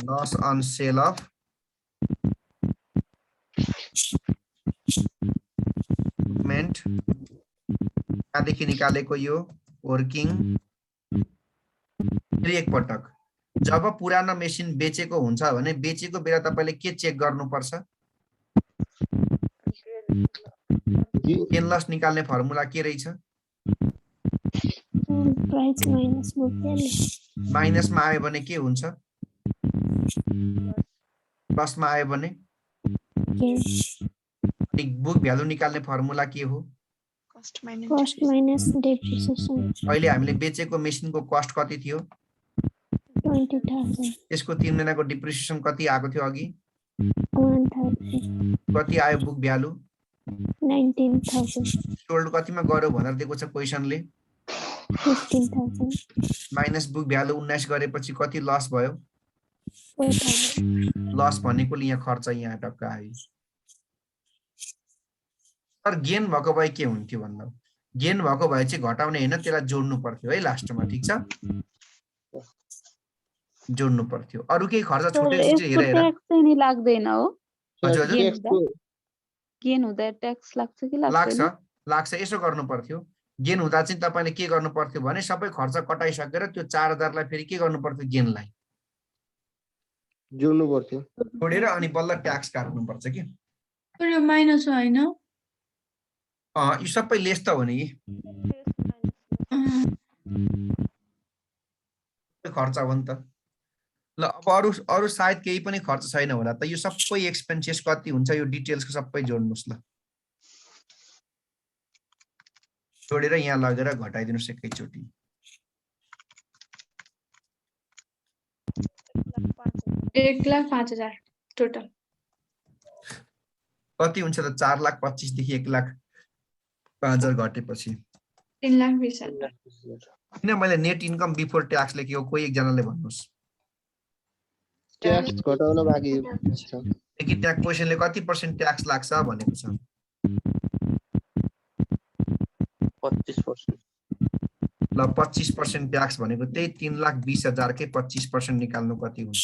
Speaker 1: loss on sale of equipment कहाँदेखि निकालेको यो वर्किङ। फेरि एकपटक जब पुरानो मेसिन बेचेको हुन्छ भने बेचेको बेला तपाईले के चेक गर्नुपर्छ? गेन लस निकाल्ने फर्मुला के रहेछ?
Speaker 11: Price minus book value.
Speaker 1: माइनसमा आयो भने के हुन्छ? प्लसमा आयो भने बुक भ्यालु निकाल्ने फर्मुला के हो?
Speaker 11: Cost minus depreciation.
Speaker 1: अहिले हामीले बेचेको मेसिनको कस्ट कति थियो?
Speaker 11: 20,000।
Speaker 1: त्यसको 3 महिनाको डिप्रिसिएसन कति आएको थियो अघि?
Speaker 11: 1,000।
Speaker 1: कति आयो बुक भ्यालु?
Speaker 11: 19,000।
Speaker 1: सोल्ड कतिमा गऱ्यो भनेर दिएको छ क्वेशनले?
Speaker 11: 15,000।
Speaker 1: माइनस बुक भ्यालु 19 गरेपछि कति लस भयो?
Speaker 11: 4,000।
Speaker 1: लस भनेकोले यहाँ खर्च यहाँ टक्क आयो। तर गेन भएको भए के हुन्थ्यो भन्दा? गेन भएको भए चाहिँ घटाउने हैन, त्यसलाई जोड्नु पर्थ्यो है लास्टमा, ठीक छ? जोड्नु पर्थ्यो। अरु केही खर्च छुटेको चाहिँ हेरेर
Speaker 11: ट्याक्स चाहिँ नि लाग्दैन हो?
Speaker 1: हजुर हजुर
Speaker 11: गेन हुँदा ट्याक्स लाग्छ कि
Speaker 1: लाग्छ
Speaker 11: लाग्दैन?
Speaker 1: लाग्छ। यसो गर्नु पर्थ्यो, गेन हुँदा चाहिँ तपाईले के गर्नु पर्थ्यो भने सबै खर्च कटाइसकेर त्यो 4000 लाई फेरि के गर्नु पर्थ्यो? गेनलाई
Speaker 3: जोड्नु पर्थ्यो,
Speaker 1: जोडेर अनि बल्ल ट्याक्स काट्नु पर्छ के?
Speaker 7: तर माइनस होइन।
Speaker 1: यो सबै लेस त हो नि, खर्च हो नि त। ल अब अरु सायद केही पनि खर्च छैन होला त। यो सबै एक्सपेन्सेस कति हुन्छ यो डिटेल्सको सबै जोड्नुस् ल। जोडेर यहाँ लगेर घटाइदिनुस् एकैचोटी।
Speaker 7: 1,05,000 टोटल।
Speaker 1: कति हुन्छ त? 4,25,000 देखि 1,05,000 घटेपछि
Speaker 7: 3,20,000।
Speaker 1: किन मैले नेट इन्कम बिफोर ट्याक्स लेखेको? कोही एकजनाले भन्नुस्।
Speaker 3: ट्याक्स घटाउन बाँकी छ।
Speaker 1: कि त्यहाँ क्वेशनले कति % ट्याक्स लाग्छ भनेको छ?
Speaker 6: 25%।
Speaker 1: ल 25% ट्याक्स भनेको त्यही 3,20,000 कै 25% निकाल्नु कति हुन्छ?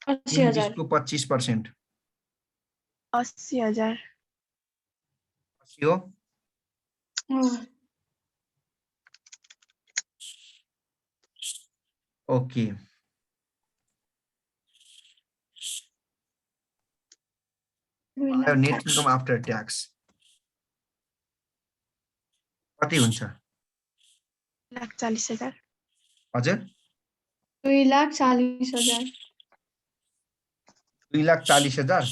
Speaker 7: 80,000।
Speaker 1: 25%।
Speaker 8: 80,000।
Speaker 1: 80 हो? Okay. Net income after tax कति हुन्छ?
Speaker 8: 1,40,000।
Speaker 1: हजुर
Speaker 7: 2,40,000।
Speaker 1: 2,40,000।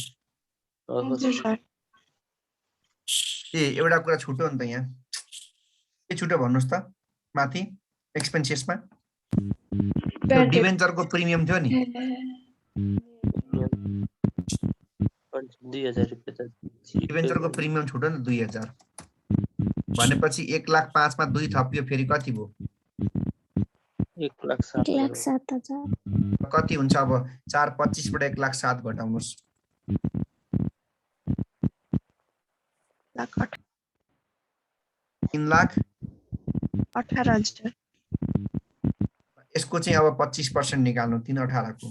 Speaker 8: हजुर सर।
Speaker 1: ए एउटा कुरा छुट्यो नि त यहाँ। के छुट्यो भन्नुस् त माथि एक्सपेन्सेसमा? डिभेन्चरको प्रिमियम थियो नि,
Speaker 6: 2000 रुपैयाँ।
Speaker 1: डिभेन्चरको प्रिमियम छुट्यो नि 2000 भनेपछि 1,05,000 मा 2 थपियो फेरि कति भयो?
Speaker 6: 1,07,000।
Speaker 1: कति हुन्छ अब? 4,25,000 बाट 1,07,000 घटाउनुस्।
Speaker 8: 3,18,000।
Speaker 1: यसको चाहिँ अब 25% निकाल्नु 3,18,000 को।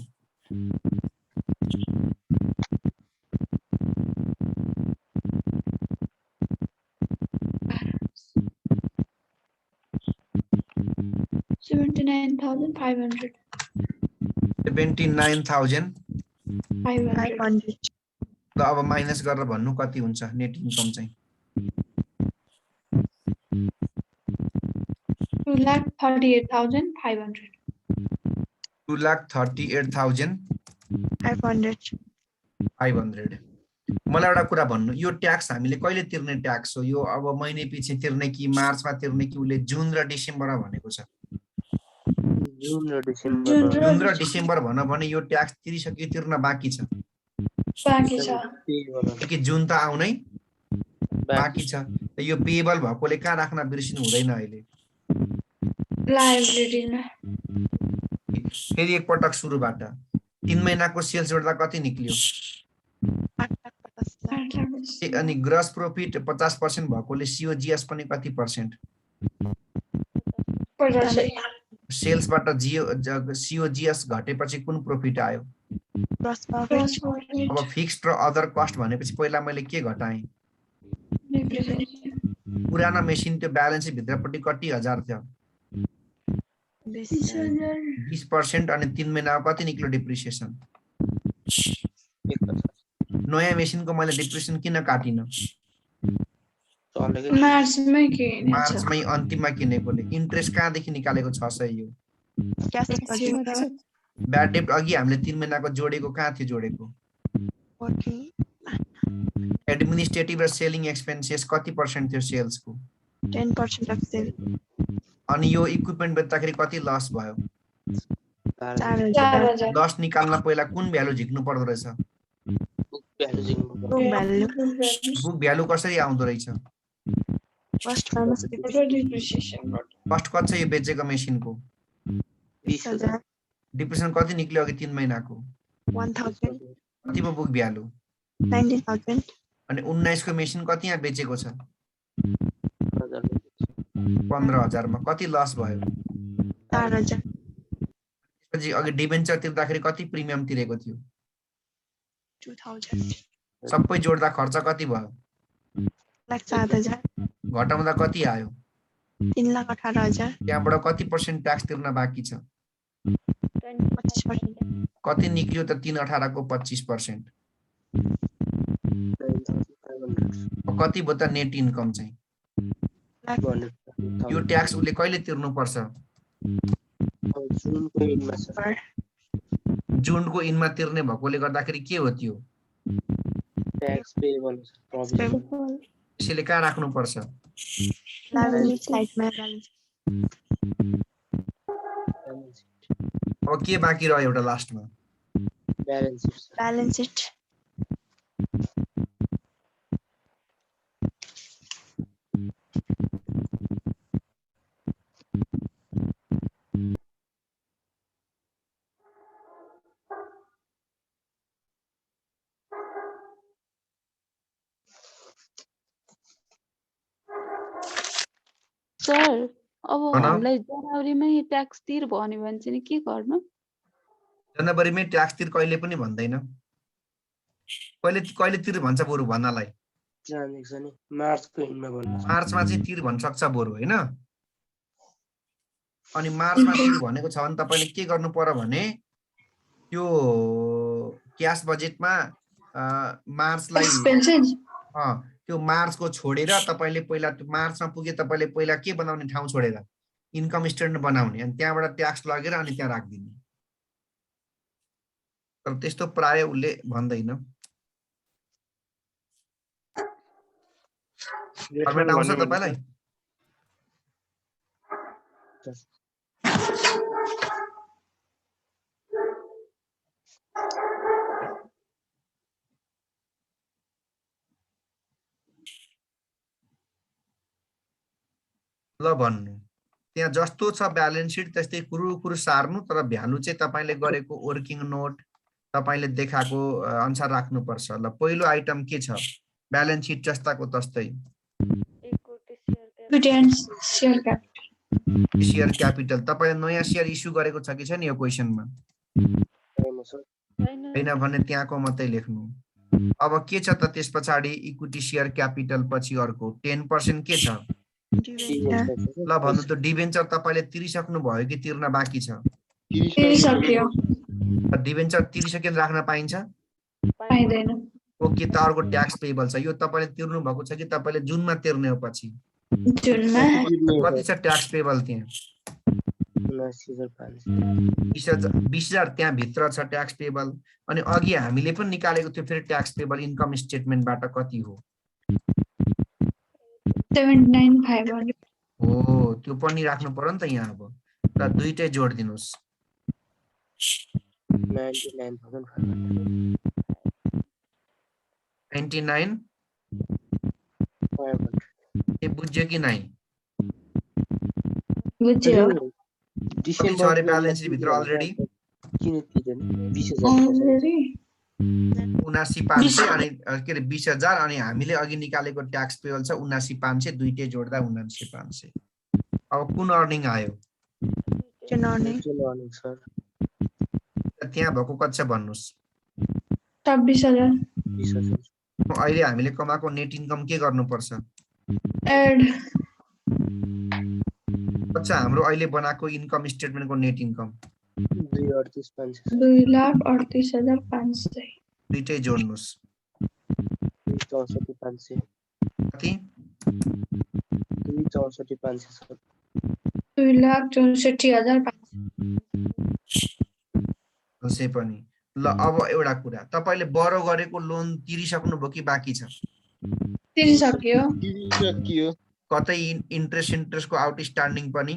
Speaker 7: $79,500।
Speaker 1: 79,500। ल अब माइनस गरेर भन्नु कति हुन्छ नेट इन्कम चाहिँ?
Speaker 7: 2,38,500।
Speaker 1: 2,38,500। मलाई एउटा कुरा भन्नु, यो ट्याक्स हामीले कहिले तिर्ने ट्याक्स हो? यो अब महिने पछि तिर्ने कि मार्चमा तिर्ने कि उसले जुन र डिसेम्बरमा भनेको छ?
Speaker 6: जुन र
Speaker 1: डिसेम्बर भन भने यो ट्याक्स तिरिसक्यो, तिर्न बाँकी छ?
Speaker 7: बाँकी छ
Speaker 1: कि जुन त आउनै बाँकी छ। यो पेएबल भएकोले कहाँ राख्न बिर्सिनु हुँदैन अहिले।
Speaker 7: लायबिलिटीमा।
Speaker 1: फेरि एकपटक सुरुबाट 3 महिनाको सेल्स जोड्दा कति निक्लियो? अनि ग्रस प्रॉफिट 50% भएकोले COGS पनि कति पर्सेन्ट? सेल्सबाट COGS घटेपछि कुन प्रॉफिट आयो? अब फिक्स्ड र अदर कस्ट भनेपछि पहिला मैले के घटाएँ? पुरानो मेसिन त्यो ब्यालेन्स भित्रपट्टि कति हजार थियो? 20% अनि 3 महिनामा कति निक्ल्यो डिप्रिसिएसन? नयाँ मेसिनको मैले डिप्रिसिएसन किन काटिन? मार्चमै अन्तिममा किनेकोले। इन्ट्रेस्ट कहाँदेखि निकालेको 600 यो? ब्याड डेब्ट अघि हामीले 3 महिनाको जोडेको कहाँ थियो जोडेको? एडमिनिस्ट्रेटिभ र सेलिङ एक्सपेन्सेस कति पर्सेन्ट थियो सेल्सको?
Speaker 8: 10% of sale.
Speaker 1: अनि यो इक्विपमेन्ट बेच्दाखेरि कति लस भयो?
Speaker 7: 4,000
Speaker 1: लस निकाल्न पहिला कुन भ्यालु झिक्नु पर्दो रहेछ? बुक भ्यालु कसरी आउँदो रहेछ?
Speaker 8: First
Speaker 1: कस्ट कति छ यो बेचेको मेसिनको?
Speaker 8: 20,000.
Speaker 1: डिप्रेसन कति निक्ल्यो अघि 3 महिनाको?
Speaker 8: 1,000.
Speaker 1: कति भयो बुक भ्यालु?
Speaker 8: 19,000.
Speaker 1: अनि 19 को मेसिन कति यहाँ बेचेको छ? 15,000 मा कति लस भयो?
Speaker 8: 4,000.
Speaker 1: त्यसपछि अघि डिबेन्चर तिर्दाखेरि कति प्रिमियम तिरेको थियो?
Speaker 8: 2,000.
Speaker 1: सबै जोड्दा खर्च कति भयो?
Speaker 8: 7,000.
Speaker 1: घटाउँदा कति आयो?
Speaker 8: 3,18,000.
Speaker 1: त्यहाँबाट कति पर्सेन्ट ट्याक्स तिर्न बाँकी छ?
Speaker 8: 25%.
Speaker 1: कति निक्ल्यो त 3,18 को 25%? कति भयो त नेट इन्कम चाहिँ? यो ट्याक्स उसले कहिले तिर्नु पर्छ? जुनको इनमा तिर्ने भएकोले गर्दाखेरि के हो त्यो?
Speaker 6: ट्याक्स पेएबल
Speaker 1: त्यसैले कहाँ राख्नु पर्छ? अब के बाँकी रह्यो एउटा लास्टमा?
Speaker 8: Balance sheet.
Speaker 11: सर अब
Speaker 1: भन।
Speaker 11: हामीलाई जनवरीमै ट्याक्स तिर भन्यो भने चाहिँ नि के गर्नु?
Speaker 1: जनवरीमै ट्याक्स तिर कहिले पनि भन्दैन। कहिले तिर भन्छ बरु भन्नलाई?
Speaker 6: जानेको छ नि मार्चको हिनमा भन्नु।
Speaker 1: मार्चमा चाहिँ तिर भन्न सक्छ बरु हैन? अनि मार्चमा तिर भनेको छ भने तपाईले के गर्नु पर्यो भने त्यो क्याश बजेटमा मार्चलाई त्यो मार्चको छोडेर तपाईले पहिला मार्चमा पुगे तपाईले पहिला के बनाउने ठाउँ छोडेर इन्कम स्टेटमेन्ट बनाउने अनि त्यहाँबाट ट्याक्स लगेर अनि त्यहाँ राख्दिने। तर त्यस्तो प्राय उले भन्दैन। फर्मेट आउँछ तपाईलाई? ल भन्नु त्यहाँ जस्तो छ ब्यालेन्स सिट त्यस्तै कुरु सार्नु तर भ्यालु चाहिँ तपाईले गरेको वर्किङ नोट तपाईले देखाएको अनुसार राख्नु पर्छ। ल पहिलो आइटम के छ? ब्यालेन्स सिट जस्ताको तस्तै शेयर क्यापिटल। तपाईले नयाँ शेयर इस्यु गरेको छ कि छैन यो क्वेशनमा? हैन भने त्यहाँको मात्रै लेख्नु। अब के छ त त्यसपछि इक्विटी शेयर क्यापिटल पछि अर्को 10% के छ? ल भन्नु त डिबेन्चर तपाईले तिरिसक्नु भयो कि तिर्न बाँकी छ?
Speaker 7: तिरिसक्यो।
Speaker 1: डिबेन्चर तिरिसकेर राख्न पाइन्छ?
Speaker 7: पाइदैन।
Speaker 1: ओके त अर्को ट्याक्स पेएबल छ यो तपाईले तिर्नु भएको छ कि तपाईले जुनमा तिर्ने हो पछि?
Speaker 7: जुनमा।
Speaker 1: कति छ ट्याक्स पेएबल त्यहाँ? 20,000 त्यहाँ भित्र छ ट्याक्स पेएबल। अनि अघि हामीले पनि निकालेको थियो फेरि ट्याक्स पेएबल इन्कम स्टेटमेन्टबाट कति हो?
Speaker 7: 79,500।
Speaker 1: हो त्यो पनि राख्नु पर्यो नि त यहाँ। अब र दुईटै जोड दिनुस्। 99,500 ए बुझ्यो कि नै?
Speaker 7: बुझ्यो।
Speaker 1: डिसेम्बर ब्यालेन्स भित्र अलरेडी
Speaker 6: किन तिर्दैन 20,000
Speaker 7: अलरेडी
Speaker 1: 79,500 अनि के अरे 20,000 अनि हामीले अघि निकालेको ट्याक्स पेबल छ 79,500 दुईटै जोड्दा 79,500 अब कुन अर्निङ आयो
Speaker 6: सर
Speaker 1: त्यहाँ भएको कति छ भन्नुस्
Speaker 7: 26,000
Speaker 6: 20,000
Speaker 1: अहिले हामीले कमाएको नेट इन्कम के गर्नुपर्छ
Speaker 7: एड
Speaker 1: अच्छा हाम्रो अहिले बनाएको इन्कम स्टेटमेन्टको नेट इन्कम
Speaker 7: 2,38,500
Speaker 1: दुईटै जोड्नुस्
Speaker 6: 64,500
Speaker 1: कति
Speaker 6: 64,500 सर
Speaker 7: 2,64,500
Speaker 1: पनि ल अब एउटा कुरा तपाईले बरो गरेको लोन तिरिसक्नुभयो कि बाँकी छ
Speaker 7: तिरिसक्यो
Speaker 1: कतै इन्ट्रेस्टको आउटस्ट्यान्डिङ पनि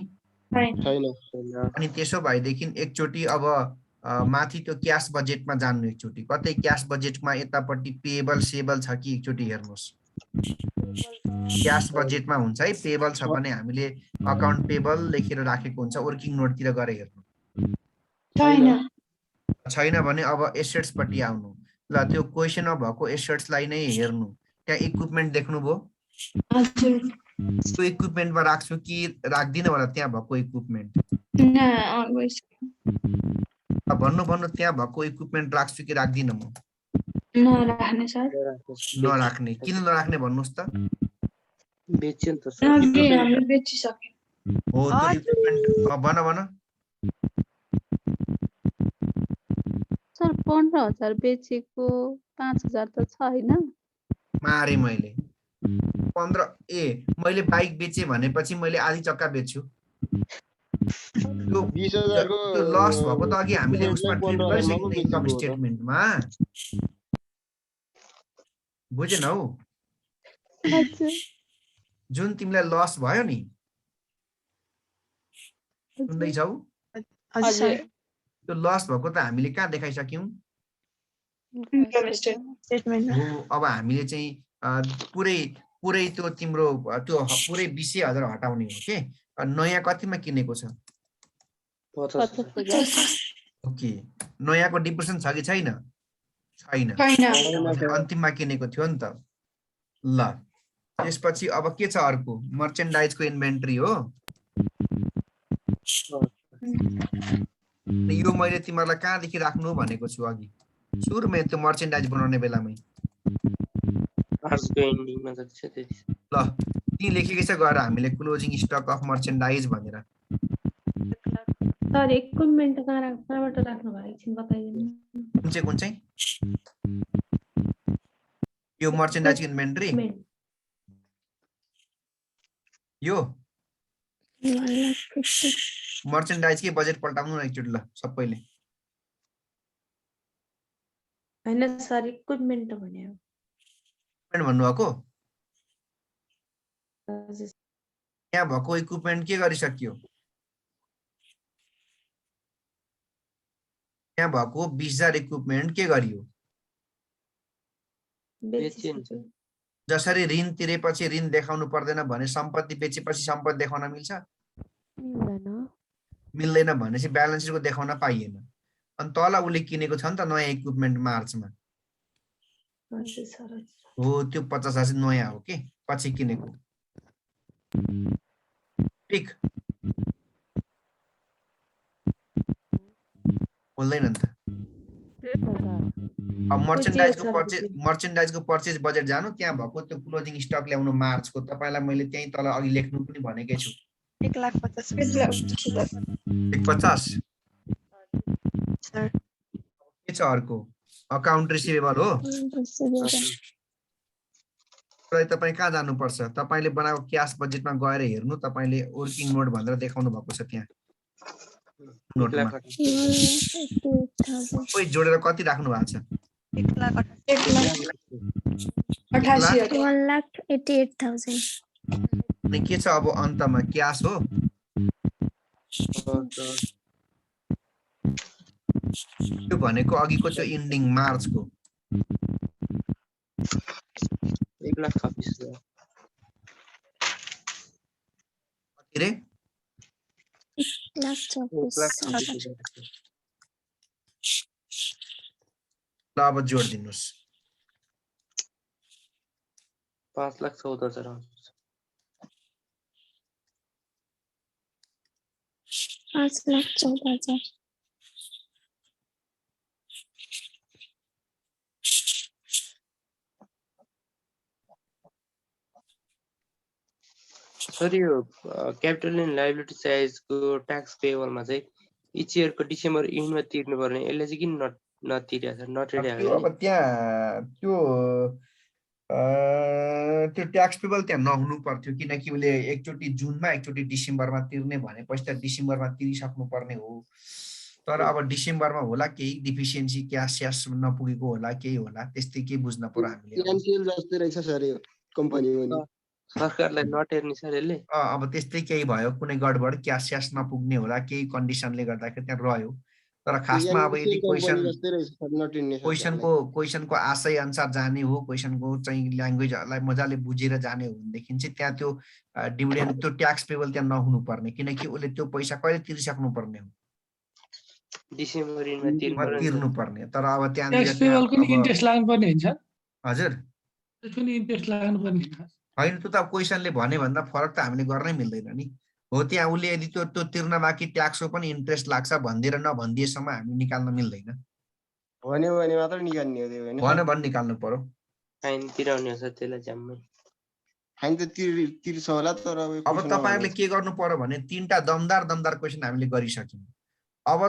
Speaker 7: छैन
Speaker 1: अनि त्यसो भएदेखि एकचोटि अब माथि त्यो क्याश बजेटमा जान्नु एकचोटि कतै क्याश बजेटमा यतापट्टि पेएबल सेबल छ कि एकचोटि हेर्नुस् क्याश बजेटमा हुन्छ है पेएबल छ भने हामीले अकाउन्ट पेएबल लेखेर राखेको हुन्छ वर्किङ नोटतिर गएर हेर्नु छैन भने अब एसेट्स पट्टि आउनु ल त्यो क्वेशनमा भएको एसेट्सलाई नै हेर्नु त्यहाँ इक्विपमेन्ट देख्नुभयो त्यो इक्विपमेन्टमा राख्छु कि राख्दिन होला त्यहाँ भएको इक्विपमेन्ट भन्नु त्यहाँ भएको इक्विपमेन्ट राख्छु कि राख्दिन म
Speaker 7: नराख्ने सर
Speaker 1: नराख्ने किन नराख्ने भन्नुस् त
Speaker 6: बेच्यो नि त
Speaker 7: अघि हामीले बेचिसक्यो
Speaker 1: हो त्यो इक्विपमेन्ट भन
Speaker 11: सर 15,000 बेचेको 5,000 त छैन
Speaker 1: मारे मैले 15 मैले बाइक बेचे भनेपछि मैले आधी चक्का बेच्छु त्यो
Speaker 3: 20,000 को
Speaker 1: लस भएको त अघि हामीले उसमा ट्रिट गरिसक्यौँ इन्कम स्टेटमेन्टमा बुझेनौ जुन तिमीलाई लस भयो नि सुन्दैछौ त्यो लस भएको त हामीले कहाँ देखाइसक्यौँ हो अब हामीले चाहिँ पुरै त्यो तिम्रो त्यो पुरै 20,000 हटाउने हो के नयाँ कतिमा किनेको छ
Speaker 6: 50,000
Speaker 1: ओके नयाँको डिप्रेसन छ कि छैन अन्तिममा किनेको थियो नि त ल त्यसपछि अब के छ अर्को मर्चेन्डाइजको इन्भेन्ट्री हो यो मैले तिमीहरूलाई कहाँदेखि राख्नु भनेको छु अघि सुरुमै त्यो मर्चेन्डाइज बनाउने बेलामै ल ती लेखेकै छ गएर हामीले क्लोजिङ स्टक अफ मर्चेन्डाइज भनेर
Speaker 10: सर इक्विपमेन्ट कहाँबाट राख्नु भयो एकछिन बताइदिनु
Speaker 1: कुन चाहिँ यो मर्चेन्डाइज इन्भेन्ट्री यो मर्चेन्डाइज के बजेट पल्टाउनु न एकचोटि ल सबैले
Speaker 10: हैन सर इक्विपमेन्ट भन्यो
Speaker 1: भन्नुभएको यहाँ भएको इक्विपमेन्ट के गरिसक्यो यहाँ भएको 20,000 इक्विपमेन्ट के गरियो जसरी ऋण तिरेपछि ऋण देखाउनु पर्दैन भने सम्पत्ति बेचेपछि सम्पत्ति देखाउन मिल्छ मिल्दैन भनेपछि ब्यालेन्स सिटको देखाउन पाइएन अनि तल उसले किनेको छ नि त नयाँ इक्विपमेन्ट मार्चमा हो त्यो 50,000 नयाँ हो के पछि किनेको ठीक बोल्दैन नि त अब मर्चेन्डाइजको पर्चेज बजेट जानु त्यहाँ भएको त्यो क्लोजिङ स्टक ल्याउनु मार्चको तपाईलाई मैले त्यही तल अघि लेख्नु पनि भनेकै छु 1,50,000 के छ अर्को अकाउन्ट रिसिभेबल हो तपाईँ कहाँ जानुपर्छ तपाईले बनाएको क्याश बजेटमा गएर हेर्नु तपाईले वर्किङ नोट भनेर देखाउनु भएको छ त्यहाँ नोटमा सबै जोडेर कति राख्नु भएको छ
Speaker 7: 1,88,000
Speaker 1: अनि के छ अब अन्तमा क्याश हो त्यो भनेको अघिको त्यो इन्डिङ मार्चको
Speaker 6: 1,26,000
Speaker 1: कति रे
Speaker 6: 1,24,000
Speaker 1: ल अब जोड दिनुहोस्
Speaker 6: 5,14,000 आउँछ
Speaker 7: 5,14,000
Speaker 6: सर यो क्यापिटल एन्ड लायबिलिटी साइजको ट्याक्स पेएबलमा चाहिँ इच इयरको डिसेम्बर इन्डमा तिर्नुपर्ने यसले चाहिँ किन नतिरेको छ नटिरेको
Speaker 1: त्यो अब त्यहाँ त्यो ट्याक्स पेबल त्यहाँ नहुनु पर्थ्यो किनकि उसले एकचोटि जुनमा एकचोटि डिसेम्बरमा तिर्ने भनेपछि त डिसेम्बरमा तिरिसक्नु पर्ने हो तर अब डिसेम्बरमा होला केही डिफिसियन्सी क्यास स्यास नपुगेको होला केही होला त्यस्तै केही बुझ्न पर्यो हामीले
Speaker 3: क्यान्सेल जस्तै रहेछ सर यो कम्पनीमा नि
Speaker 6: सरकारलाई नटेर्ने सर यसले
Speaker 1: अब त्यस्तै केही भयो कुनै गडबड क्यास स्यास नपुग्ने होला केही कन्डिसनले गर्दाखेरि त्यहाँ रह्यो तर खासमा अब यदि क्वेसनको आशय अनुसार जाने हो क्वेसनको चाहिँ ल्याङ्ग्वेजलाई मजाले बुझेर जाने हो भनेदेखि चाहिँ त्यहाँ त्यो डिभिडेन्ड त्यो ट्याक्स पेबल त्यहाँ नहुनु पर्ने किनकि उसले त्यो पैसा कहिले तिरिसक्नु पर्ने हो
Speaker 6: डिसेम्बर इन्डमा
Speaker 1: तिर्नु पर्ने तर अब
Speaker 12: ट्याक्स पेबलको नि इन्ट्रेस्ट लाग्नुपर्ने हुन्छ
Speaker 1: हजुर
Speaker 12: त्यसको नि इन्ट्रेस्ट लाग्नुपर्ने
Speaker 1: होइन त्यो त क्वेसनले भने भन्दा फरक त हामीले गर्नै मिल्दैन नि हो त्यहाँ उसले यदि त्यो तिर्न बाँकी ट्याक्सको पनि इन्ट्रेस्ट लाग्छ भनिदिएर नभनिदिएसम्म हामी निकाल्न मिल्दैन
Speaker 3: भन्यो भने मात्र निकाल्ने हो त्यो
Speaker 1: भन्यो भने निकाल्नु पर्यो
Speaker 6: फाइन तिराउने हो सर त्यसलाई जम्मै
Speaker 3: फाइन त तिर्छ होला तर
Speaker 1: अब तपाईँहरूले के गर्नु पर्यो भने 3टा दमदार क्वेसन हामीले गरिसक्यौँ अब